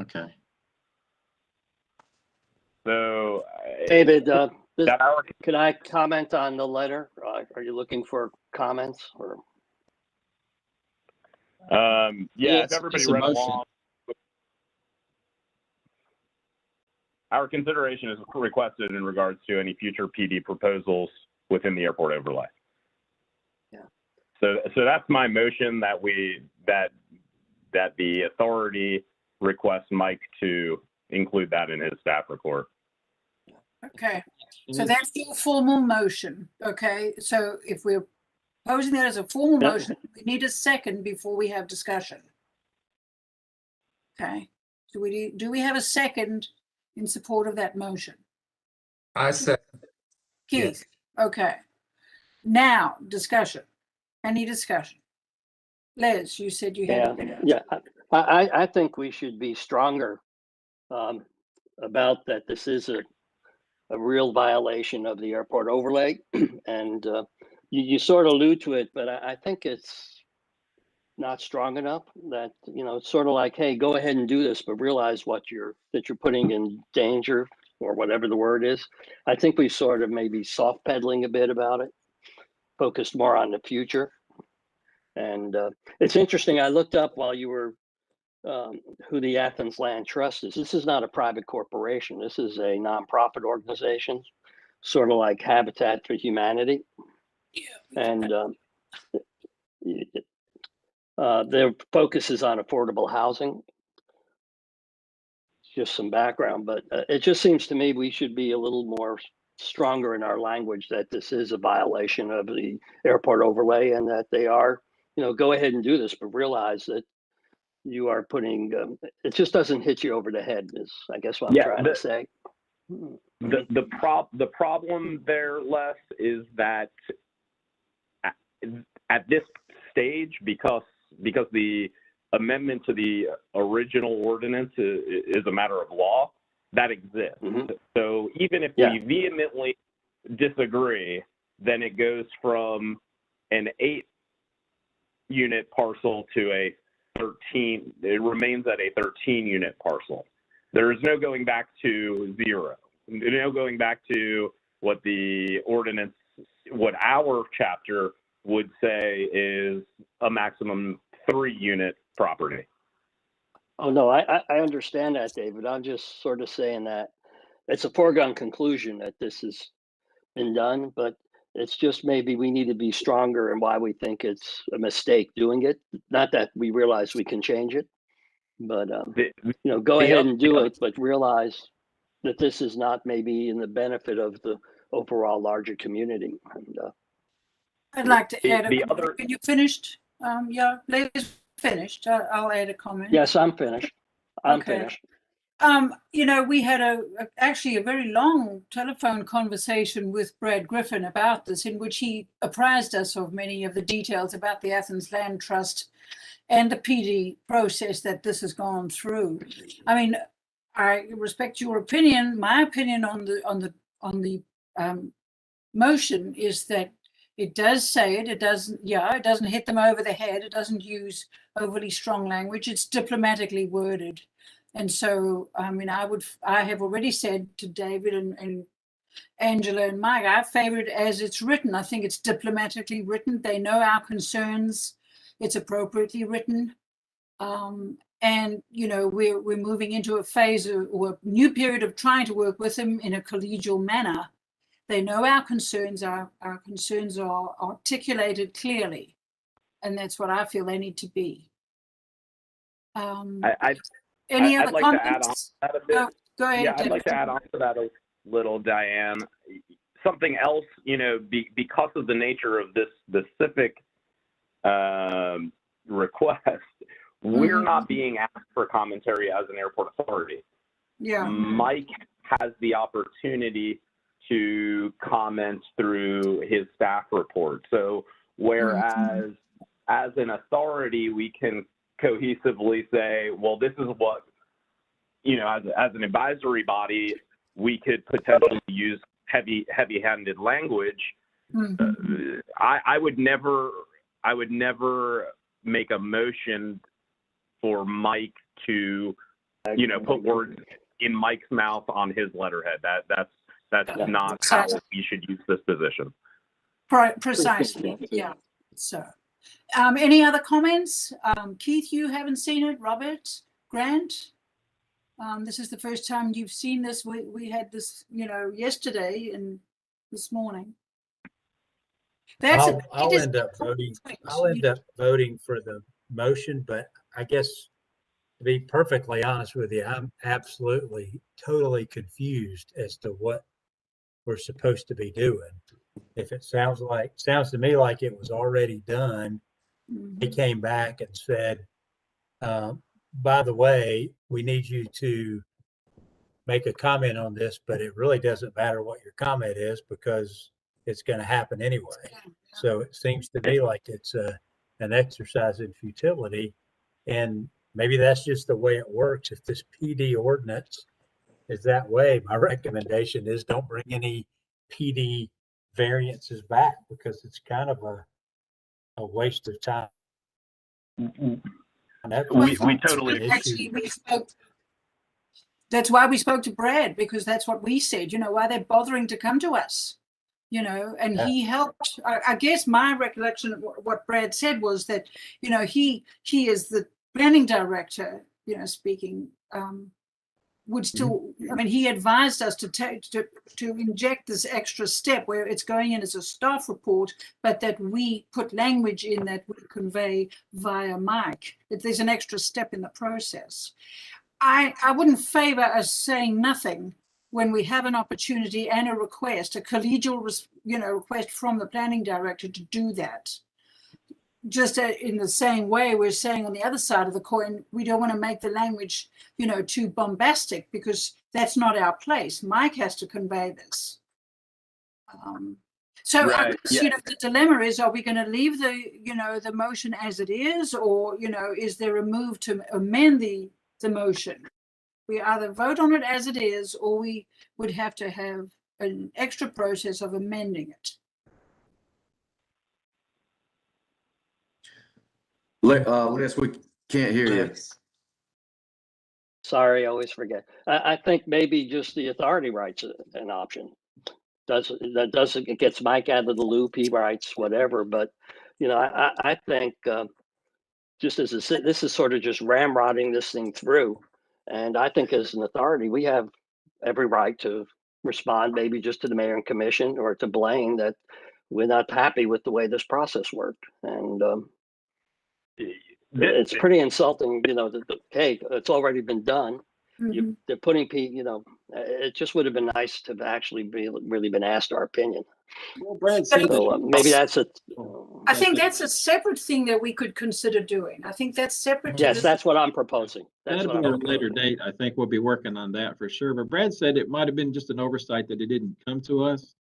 Okay. So, David, could I comment on the letter? Are you looking for comments or? Yeah, if everybody read along. Our consideration is requested in regards to any future PD proposals within the airport overlay. Yeah. So that's my motion that the authority requests Mike to include that in his staff report. Okay. So that's your formal motion. Okay. So if we're posing that as a formal motion, we need a second before we have discussion. Okay. Do we have a second in support of that motion? I said. Keith. Yes. Okay. Now discussion. Any discussion? Les, you said you had. Yeah. I think we should be stronger about that. This is a real violation of the airport overlay, and you sort of allude to it, but I think it's not strong enough. That it's sort of like, hey, go ahead and do this, but realize that you're putting in danger, or whatever the word is. I think we sort of maybe soft pedaling a bit about it, focused more on the future. And it's interesting. I looked up while you were who the Athens Land Trust is. This is not a private corporation. This is a nonprofit organization, sort of like Habitat for Humanity. And their focus is on affordable housing. Just some background, but it just seems to me we should be a little more stronger in our language that this is a violation of the airport overlay, and that they are, go ahead and do this, but realize that you are putting, it just doesn't hit you over the head, is I guess what I'm trying to say. The problem there, Les, is that at this stage, because the amendment to the original ordinance is a matter of law, that exists. So even if we vehemently disagree, then it goes from an 8-unit parcel to a 13. It remains at a 13-unit parcel. There is no going back to 0. No going back to what the ordinance, what our chapter would say is a maximum 3-unit property. Oh, no, I understand that, David. I'm just sort of saying that it's a foregone conclusion that this has been done, but it's just maybe we need to be stronger in why we think it's a mistake doing it. Not that we realize we can change it, but, go ahead and do it, but realize that this is not maybe in the benefit of the overall larger community. And, I'd like to add a comment. Are you finished? Yeah, Liz finished. I'll add a comment. Yes, I'm finished. I'm finished. We had actually a very long telephone conversation with Brad Griffin about this, in which he apprised us of many of the details about the Athens Land Trust and the PD process that this has gone through. I mean, I respect your opinion. My opinion on the motion is that it does say it. It doesn't hit them over the head. It doesn't use overly strong language. It's diplomatically worded. And so, I mean, I have already said to David and Angela and Mike, I favor it as it's written. I think it's diplomatically written. They know our concerns. It's appropriately written. And, we're moving into a phase or a new period of trying to work with them in a collegial manner. They know our concerns. Our concerns are articulated clearly. And that's what I feel they need to be. Any other like comments? To add on to that a bit. Go ahead. Yeah, I'd like to add on to that a little, Diane. Something else, because of the nature of this specific request, we're not being asked for commentary as an airport authority. Yeah. Mike has the opportunity to comment through his staff report. So whereas as an authority, we can cohesively say, well, this is what, as an advisory body, we could potentially use heavy-handed language. I would never make a motion for Mike to, put words in Mike's mouth on his letterhead. That's not how we should use this position. Precisely. Yeah. So, any other comments? Keith, you haven't seen it. Robert, Grant, this is the first time you've seen this. We had this, yesterday and this morning. I'll end up voting for the motion, but I guess to be perfectly honest with you, I'm absolutely totally confused as to what we're supposed to be doing. If it sounds to me like it was already done, they came back and said, by the way, we need you to make a comment on this, but it really doesn't matter what your comment is because it's going to happen anyway. So it seems to me like it's an exercise in futility, and maybe that's just the way it works. If this PD ordinance is that way, my recommendation is don't bring any PD variances back because it's kind of a waste of time. We totally actually that's why we spoke to Brad, because that's what we said, why they're bothering to come to us, and he helped. I guess my recollection of what Brad said was that, he is the planning director, speaking, would still, I mean, he advised us to inject this extra step where it's going in as a staff report, but that we put language in that we convey via Mike. That there's an extra step in the process. I wouldn't favor us saying nothing when we have an opportunity and a request, a collegial, request from the planning director to do that. Just in the same way we're saying on the other side of the coin, we don't want to make the language, too bombastic, because that's not our place. Mike has to convey this. So I Right, guess, the dilemma is, are we going to leave the motion as it is, or, is there a move to amend the motion? We either vote on it as it is, or we would have to have an extra process of amending it. Les, we can't hear you. Sorry, I always forget. I think maybe just the authority writes an option. It gets Mike out of the loop, he writes whatever, but I think just as this is sort of just ramrodding this thing through, and I think as an authority we have every right to respond, maybe just to the mayor and commission or to Blaine, that we're not happy with the way this process worked, and it's pretty insulting, hey, it's already been done. They're putting it just would have been nice to have actually really been asked our opinion. Well, Brad said So maybe that's I think that's a separate thing that we could consider doing. I think that's separate. Yes, that's what I'm proposing. That'll be at a later date. I think we'll be working on that for sure. But Brad said it might have been just an oversight that it didn't come to us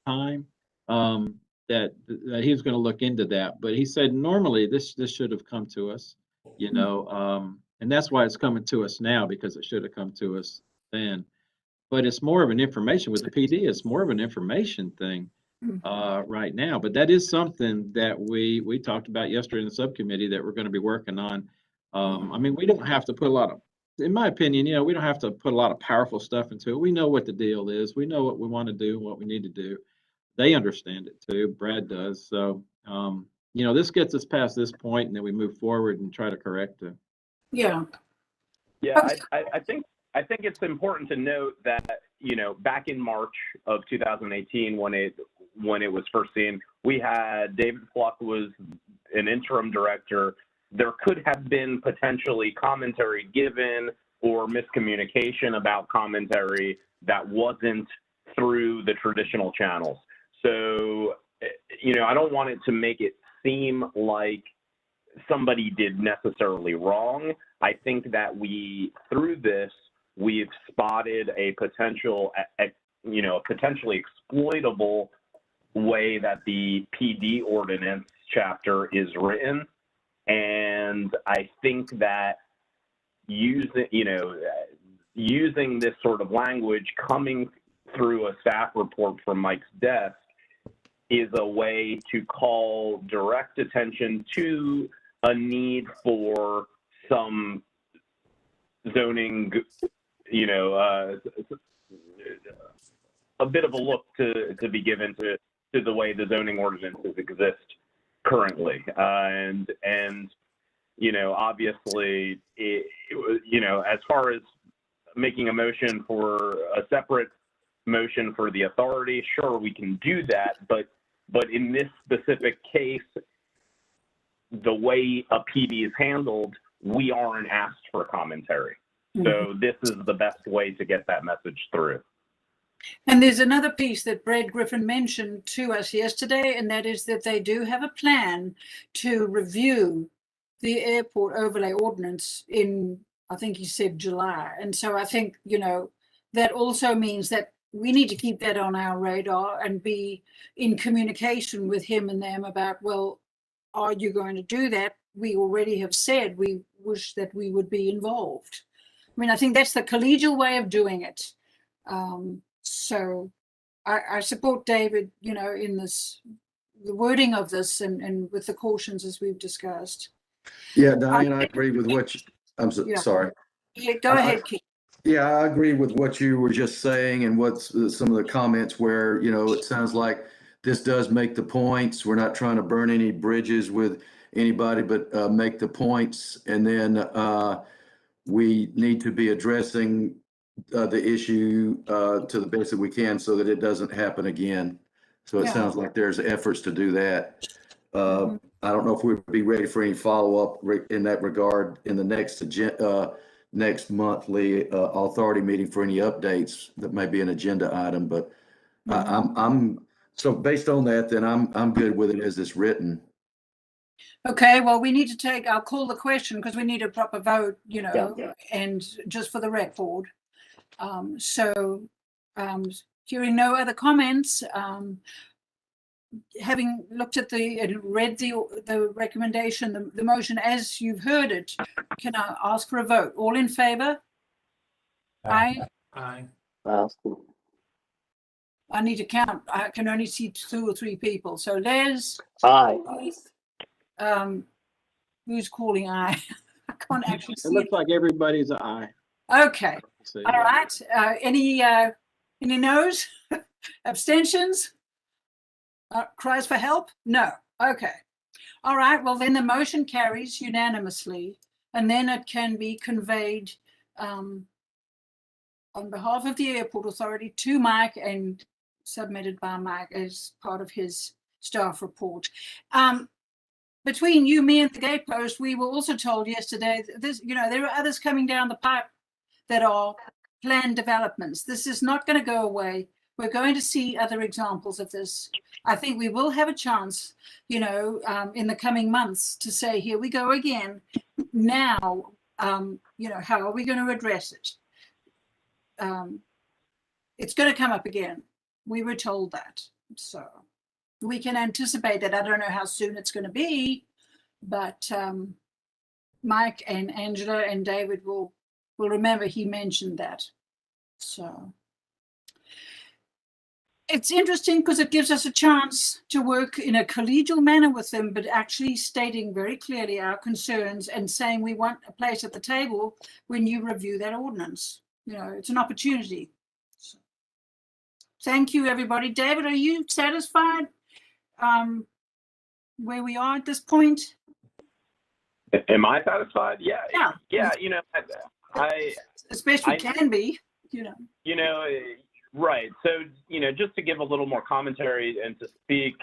time. That he was going to look into that. But he said normally this should have come to us, and that's why it's coming to us now, because it should have come to us then. But it's more of an information with the PD. It's more of an information thing right now. But that is something that we talked about yesterday in the subcommittee that we're going to be working on. I mean, we don't have to put a lot of, in my opinion, we don't have to put a lot of powerful stuff into it. We know what the deal is. We know what we want to do, what we need to do. They understand it too. Brad does. So, this gets us past this point, and then we move forward and try to correct it. Yeah. Yeah, I think it's important to note that, back in March of 2018, when it was first seen, we had David Fluck was an interim director. There could have been potentially commentary given or miscommunication about commentary that wasn't through the traditional channels. So, I don't want it to make it seem like somebody did necessarily wrong. I think that through this, we've spotted a potentially exploitable way that the PD ordinance chapter is written. And I think that using this sort of language coming through a staff report from Mike's desk is a way to call direct attention to a need for some zoning, a bit of a look to be given to the way the zoning ordinances exist currently. And obviously, as far as making a motion for a separate motion for the authority, sure, we can do that, but in this specific case, the way a PD is handled, we aren't asked for commentary. So this is the best way to get that message through. And there's another piece that Brad Griffin mentioned to us yesterday, and that is that they do have a plan to review the airport overlay ordinance in, I think he said July. And so I think, that also means that we need to keep that on our radar and be in communication with him and them about, well, are you going to do that? We already have said we wish that we would be involved. I mean, I think that's the collegial way of doing it. So I support David, in the wording of this and with the cautions as we've discussed. Yeah, Diane, I agree with what you, sorry. Yeah, go ahead, Keith. Yeah, I agree with what you were just saying and what's some of the comments where, it sounds like this does make the points. We're not trying to burn any bridges with anybody, but make the points. And then we need to be addressing the issue to the best that we can so that it doesn't happen again. So it sounds like there's efforts to do that. I don't know if we'd be ready for any follow-up in that regard in the next monthly authority meeting for any updates that may be an agenda item, but I'm so based on that, then I'm good with it as it's written. Okay, well, we need to I'll call the question because we need a proper vote, and just for the record. Hearing no other comments, having looked at and read the recommendation, the motion as you've heard it, can I ask for a vote? All in favor? Aye. Aye. I need to count. I can only see 2 or 3 people. So Les, Aye. who's calling aye? I can't actually It see looks like everybody's an aye. Okay. So, All right. Any no's? Abstentions? Cries for help? No. Okay. All right. Well, then the motion carries unanimously, and then it can be conveyed on behalf of the airport authority to Mike and submitted by Mike as part of his staff report. Between you, me, and the gatepost, we were also told yesterday that there are others coming down the pipe that are planned developments. This is not going to go away. We're going to see other examples of this. I think we will have a chance, in the coming months to say, here we go again. Now, how are we going to address it? It's going to come up again. We were told that. So we can anticipate that. I don't know how soon it's going to be, but Mike and Angela and David will remember he mentioned that. So it's interesting because it gives us a chance to work in a collegial manner with them, but actually stating very clearly our concerns and saying we want a place at the table when you review that ordinance. It's an opportunity. So, thank you, everybody. David, are you satisfied where we are at this point? Am I satisfied? Yeah. Yeah. I as best we can be. Right. So, just to give a little more commentary and to speak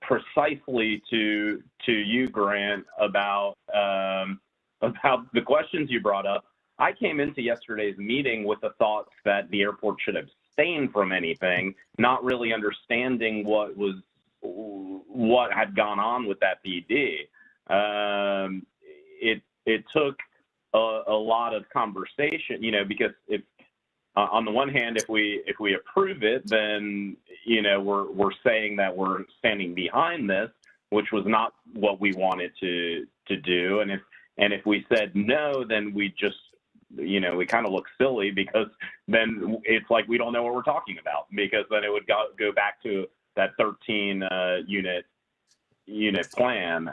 precisely to you, Grant, about the questions you brought up, I came into yesterday's meeting with the thoughts that the airport should abstain from anything, not really understanding what had gone on with that PD. It took a lot of conversation, because if on the one hand, if we approve it, then we're saying that we're standing behind this, which was not what we wanted to do. And if we said no, then we just we kind of look silly, because then it's like we don't know what we're talking about, because then it would go back to that 13 unit plan.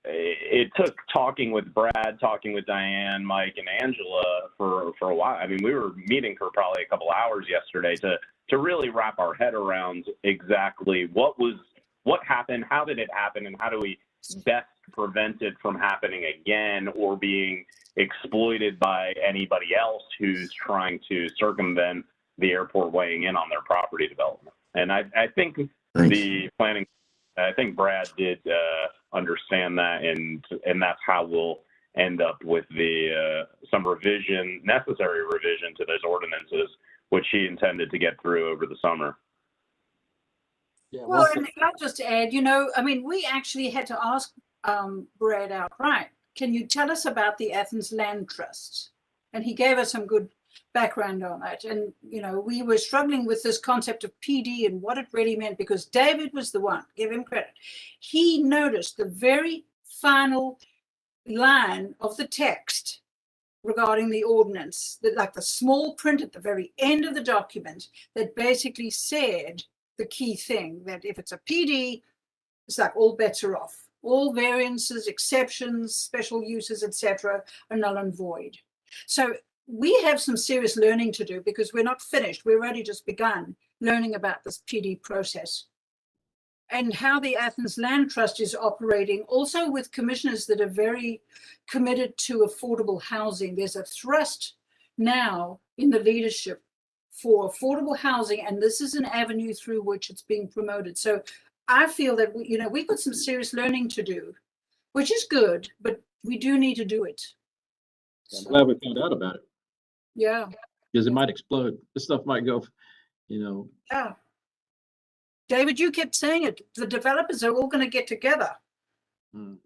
It took talking with Brad, talking with Diane, Mike, and Angela for a while. I mean, we were meeting for probably a couple hours yesterday to really wrap our head around exactly what happened, how did it happen, and how do we best prevent it from happening again or being exploited by anybody else who's trying to circumvent the airport weighing in on their property development. And I think the planning, I think Brad did understand that, and that's how we'll end up with some necessary revision to those ordinances, which he intended to get through over the summer. Yeah, well, and I'll just add, we actually had to ask Brad outright, can you tell us about the Athens Land Trust? And he gave us some good background on it. And, we were struggling with this concept of PD and what it really meant, because David was the one, give him credit. He noticed the very final line of the text regarding the ordinance, like the small print at the very end of the document that basically said the key thing, that if it's a PD, it's like all bets are off. All variances, exceptions, special uses, etc., are null and void. So we have some serious learning to do, because we're not finished. We've already just begun learning about this PD process and how the Athens Land Trust is operating, also with commissioners that are very committed to affordable housing. There's a thrust now in the leadership for affordable housing, and this is an avenue through which it's being promoted. So I feel that we've got some serious learning to do, which is good, but we do need to do it. I'm glad we found out about it. Yeah. Because it might explode. This stuff might go, Yeah. David, you kept saying it. The developers are all going to get together, and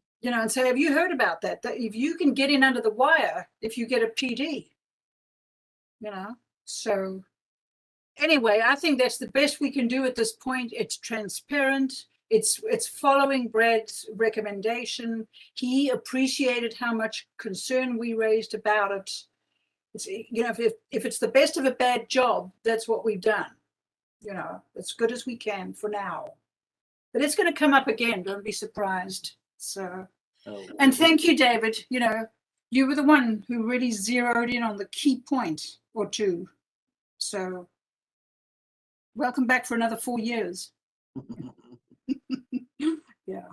say, have you heard about that? That if you can get in under the wire, if you get a PD, you know. So anyway, I think that's the best we can do at this point. It's transparent. It's following Brad's recommendation. He appreciated how much concern we raised about it. It's, you know, if it's the best of a bad job, that's what we've done. You know, as good as we can for now. But it's going to come up again. Don't be surprised. So, and thank you, David. You know, you were the one who really zeroed in on the key point or two. So, welcome back for another 4 years. Yeah.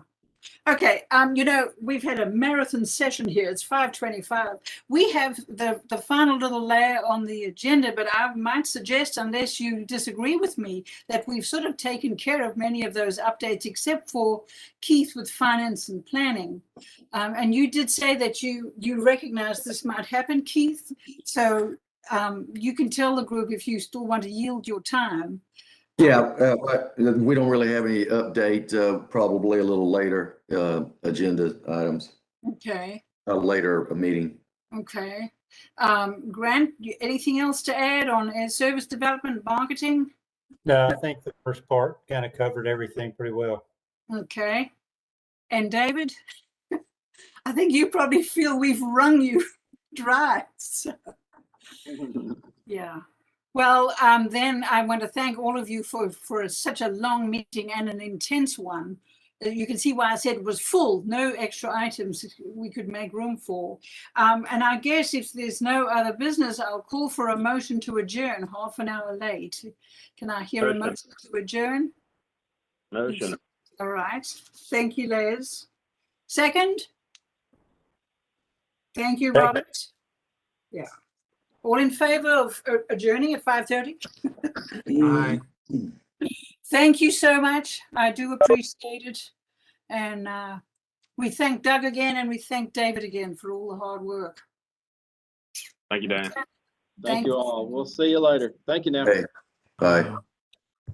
Okay. You know, we've had a marathon session here. It's 5:25. We have the final little layer on the agenda, but I might suggest, unless you disagree with me, that we've sort of taken care of many of those updates, except for Keith with finance and planning. And you did say that you recognize this might happen, Keith. So you can tell the group if you still want to yield your time. Yeah, we don't really have any update, probably a little later, agenda items, Okay. a later meeting. Okay. Grant, anything else to add on service development marketing? No, I think the first part kind of covered everything pretty well. Okay. And David, I think you probably feel we've wrung you dry. So, yeah. Well, then I want to thank all of you for such a long meeting and an intense one. You can see why I said it was full, no extra items we could make room for. And I guess if there's no other business, I'll call for a motion to adjourn, half an hour late. Can I hear a motion to adjourn? Motion. All right. Thank you, Les. Second? Thank you, Second. Robert. Yeah. All in favor of adjourning at 5:30? Aye. Thank you so much. I do appreciate it. And we thank Doug again, and we thank David again for all the hard work. Thank you, Dan. Thank you all. We'll see you later. Thank you now. Hey, bye.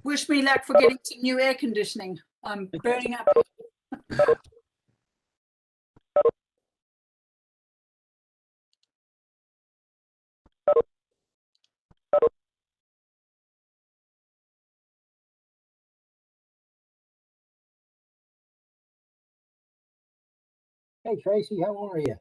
Wish me luck for getting some new air conditioning. I'm burning up. Hey, Tracy, how are you?